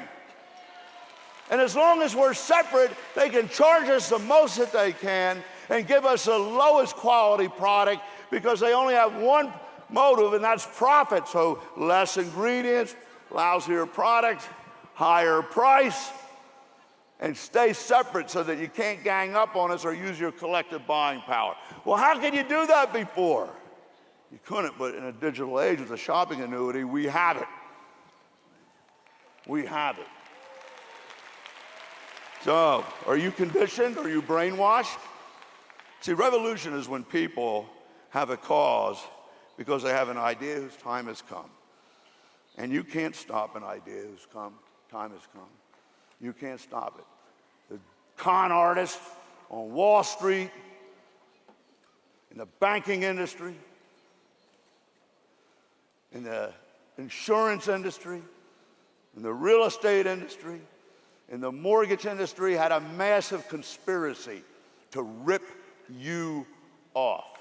And as long as we're separate, they can charge us the most that they can and give us the lowest quality product because they only have one motive, and that's profit. So less ingredients, lousier product, higher price, and stay separate so that you can't gang up on us or use your collective buying power. Well, how could you do that before? You couldn't, but in a digital age with a shopping annuity, we have it. We have it. So, are you conditioned? Are you brainwashed? See, revolution is when people have a cause because they have an idea whose time has come. And you can't stop an idea whose time has come. You can't stop it. The con artists on Wall Street, in the banking industry, in the insurance industry, in the real estate industry, in the mortgage industry had a massive conspiracy to rip you off,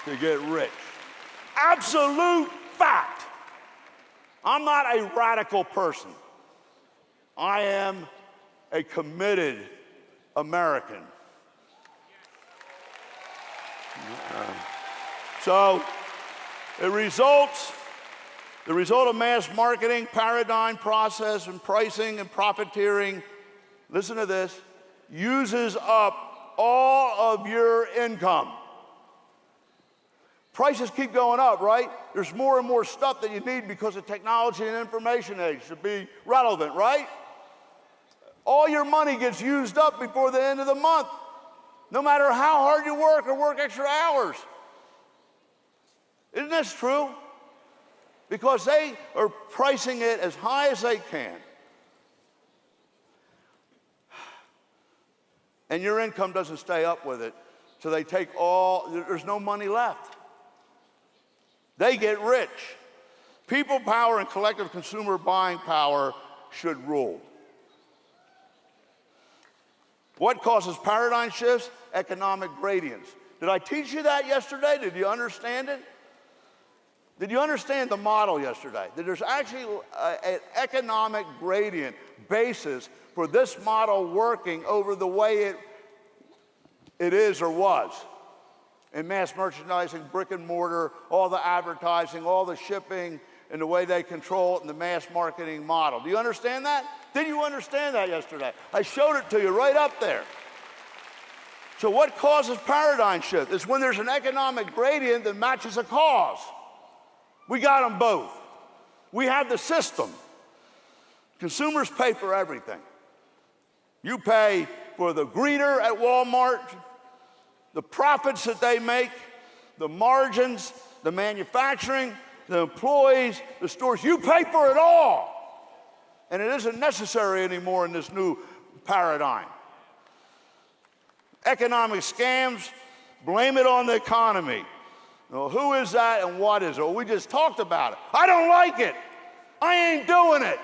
to get rich. Absolute fact. I'm not a radical person. I am a committed American. So the result of mass marketing, paradigm process, and pricing and profiteering, listen to this, uses up all of your income. Prices keep going up, right? There's more and more stuff that you need because of technology and information age to be relevant, right? All your money gets used up before the end of the month, no matter how hard you work or work extra hours. Isn't this true? Because they are pricing it as high as they can. And your income doesn't stay up with it. So they take there's no money left. They get rich. People power and collective consumer buying power should rule. What causes paradigm shifts? Economic gradients. Did I teach you that yesterday? Did you understand it? Did you understand the model yesterday? That there's actually an economic gradient basis for this model working over the way it is or was. In mass merchandising, brick and mortar, all the advertising, all the shipping, and the way they control it in the mass marketing model. Do you understand that? Did you understand that yesterday? I showed it to you right up there. So what causes paradigm shift? It's when there's an economic gradient that matches a cause. We got them both. We have the system. Consumers pay for everything. You pay for the greeter at Walmart, the profits that they make, the margins, the manufacturing, the employees, the stores. You pay for it all. And it isn't necessary anymore in this new paradigm. Economic scams, blame it on the economy. Well, who is that and what is it? Well, we just talked about it. I don't like it. I ain't doing it.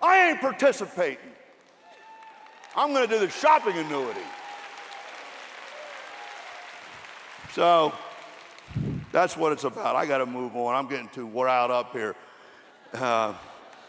I ain't participating. I'm going to do the shopping annuity. So that's what it's about. I got to move on. I'm getting too wound up here. But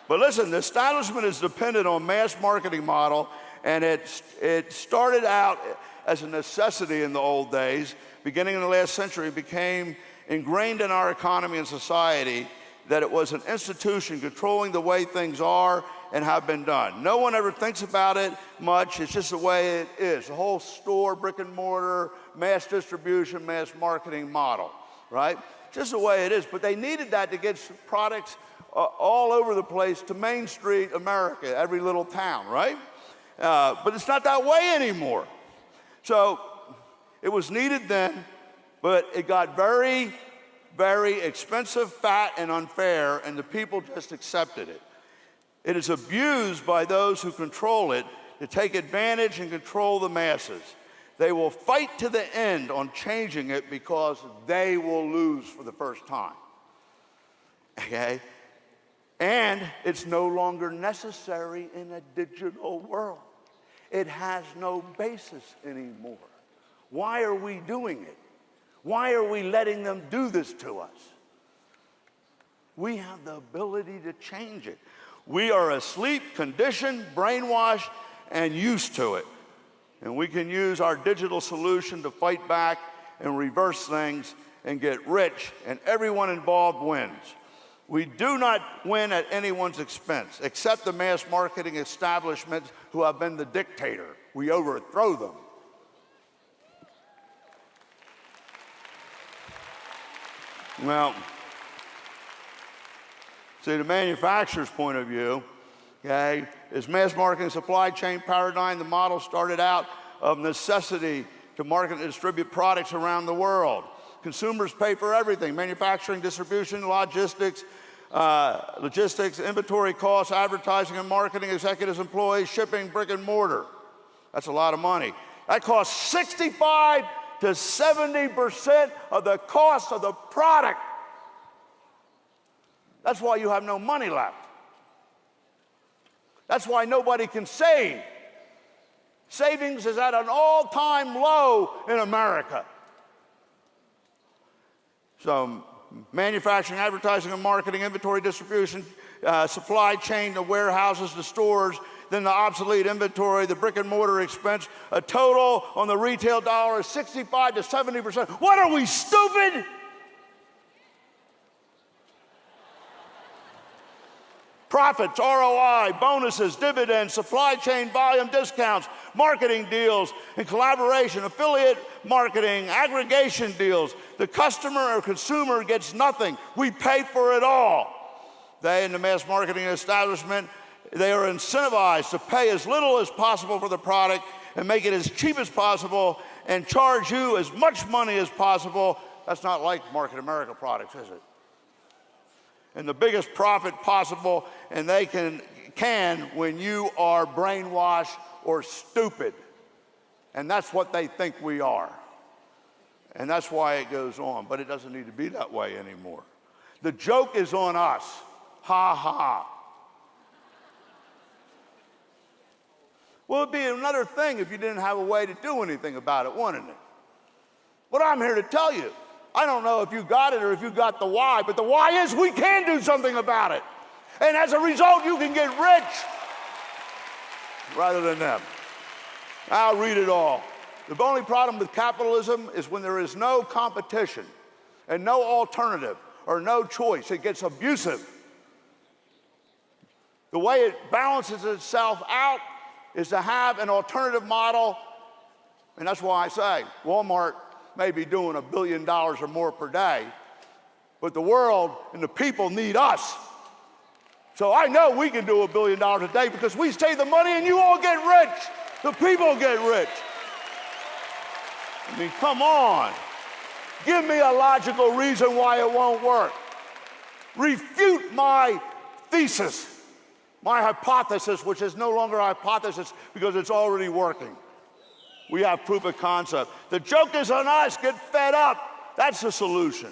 listen, the establishment is dependent on mass marketing model, and it started out as a necessity in the old days. Beginning in the last century, it became ingrained in our economy and society that it was an institution controlling the way things are and have been done. No one ever thinks about it much. It's just the way it is. The whole store, brick and mortar, mass distribution, mass marketing model, right? Just the way it is. But they needed that to get products all over the place to Main Street, America, every little town, right? But it's not that way anymore. So it was needed then, but it got very, very expensive, fat, and unfair, and the people just accepted it. It is abused by those who control it to take advantage and control the masses. They will fight to the end on changing it because they will lose for the first time. Okay? And it's no longer necessary in a digital world. It has no basis anymore. Why are we doing it? Why are we letting them do this to us? We have the ability to change it. We are asleep, conditioned, brainwashed, and used to it. And we can use our digital solution to fight back and reverse things and get rich, and everyone involved wins. We do not win at anyone's expense, except the mass marketing establishments who have been the dictator. We overthrow them. Well, see, the manufacturer's point of view, okay, is mass marketing supply chain paradigm. The model started out of necessity to market and distribute products around the world. Consumers pay for everything: manufacturing, distribution, logistics, inventory costs, advertising and marketing, executives, employees, shipping, brick and mortar. That's a lot of money. That costs 65 to 70% of the cost of the product. That's why you have no money left. That's why nobody can save. Savings is at an all-time low in America. So manufacturing, advertising and marketing, inventory distribution, supply chain, the warehouses, the stores, then the obsolete inventory, the brick and mortar expense. A total on the retail dollar is 65 to 70%. What are we, stupid? Profits, ROI, bonuses, dividends, supply chain volume discounts, marketing deals and collaboration, affiliate marketing, aggregation deals. The customer or consumer gets nothing. We pay for it all. They, in the mass marketing establishment, they are incentivized to pay as little as possible for the product and make it as cheap as possible and charge you as much money as possible. That's not like Market America products, is it? And the biggest profit possible, and they can when you are brainwashed or stupid. And that's what they think we are. And that's why it goes on, but it doesn't need to be that way anymore. The joke is on us. Ha ha. Well, it'd be another thing if you didn't have a way to do anything about it, wouldn't it? But I'm here to tell you, I don't know if you got it or if you got the why, but the why is we can do something about it. And as a result, you can get rich rather than them. I'll read it all. The only problem with capitalism is when there is no competition and no alternative or no choice. It gets abusive. The way it balances itself out is to have an alternative model, and that's why I say Walmart may be doing $1 billion or more per day, but the world and the people need us. So I know we can do $1 billion a day because we save the money and you all get rich. The people get rich. I mean, come on. Give me a logical reason why it won't work. Refute my thesis, my hypothesis, which is no longer a hypothesis because it's already working. We have proof of concept. The joke is on us. Get fed up. That's the solution.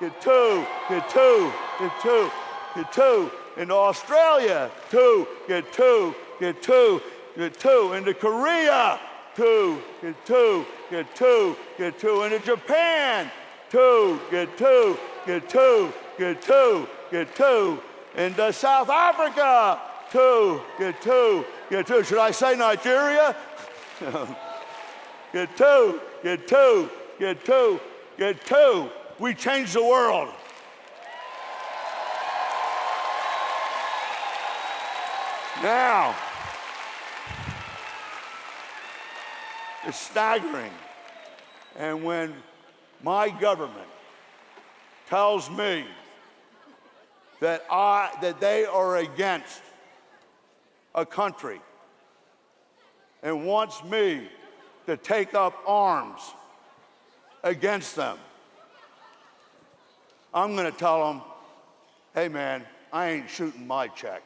get 2, get 2, get 2, get 2. Into Australia, 2, get 2, get 2, get 2. Into Korea, 2, get 2, get 2, get 2. Into Japan, 2, get 2, get 2, get 2, get 2. Into South Africa, 2, get 2, get 2. Should I say Nigeria? Get 2, get 2, get 2, get 2. We changed the world. Now, it's staggering. And when my government tells me that they are against a country and wants me to take up arms against them, I'm going to tell them, hey man, I ain't shooting my check.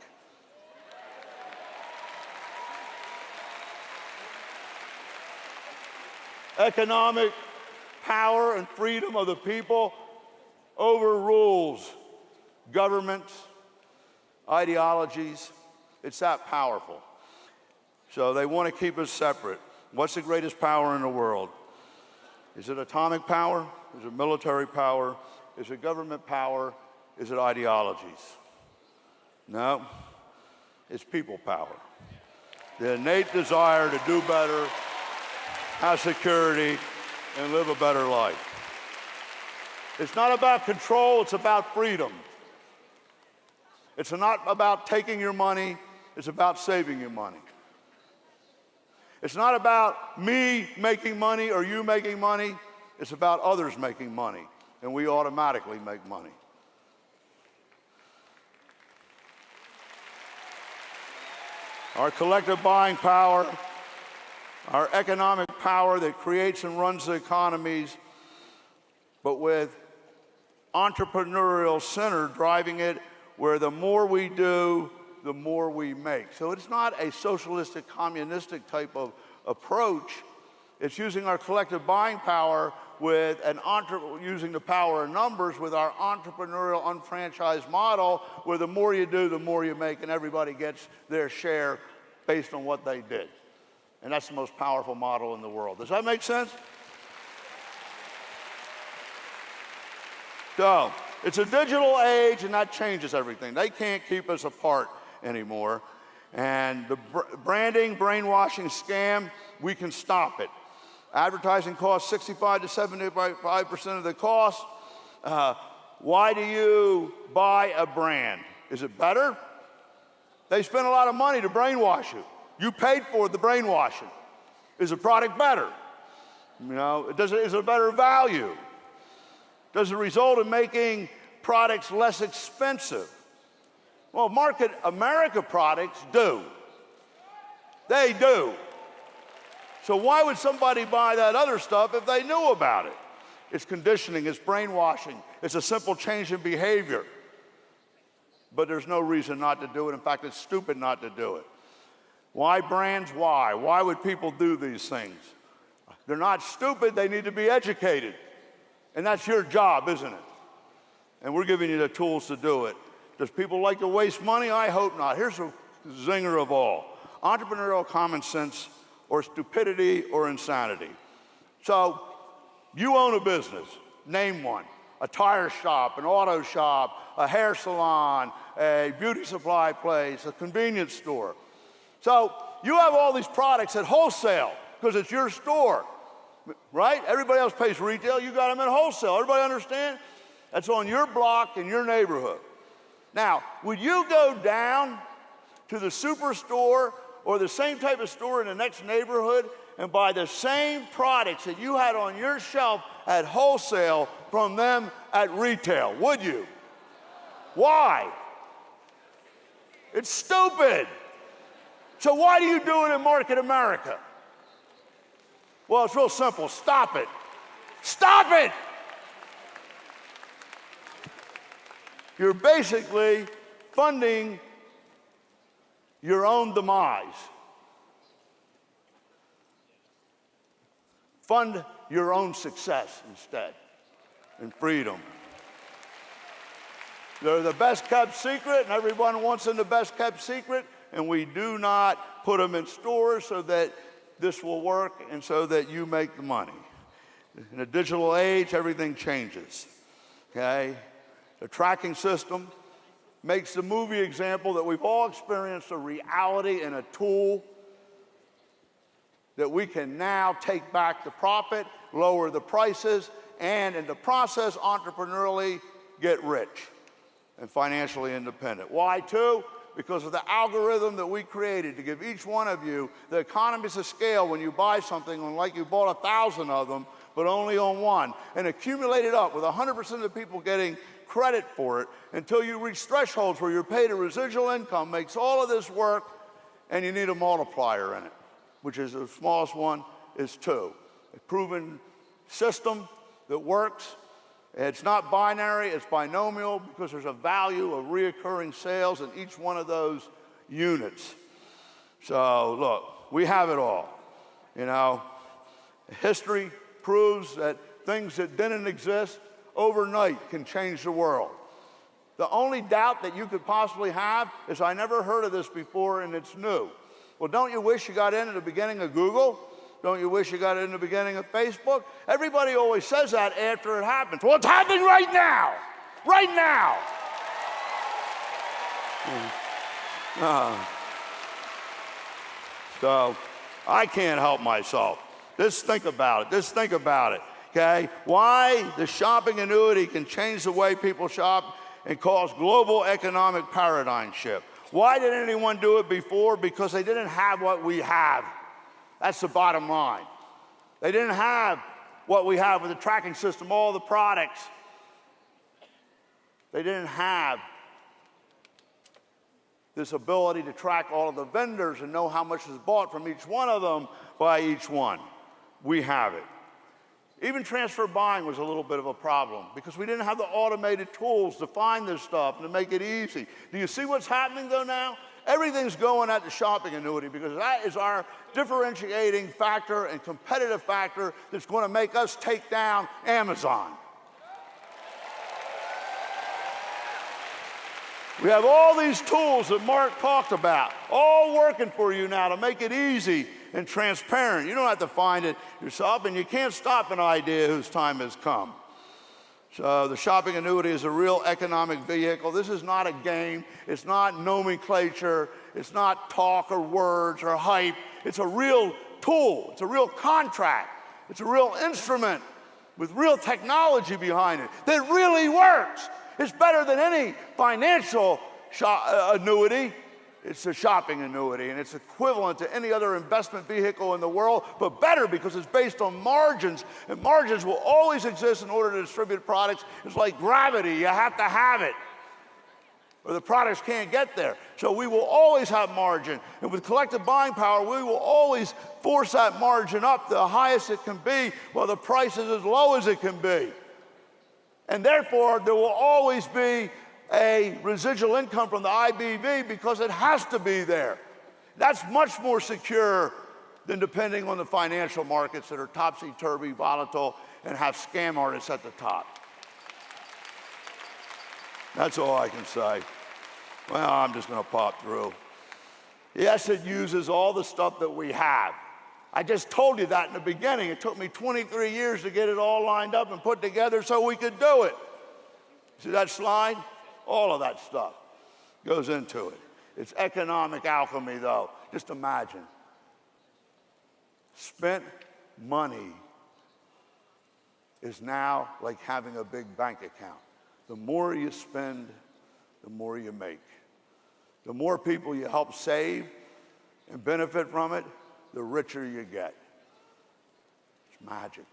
Economic power and freedom of the people overrules governments, ideologies. It's that powerful. So they want to keep us separate. What's the greatest power in the world? Is it atomic power? Is it military power? Is it government power? Is it ideologies? No, it's people power. The innate desire to do better, have security, and live a better life. It's not about control, it's about freedom. It's not about taking your money, it's about saving your money. It's not about me making money or you making money, it's about others making money, and we automatically make money. Our collective buying power, our economic power that creates and runs the economies, but with entrepreneurial center driving it, where the more we do, the more we make. So it's not a socialistic, communistic type of approach. It's using our collective buying power with using the power of numbers with our entrepreneurial, unfranchised model, where the more you do, the more you make, and everybody gets their share based on what they did. And that's the most powerful model in the world. Does that make sense? So, it's a digital age, and that changes everything. They can't keep us apart anymore. And the branding, brainwashing scam, we can stop it. Advertising costs 65 to 75% of the cost. Why do you buy a brand? Is it better? They spend a lot of money to brainwash you. You paid for the brainwashing. Is the product better? You know, is it a better value? Does it result in making products less expensive? Well, Market America products do. They do. So why would somebody buy that other stuff if they knew about it? It's conditioning, it's brainwashing, it's a simple change in behavior. But there's no reason not to do it. In fact, it's stupid not to do it. Why brands? Why? Why would people do these things? They're not stupid, they need to be educated. And that's your job, isn't it? And we're giving you the tools to do it. Does people like to waste money? I hope not. Here's the zinger of all. Entrepreneurial common sense or stupidity or insanity. So you own a business. Name one. A tire shop, an auto shop, a hair salon, a beauty supply place, a convenience store. So you have all these products at wholesale because it's your store, right? Everybody else pays retail. You got them at wholesale. Everybody understand? That's on your block in your neighborhood. Now, would you go down to the superstore or the same type of store in the next neighborhood and buy the same products that you had on your shelf at wholesale from them at retail? Would you? Why? It's stupid. So why do you do it in Market America? Well, it's real simple. Stop it. Stop it! You're basically funding your own demise. Fund your own success instead, and freedom. They're the best kept secret, and everyone wants them the best kept secret, and we do not put them in stores so that this will work and so that you make the money. In a digital age, everything changes, okay? The tracking system makes the movie example that we've all experienced a reality and a tool that we can now take back the profit, lower the prices, and in the process, entrepreneurially get rich and financially independent. Why, too? Because of the algorithm that we created to give each one of you the economies of scale when you buy something, when like you bought 1,000 of them, but only on one, and accumulate it up with 100% of the people getting credit for it until you reach thresholds where you're paid a residual income, makes all of this work, and you need a multiplier in it, which is the smallest one is 2. A proven system that works. It's not binary, it's binomial because there's a value of reoccurring sales in each one of those units. So look, we have it all. You know, history proves that things that didn't exist overnight can change the world. The only doubt that you could possibly have is I never heard of this before and it's new. Well, don't you wish you got in at the beginning of Google? Don't you wish you got in the beginning of Facebook? Everybody always says that after it happens. Well, it's happening right now. Right now. So I can't help myself. Just think about it. Just think about it. Okay? Why the shopping annuity can change the way people shop and cause global economic paradigm shift. Why didn't anyone do it before? Because they didn't have what we have. That's the bottom line. They didn't have what we have with the tracking system, all the products. They didn't have this ability to track all of the vendors and know how much is bought from each one of them by each one. We have it. Even transfer buying was a little bit of a problem because we didn't have the automated tools to find this stuff and to make it easy. Do you see what's happening though now? Everything's going at the shopping annuity because that is our differentiating factor and competitive factor that's going to make us take down Amazon. We have all these tools that Mark talked about, all working for you now to make it easy and transparent. You don't have to find it yourself, and you can't stop an idea whose time has come. So the shopping annuity is a real economic vehicle. This is not a game. It's not nomenclature. It's not talk or words or hype. It's a real tool. It's a real contract. It's a real instrument with real technology behind it that really works. It's better than any financial annuity. It's a shopping annuity, and it's equivalent to any other investment vehicle in the world, but better because it's based on margins, and margins will always exist in order to distribute products. It's like gravity. You have to have it, or the products can't get there. So we will always have margin, and with collective buying power, we will always force that margin up to the highest it can be while the price is as low as it can be. And therefore, there will always be a residual income from the IBV because it has to be there. That's much more secure than depending on the financial markets that are topsy-turvy, volatile, and have scam artists at the top. That's all I can say. Well, I'm just going to pop through. Yes, it uses all the stuff that we have. I just told you that in the beginning. It took me 23 years to get it all lined up and put together so we could do it. See that slide? All of that stuff goes into it. It's economic alchemy, though. Just imagine. Spent money is now like having a big bank account. The more you spend, the more you make. The more people you help save and benefit from it, the richer you get. It's magic.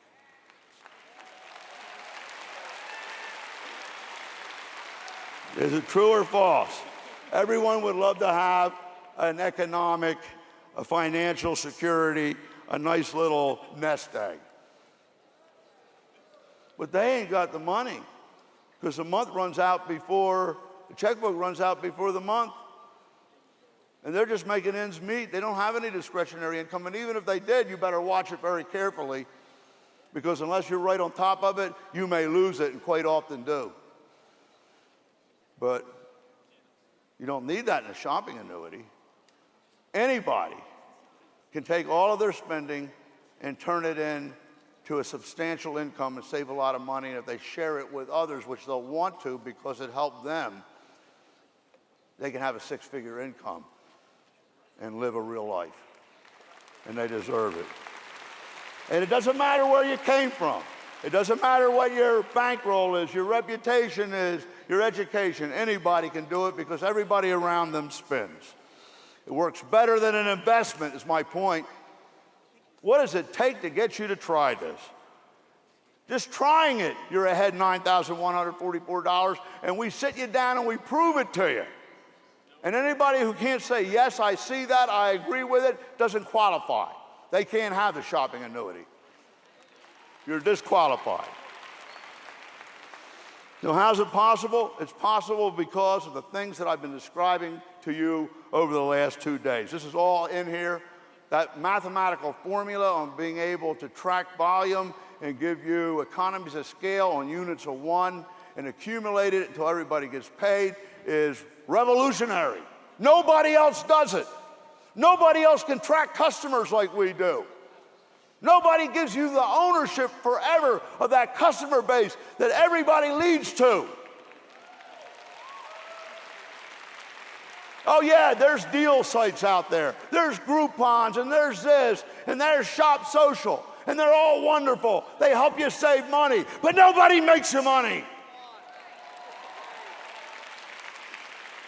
Is it true or false? Everyone would love to have an economic, a financial security, a nice little nest egg. But they ain't got the money because the month runs out before, the checkbook runs out before the month. And they're just making ends meet. They don't have any discretionary income. And even if they did, you better watch it very carefully because unless you're right on top of it, you may lose it and quite often do. But you don't need that in a shopping annuity. Anybody can take all of their spending and turn it into a substantial income and save a lot of money. And if they share it with others, which they'll want to because it helped them, they can have a six-figure income and live a real life. And they deserve it. And it doesn't matter where you came from. It doesn't matter what your bankroll is, your reputation is, your education. Anybody can do it because everybody around them spends. It works better than an investment, is my point. What does it take to get you to try this? Just trying it, you're ahead $9,144, and we sit you down and we prove it to you. And anybody who can't say, yes, I see that, I agree with it, doesn't qualify. They can't have the shopping annuity. You're disqualified. So how's it possible? It's possible because of the things that I've been describing to you over the last 2 days. This is all in here. That mathematical formula on being able to track volume and give you economies of scale on units of one and accumulate it until everybody gets paid is revolutionary. Nobody else does it. Nobody else can track customers like we do. Nobody gives you the ownership forever of that customer base that everybody leads to. Oh yeah, there's deal sites out there. There's Groupons, and there's this, and there's Shop Social, and they're all wonderful. They help you save money, but nobody makes you money.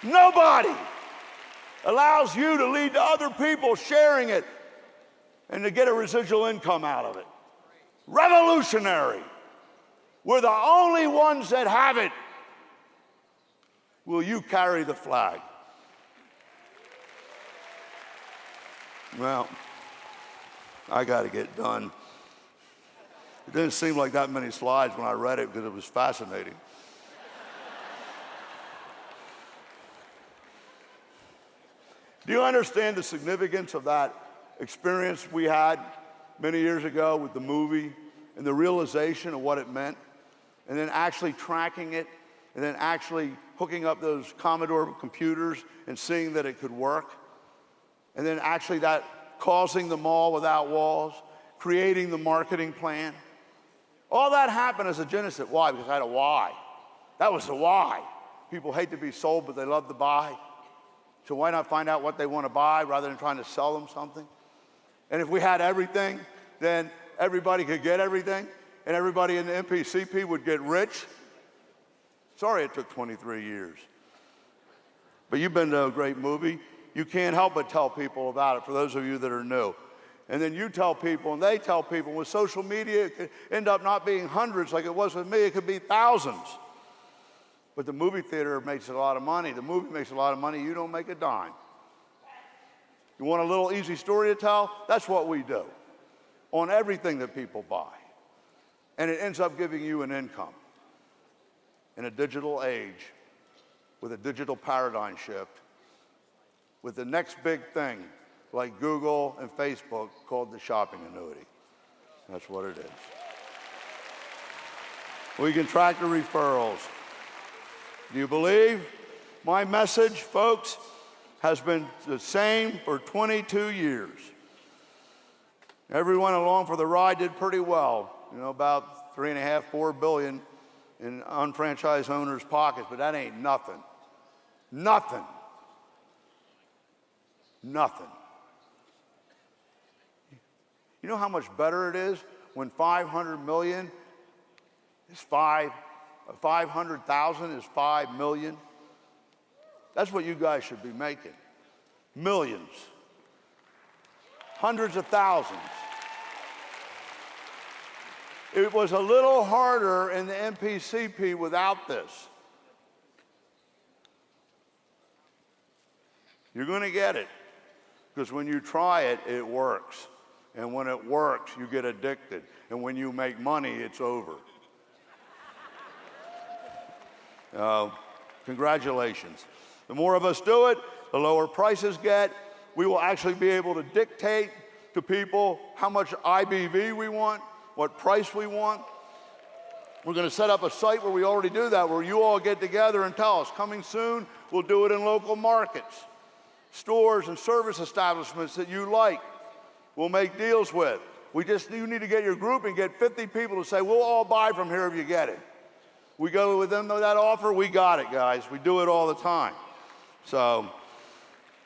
Nobody allows you to lead to other people sharing it and to get a residual income out of it. Revolutionary. We're the only ones that have it. Will you carry the flag? Well, I got to get done. It didn't seem like that many slides when I read it because it was fascinating. Do you understand the significance of that experience we had many years ago with the movie and the realization of what it meant, and then actually tracking it, and then actually hooking up those Commodore computers and seeing that it could work, and then actually that causing the mall without walls, creating the marketing plan? All that happened as a genesis. Why? Because I had a why. That was the why. People hate to be sold, but they love to buy. So why not find out what they want to buy rather than trying to sell them something? And if we had everything, then everybody could get everything, and everybody in the NPCP would get rich. Sorry it took 23 years. But you've been to a great movie. You can't help but tell people about it, for those of you that are new. And then you tell people, and they tell people. With social media, it could end up not being hundreds like it was with me. It could be thousands. But the movie theater makes a lot of money. The movie makes a lot of money. You don't make a dime. You want a little easy story to tell? That's what we do on everything that people buy. And it ends up giving you an income in a digital age with a digital paradigm shift, with the next big thing like Google and Facebook called the shopping annuity. That's what it is. We can track the referrals. Do you believe? My message, folks, has been the same for 22 years. Everyone along for the ride did pretty well. You know, about $3.5, $4 billion in unfranchised owners' pockets, but that ain't nothing. Nothing. Nothing. You know how much better it is when 500 million is 500,000 is 5 million? That's what you guys should be making. Millions. Hundreds of thousands. It was a little harder in the NPCP without this. You're going to get it, because when you try it, it works. And when it works, you get addicted. And when you make money, it's over. Congratulations. The more of us do it, the lower prices get. We will actually be able to dictate to people how much IBV we want, what price we want. We're going to set up a site where we already do that, where you all get together and tell us. Coming soon, we'll do it in local markets, stores and service establishments that you like. We'll make deals with. You need to get your group and get 50 people to say, we'll all buy from here if you get it. We go with them with that offer, we got it, guys. We do it all the time. So,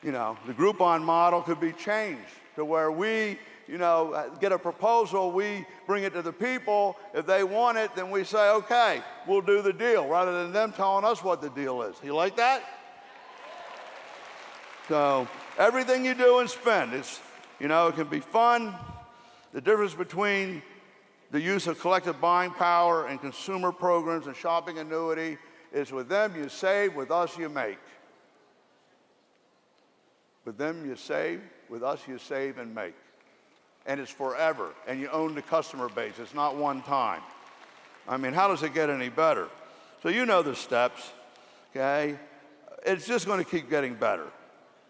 the Groupon model could be changed to where we, get a proposal, we bring it to the people. If they want it, then we say, okay, we'll do the deal, rather than them telling us what the deal is. You like that? So, everything you do and spend, it can be fun. The difference between the use of collective buying power and consumer programs and shopping annuity is with them you save, with us you make. With them you save, with us you save and make. And it's forever, and you own the customer base. It's not one time. I mean, how does it get any better? So you know the steps, okay? It's just going to keep getting better.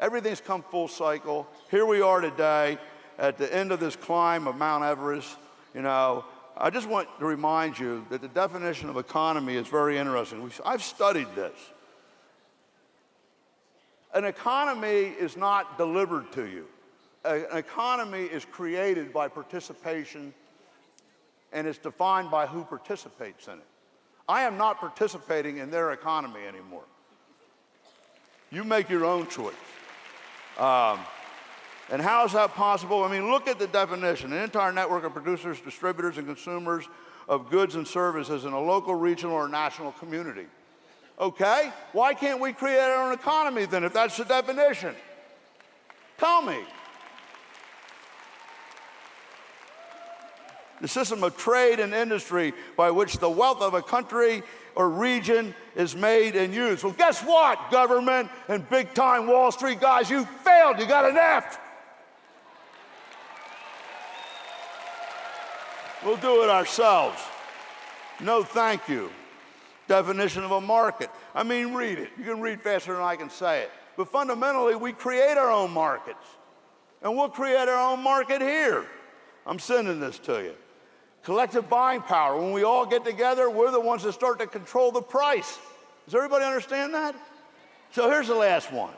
Everything's come full cycle. Here we are today at the end of this climb of Mount Everest. I just want to remind you that the definition of economy is very interesting. I've studied this. An economy is not delivered to you. An economy is created by participation, and it's defined by who participates in it. I am not participating in their economy anymore. You make your own choice. And how is that possible? I mean, look at the definition. An entire network of producers, distributors, and consumers of goods and services in a local, regional, or national community. Okay, why can't we create our own economy then, if that's the definition? Tell me. The system of trade and industry by which the wealth of a country or region is made and used. Well, guess what, government and big-time Wall Street guys? You failed. You got an F. We'll do it ourselves. No, thank you. Definition of a market. I mean, read it. You can read faster than I can say it. But fundamentally, we create our own markets. And we'll create our own market here. I'm sending this to you. Collective buying power. When we all get together, we're the ones that start to control the price. Does everybody understand that? So here's the last one.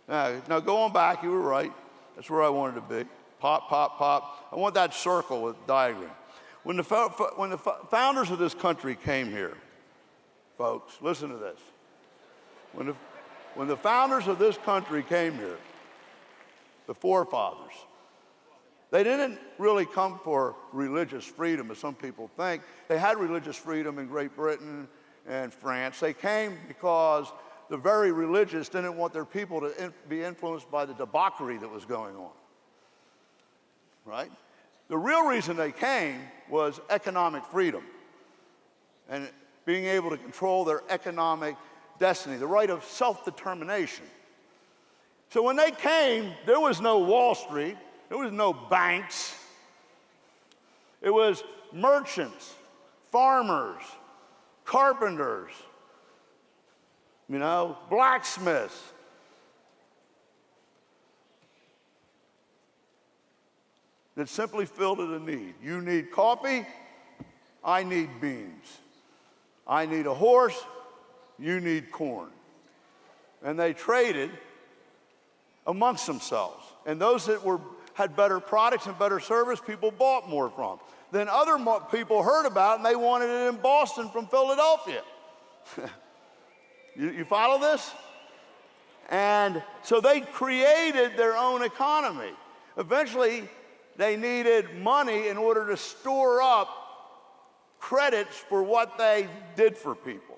Now go on back. You were right. That's where I wanted to be. Pop, pop, pop. I want that circle with diagram. When the founders of this country came here, folks, listen to this. When the founders of this country came here, the forefathers, they didn't really come for religious freedom, as some people think. They had religious freedom in Great Britain and France. They came because the very religious didn't want their people to be influenced by the debauchery that was going on. Right? The real reason they came was economic freedom and being able to control their economic destiny, the right of self-determination. So when they came, there was no Wall Street, there was no banks. It was merchants, farmers, carpenters, blacksmiths. That simply filled a need. You need coffee, I need beans. I need a horse, you need corn. And they traded amongst themselves. And those that had better products and better service, people bought more from. Then other people heard about it, and they wanted it in Boston from Philadelphia. You follow this? And so they created their own economy. Eventually, they needed money in order to store up credits for what they did for people.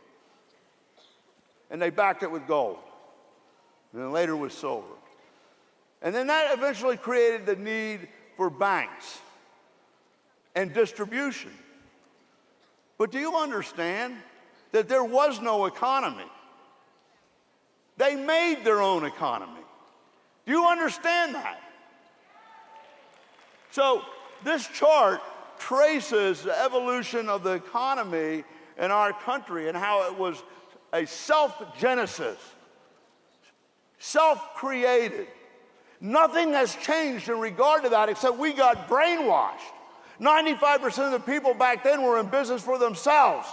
And they backed it with gold. And then later with silver. And then that eventually created the need for banks and distribution. But do you understand that there was no economy? They made their own economy. Do you understand that? So this chart traces the evolution of the economy in our country and how it was a self-genesis, self-created. Nothing has changed in regard to that except we got brainwashed. 95% of the people back then were in business for themselves.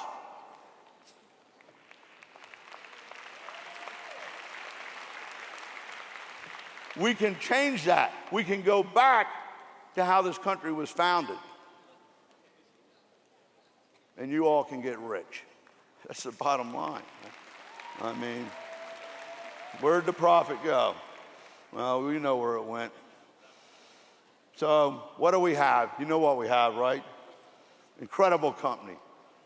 We can change that. We can go back to how this country was founded. And you all can get rich. That's the bottom line. I mean, where'd the profit go? Well, we know where it went. So what do we have? You know what we have, right? Incredible company.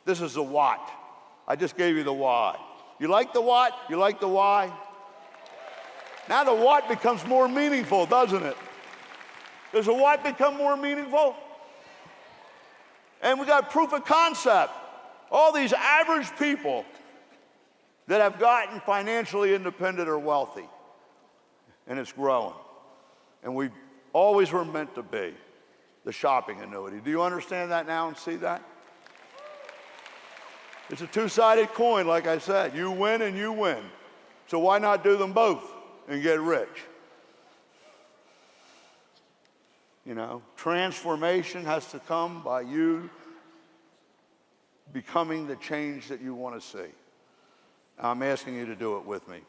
This is the what. I just gave you the why. You like the what? You like the why? Now the what becomes more meaningful, doesn't it? Does the what become more meaningful? And we got proof of concept. All these average people that have gotten financially independent or wealthy. And it's growing. And we always were meant to be the shopping annuity. Do you understand that now and see that? It's a two-sided coin, like I said. You win and you win. So why not do them both and get rich? You know, transformation has to come by you becoming the change that you want to see. I'm asking you to do it with me.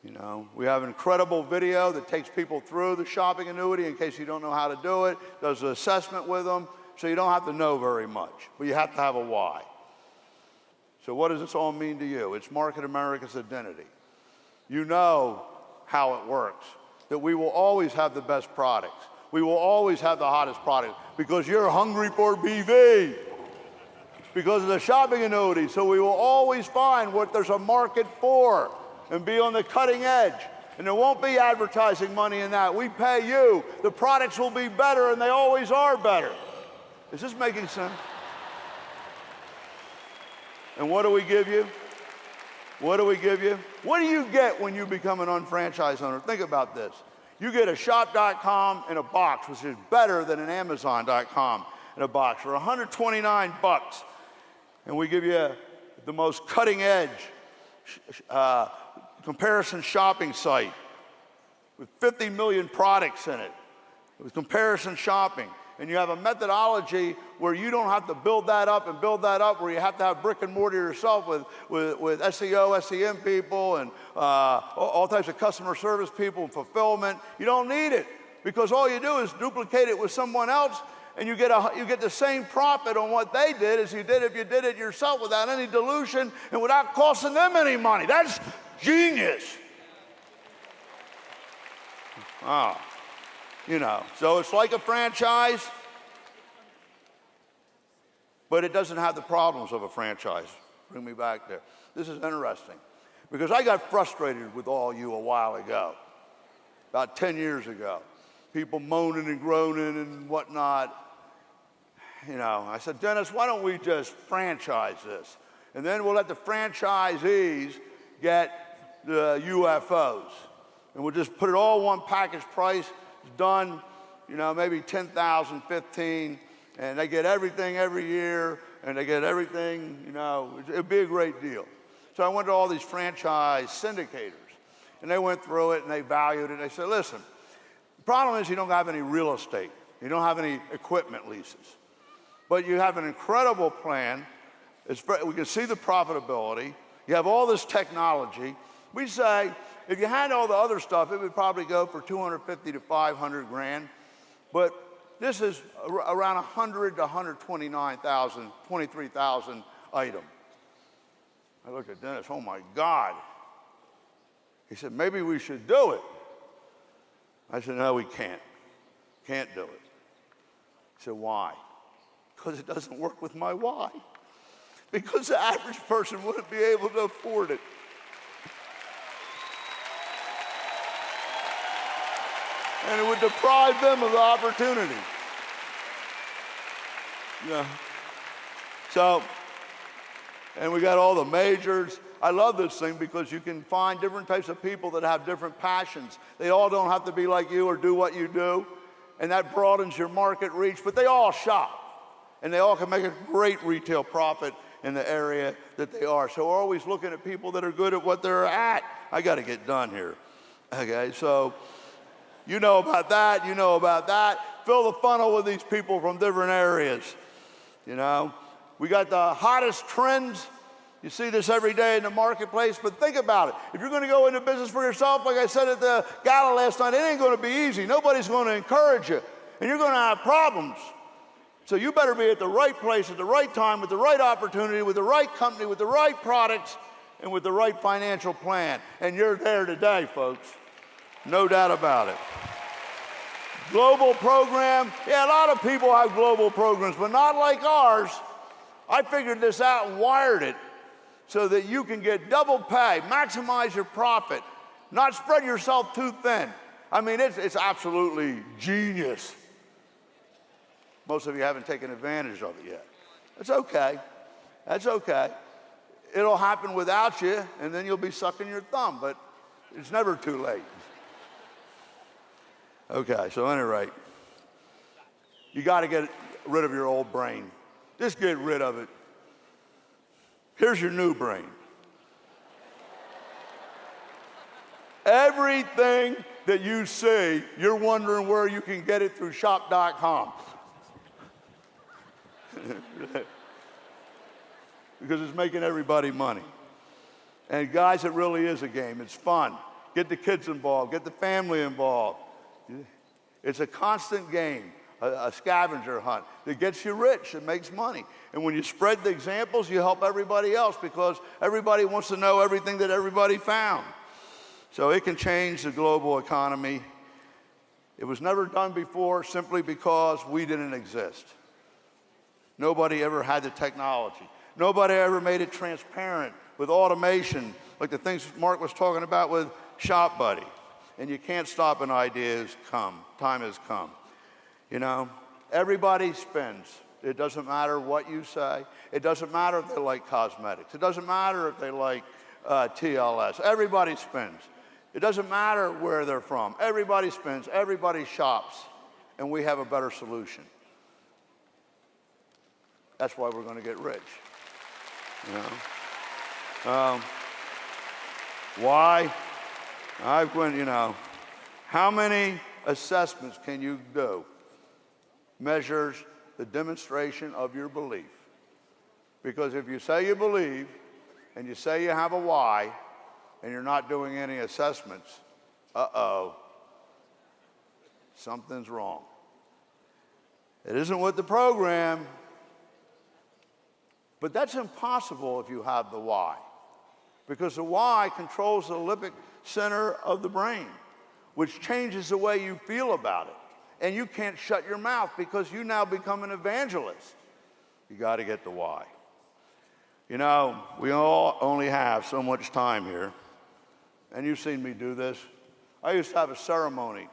You know, we have an incredible video that takes people through the shopping annuity in case you don't know how to do it, does an assessment with them, so you don't have to know very much, but you have to have a why. So what does this all mean to you? It's Market America's identity. You know how it works, that we will always have the best products. We will always have the hottest product because you're hungry for BV, because of the shopping annuity. So we will always find what there's a market for and be on the cutting edge. And there won't be advertising money in that. We pay you. The products will be better, and they always are better. Is this making sense? And what do we give you? What do we give you? What do you get when you become an unfranchised owner? Think about this. You get a shop.com in a box, which is better than an Amazon.com in a box for $129. And we give you the most cutting edge comparison shopping site with 50 million products in it, with comparison shopping. And you have a methodology where you don't have to build that up and build that up, where you have to have brick and mortar yourself with SEO, SEM people, and all types of customer service people and fulfillment. You don't need it, because all you do is duplicate it with someone else, and you get the same profit on what they did as you did if you did it yourself without any dilution and without costing them any money. That's genius. You know, so it's like a franchise, but it doesn't have the problems of a franchise. Bring me back there. This is interesting, because I got frustrated with all you a while ago, about 10 years ago. People moaning and groaning and whatnot. You know, I said, Dennis, why don't we just franchise this? And then we'll let the franchisees get the UFOs. And we'll just put it all one package price. It's done, you know, maybe 10,000, 15, and they get everything every year, and they get everything, you know, it'd be a great deal. So I went to all these franchise syndicators, and they went through it, and they valued it. They said, listen, the problem is you don't have any real estate. You don't have any equipment leases. But you have an incredible plan. We can see the profitability. You have all this technology. We say, if you had all the other stuff, it would probably go for 250 to 500 grand. But this is around 100 to 129,000, 23,000 item. I looked at Dennis, oh my God. He said, maybe we should do it. I said, no, we can't. Can't do it. He said, why? Because it doesn't work with my why. Because the average person wouldn't be able to afford it. And it would deprive them of the opportunity. Yeah. So, and we got all the majors. I love this thing because you can find different types of people that have different passions. They all don't have to be like you or do what you do. And that broadens your market reach, but they all shop. And they all can make a great retail profit in the area that they are. So we're always looking at people that are good at what they're at. I got to get done here. Okay, so you know about that, you know about that. fill the funnel with these people from different areas. You know, we got the hottest trends. You see this every day in the marketplace, but think about it. If you're going to go into business for yourself, like I said at the gala last night, it ain't going to be easy. Nobody's going to encourage you, and you're going to have problems. So you better be at the right place at the right time with the right opportunity, with the right company, with the right products, and with the right financial plan. And you're there today, folks. No doubt about it. Global program. Yeah, a lot of people have global programs, but not like ours. I figured this out and wired it so that you can get double pay, maximize your profit, not spread yourself too thin. I mean, it's absolutely genius. Most of you haven't taken advantage of it yet. It's okay. That's okay. It'll happen without you, and then you'll be sucking your thumb, but it's never too late. Okay, so at any rate, you got to get rid of your old brain. Just get rid of it. Here's your new brain. Everything that you see, you're wondering where you can get it through shop.com. Because it's making everybody money. And guys, it really is a game. It's fun. Get the kids involved. Get the family involved. It's a constant game, a scavenger hunt that gets you rich, it makes money. And when you spread the examples, you help everybody else because everybody wants to know everything that everybody found. So it can change the global economy. It was never done before simply because we didn't exist. Nobody ever had the technology. Nobody ever made it transparent with automation, like the things Mark was talking about with Shop Buddy. And you can't stop an idea has come. Time has come. You know, everybody spends. It doesn't matter what you say. It doesn't matter if they like cosmetics. It doesn't matter if they like TLS. Everybody spends. It doesn't matter where they're from. Everybody spends. Everybody shops. And we have a better solution. That's why we're going to get rich. You know? Why? I've went, you know, how many assessments can you do? Measures the demonstration of your belief. Because if you say you believe and you say you have a why and you're not doing any assessments, something's wrong. It isn't with the program, but that's impossible if you have the why. Because the why controls the limbic center of the brain, which changes the way you feel about it. And you can't shut your mouth because you now become an evangelist. You got to get the why. You know, we all only have so much time here. And you've seen me do this. I used to have a ceremony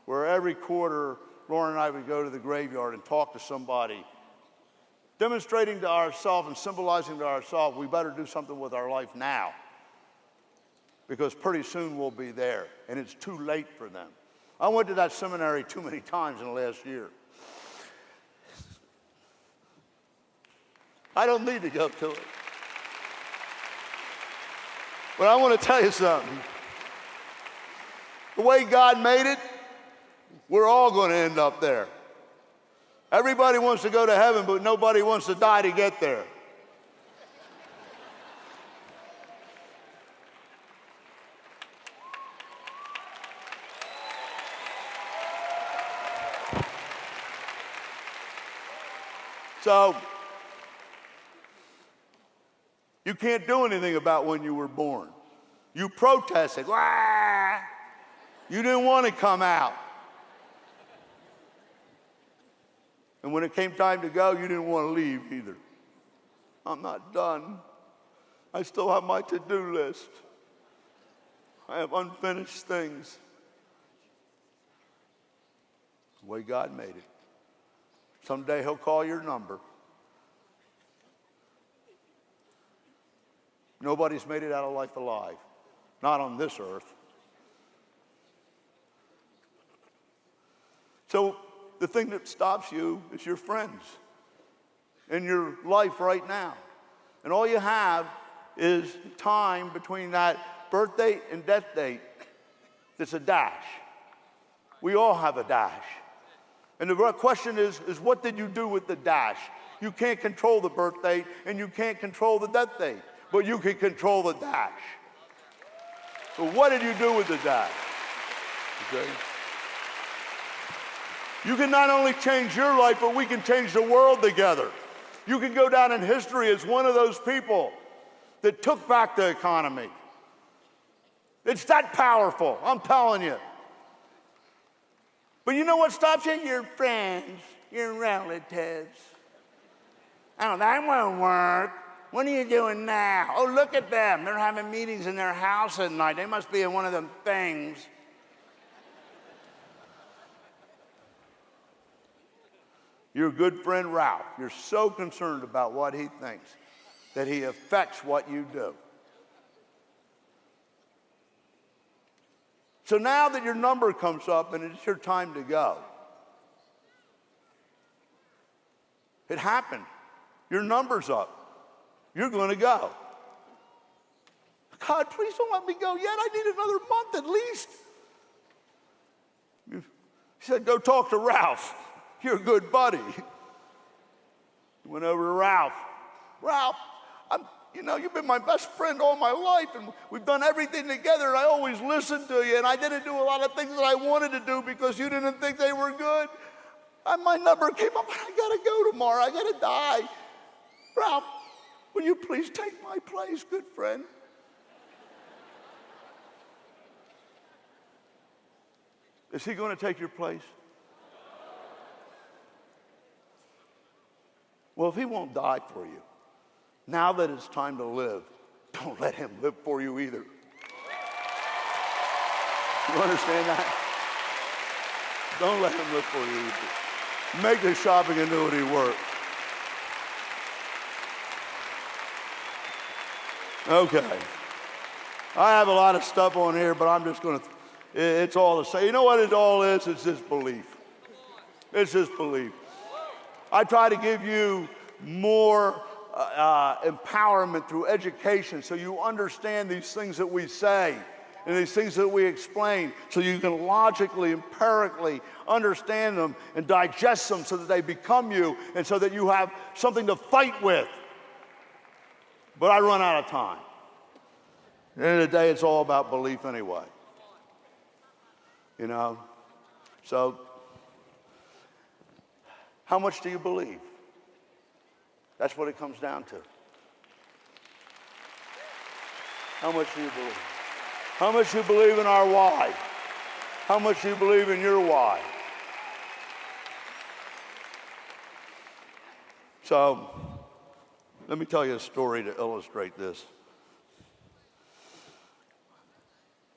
where every quarter, Lauren and I would go to the graveyard and talk to somebody, demonstrating to ourselves and symbolizing to ourselves, we better do something with our life now. Because pretty soon we'll be there, and it's too late for them. I went to that seminary too many times in the last year. I don't need to go to it. But I want to tell you something. The way God made it, we're all going to end up there. Everybody wants to go to heaven, but nobody wants to die to get there. So, you can't do anything about when you were born. You protested. Wah! You didn't want to come out. And when it came time to go, you didn't want to leave either. I'm not done. I still have my to-do list. I have unfinished things. The way God made it. Someday he'll call your number. Nobody's made it out of life alive. Not on this earth. So the thing that stops you is your friends and your life right now. And all you have is time between that birth date and death date. It's a dash. We all have a dash. And the question is what did you do with the dash? You can't control the birth date and you can't control the death date, but you can control the dash. So what did you do with the dash? Okay? You can not only change your life, but we can change the world together. You can go down in history as one of those people that took back the economy. It's that powerful, I'm telling you. But you know what stops you? Your friends, your relatives. Oh, that won't work. What are you doing now? Oh, look at them. They're having meetings in their house at night. They must be in one of them things. Your good friend Ralph, you're so concerned about what he thinks that he affects what you do. So now that your number comes up and it's your time to go, it happened. Your number's up. You're going to go. God, please don't let me go yet. I need another month at least. He said, go talk to Ralph. You're a good buddy. He went over to Ralph. Ralph, you've been my best friend all my life, and we've done everything together, and I always listened to you, and I didn't do a lot of things that I wanted to do because you didn't think they were good. And my number came up, and I got to go tomorrow. I got to die. Ralph, will you please take my place, good friend? Is he going to take your place? Well, if he won't die for you, now that it's time to live, don't let him live for you either. You understand that? Don't let him live for you either. Make the shopping annuity work. Okay. I have a lot of stuff on here, but I'm just going to, it's all the same. You know what it all is? It's just belief. It's just belief. I try to give you more empowerment through education so you understand these things that we say and these things that we explain so you can logically, empirically understand them and digest them so that they become you and so that you have something to fight with. But I run out of time. At the end of the day, it's all about belief anyway. You know? So, how much do you believe? That's what it comes down to. How much do you believe? How much do you believe in our why? How much do you believe in your why? So, let me tell you a story to illustrate this.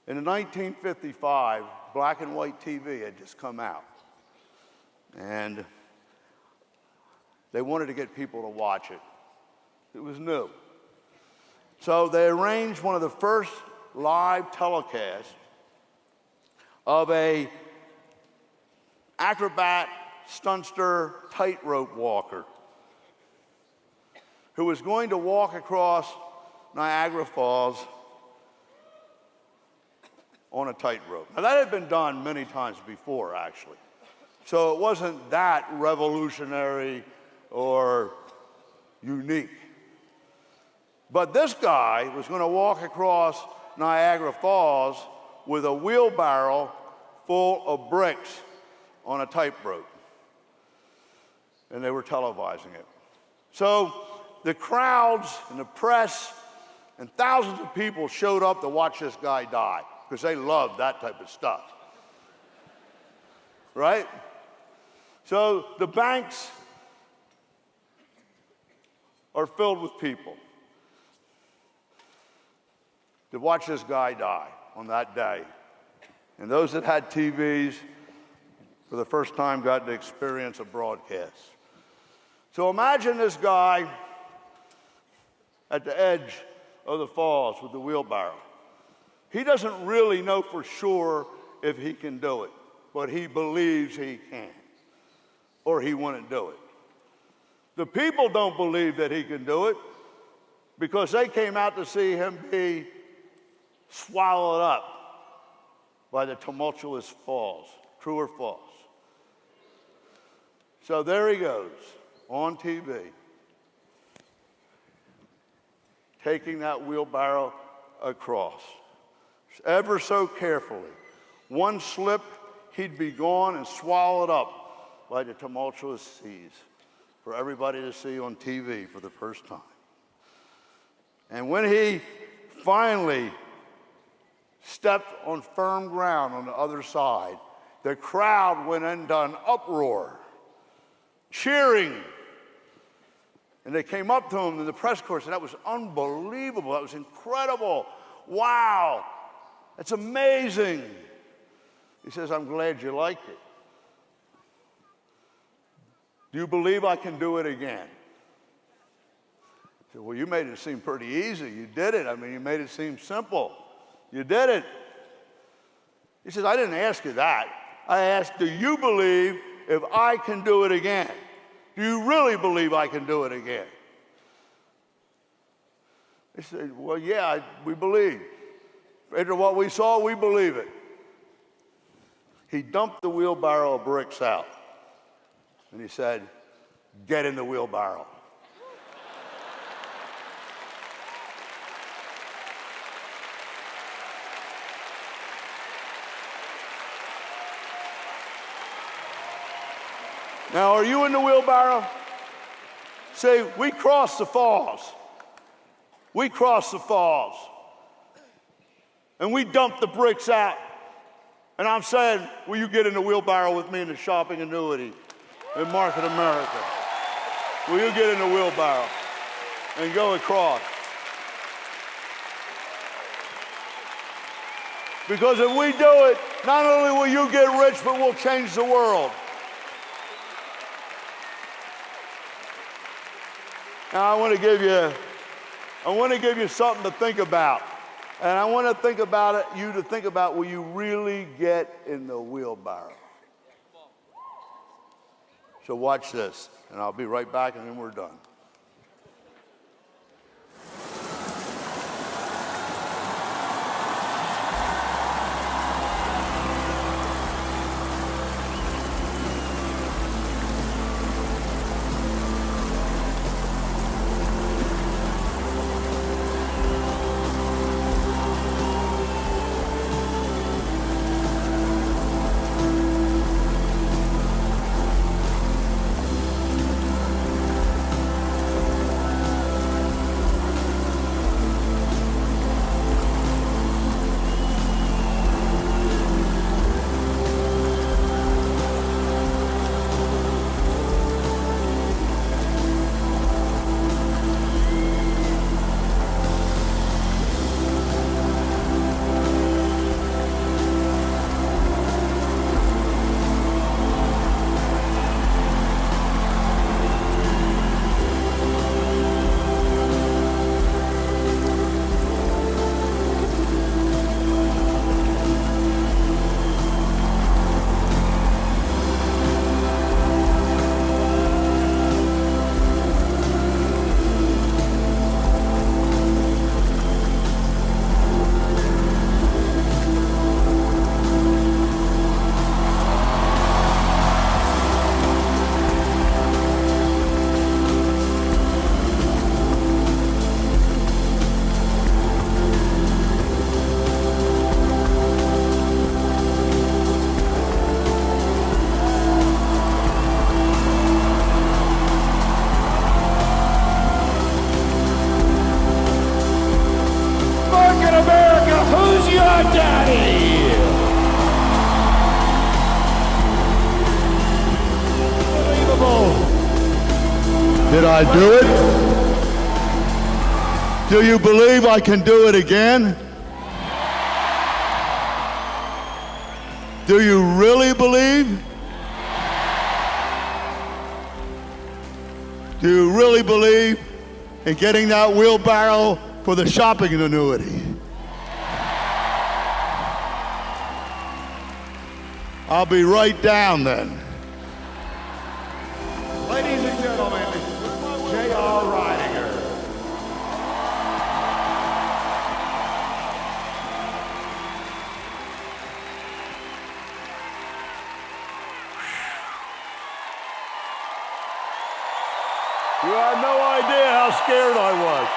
In 1955, black and white TV had just come out. And they wanted to get people to watch it. It was new. So they arranged one of the first live telecasts of a acrobat, stunster, tightrope walker who was going to walk across Niagara Falls on a tightrope. Now that had been done many times before, actually. So it wasn't that revolutionary or unique. But this guy was going to walk across Niagara Falls with a wheelbarrow full of bricks on a tightrope. And they were televising it. So the crowds and the press and thousands of people showed up to watch this guy die because they loved that type of stuff. Right? So the banks are filled with people to watch this guy die on that day. And those that had TVs for the first time got to experience a broadcast. So imagine this guy at the edge of the falls with the wheelbarrow. He doesn't really know for sure if he can do it, but he believes he can, or he wouldn't do it. The people don't believe that he can do it because they came out to see him be swallowed up by the tumultuous falls. True or false? So there he goes on TV, taking that wheelbarrow across, ever so carefully. One slip, he'd be gone and swallowed up by the tumultuous seas for everybody to see on TV for the first time. And when he finally stepped on firm ground on the other side, the crowd went into an uproar, cheering. And they came up to him in the press corps, and that was unbelievable. That was incredible. Wow, that's amazing. He says, I'm glad you liked it. Do you believe I can do it again? I said, well, you made it seem pretty easy. You did it. I mean, you made it seem simple. You did it. He says, I didn't ask you that. I asked, do you believe if I can do it again? Do you really believe I can do it again? He said, well, yeah, we believe. After what we saw, we believe it. He dumped the wheelbarrow of bricks out. And he said, get in the wheelbarrow. Now, are you in the wheelbarrow? Say, we crossed the falls. We crossed the falls. And we dumped the bricks out. And I'm saying, will you get in the wheelbarrow with me in the shopping annuity in Market America? Will you get in the wheelbarrow and go across? Because if we do it, not only will you get rich, but we'll change the world. Now, I want to give you something to think about. And I want to think about it, you to think about, will you really get in the wheelbarrow? So watch this, and I'll be right back, and then we're done. Did I do it? Do you believe I can do it again? Do you really believe? Do you really believe in getting that wheelbarrow for the shopping annuity? I'll be right down then. Ladies and gentlemen, J.R. Ridinger. You have no idea how scared I was.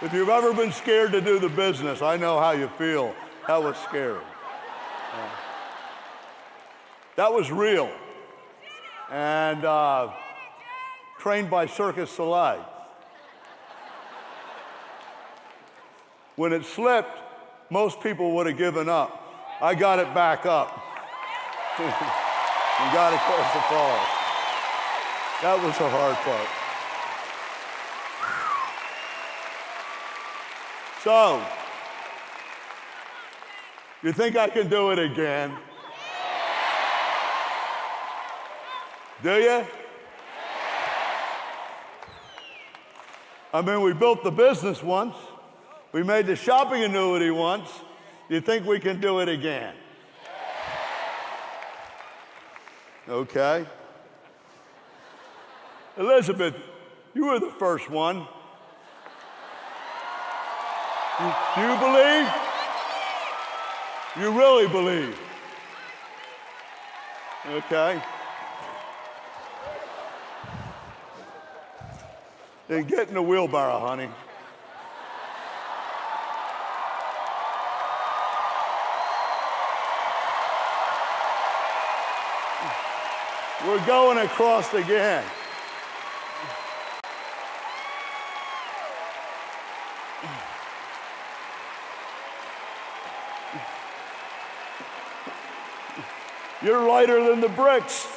If you've ever been scared to do the business, I know how you feel. That was scary. That was real. And trained by Circus Soleil. When it slipped, most people would have given up. I got it back up. And got across the falls. That was the hard part. So, you think I can do it again? Do you? I mean, we built the business once. We made the shopping annuity once. You think we can do it again? Okay. Elizabeth, you were the first one. Do you believe? You really believe? Okay. Then get in the wheelbarrow, honey. We're going across again. You're lighter than the bricks.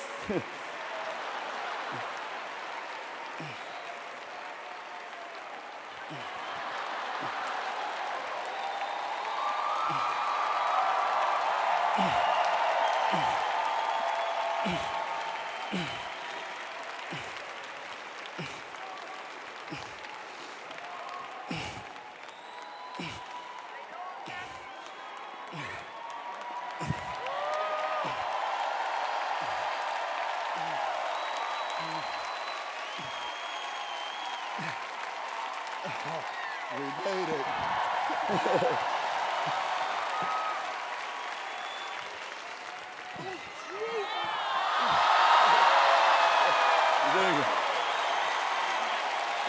We made it.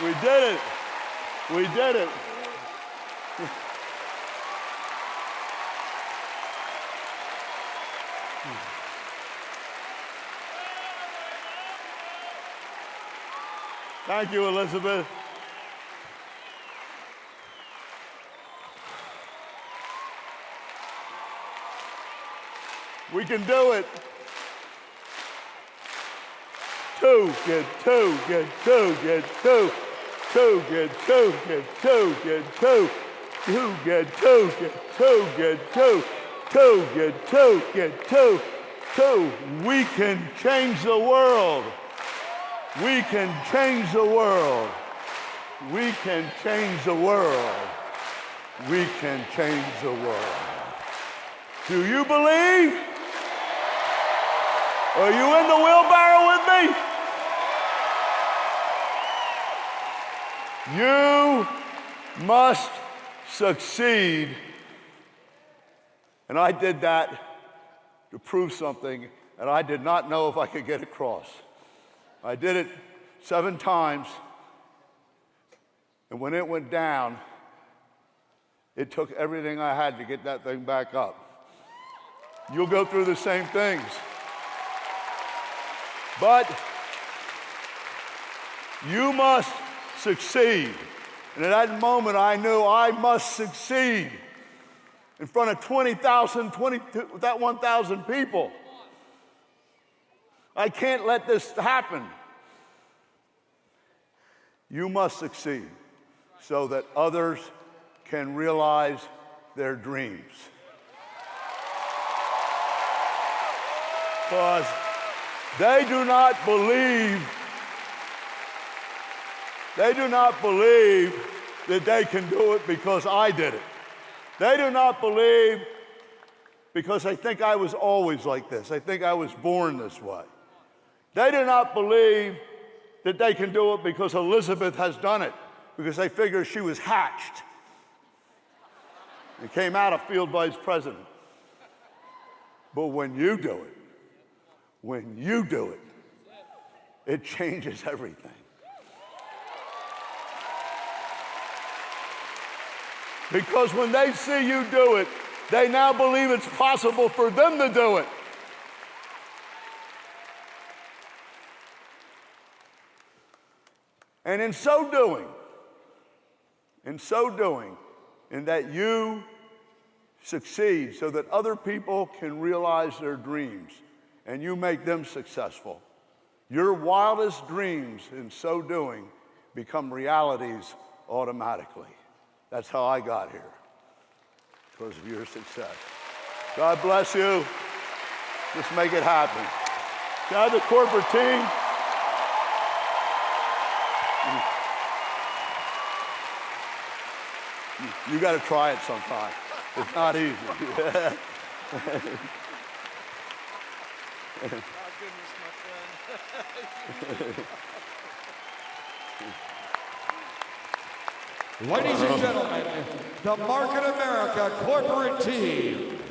We did it. We did it. Thank you, Elizabeth. We can do it. Two, get two, get two, get two. Two, get two, get two, get two. Two, get two, get two, get two. Two, get two, get two. Two. We can change the world. We can change the world. We can change the world. We can change the world. Do you believe? Are you in the wheelbarrow with me? You must succeed. And I did that to prove something, and I did not know if I could get across. I did it 7 times, and when it went down, it took everything I had to get that thing back up. You'll go through the same things. But you must succeed. And at that moment, I knew I must succeed in front of 1,000 people. I can't let this happen. You must succeed so that others can realize their dreams. Because they do not believe that they can do it because I did it. They do not believe because they think I was always like this. They think I was born this way. They do not believe that they can do it because Elizabeth has done it, because they figure she was hatched and came out of field vice president. But when you do it, it changes everything. Because when they see you do it, they now believe it's possible for them to do it. And in so doing, in that you succeed so that other people can realize their dreams and you make them successful, your wildest dreams in so doing become realities automatically. That's how I got here, because of your success. God bless you. Just make it happen. God, the corporate team. You got to try it sometime. It's not easy. Oh, goodness, my friend. Ladies and gentlemen, the Market America corporate team.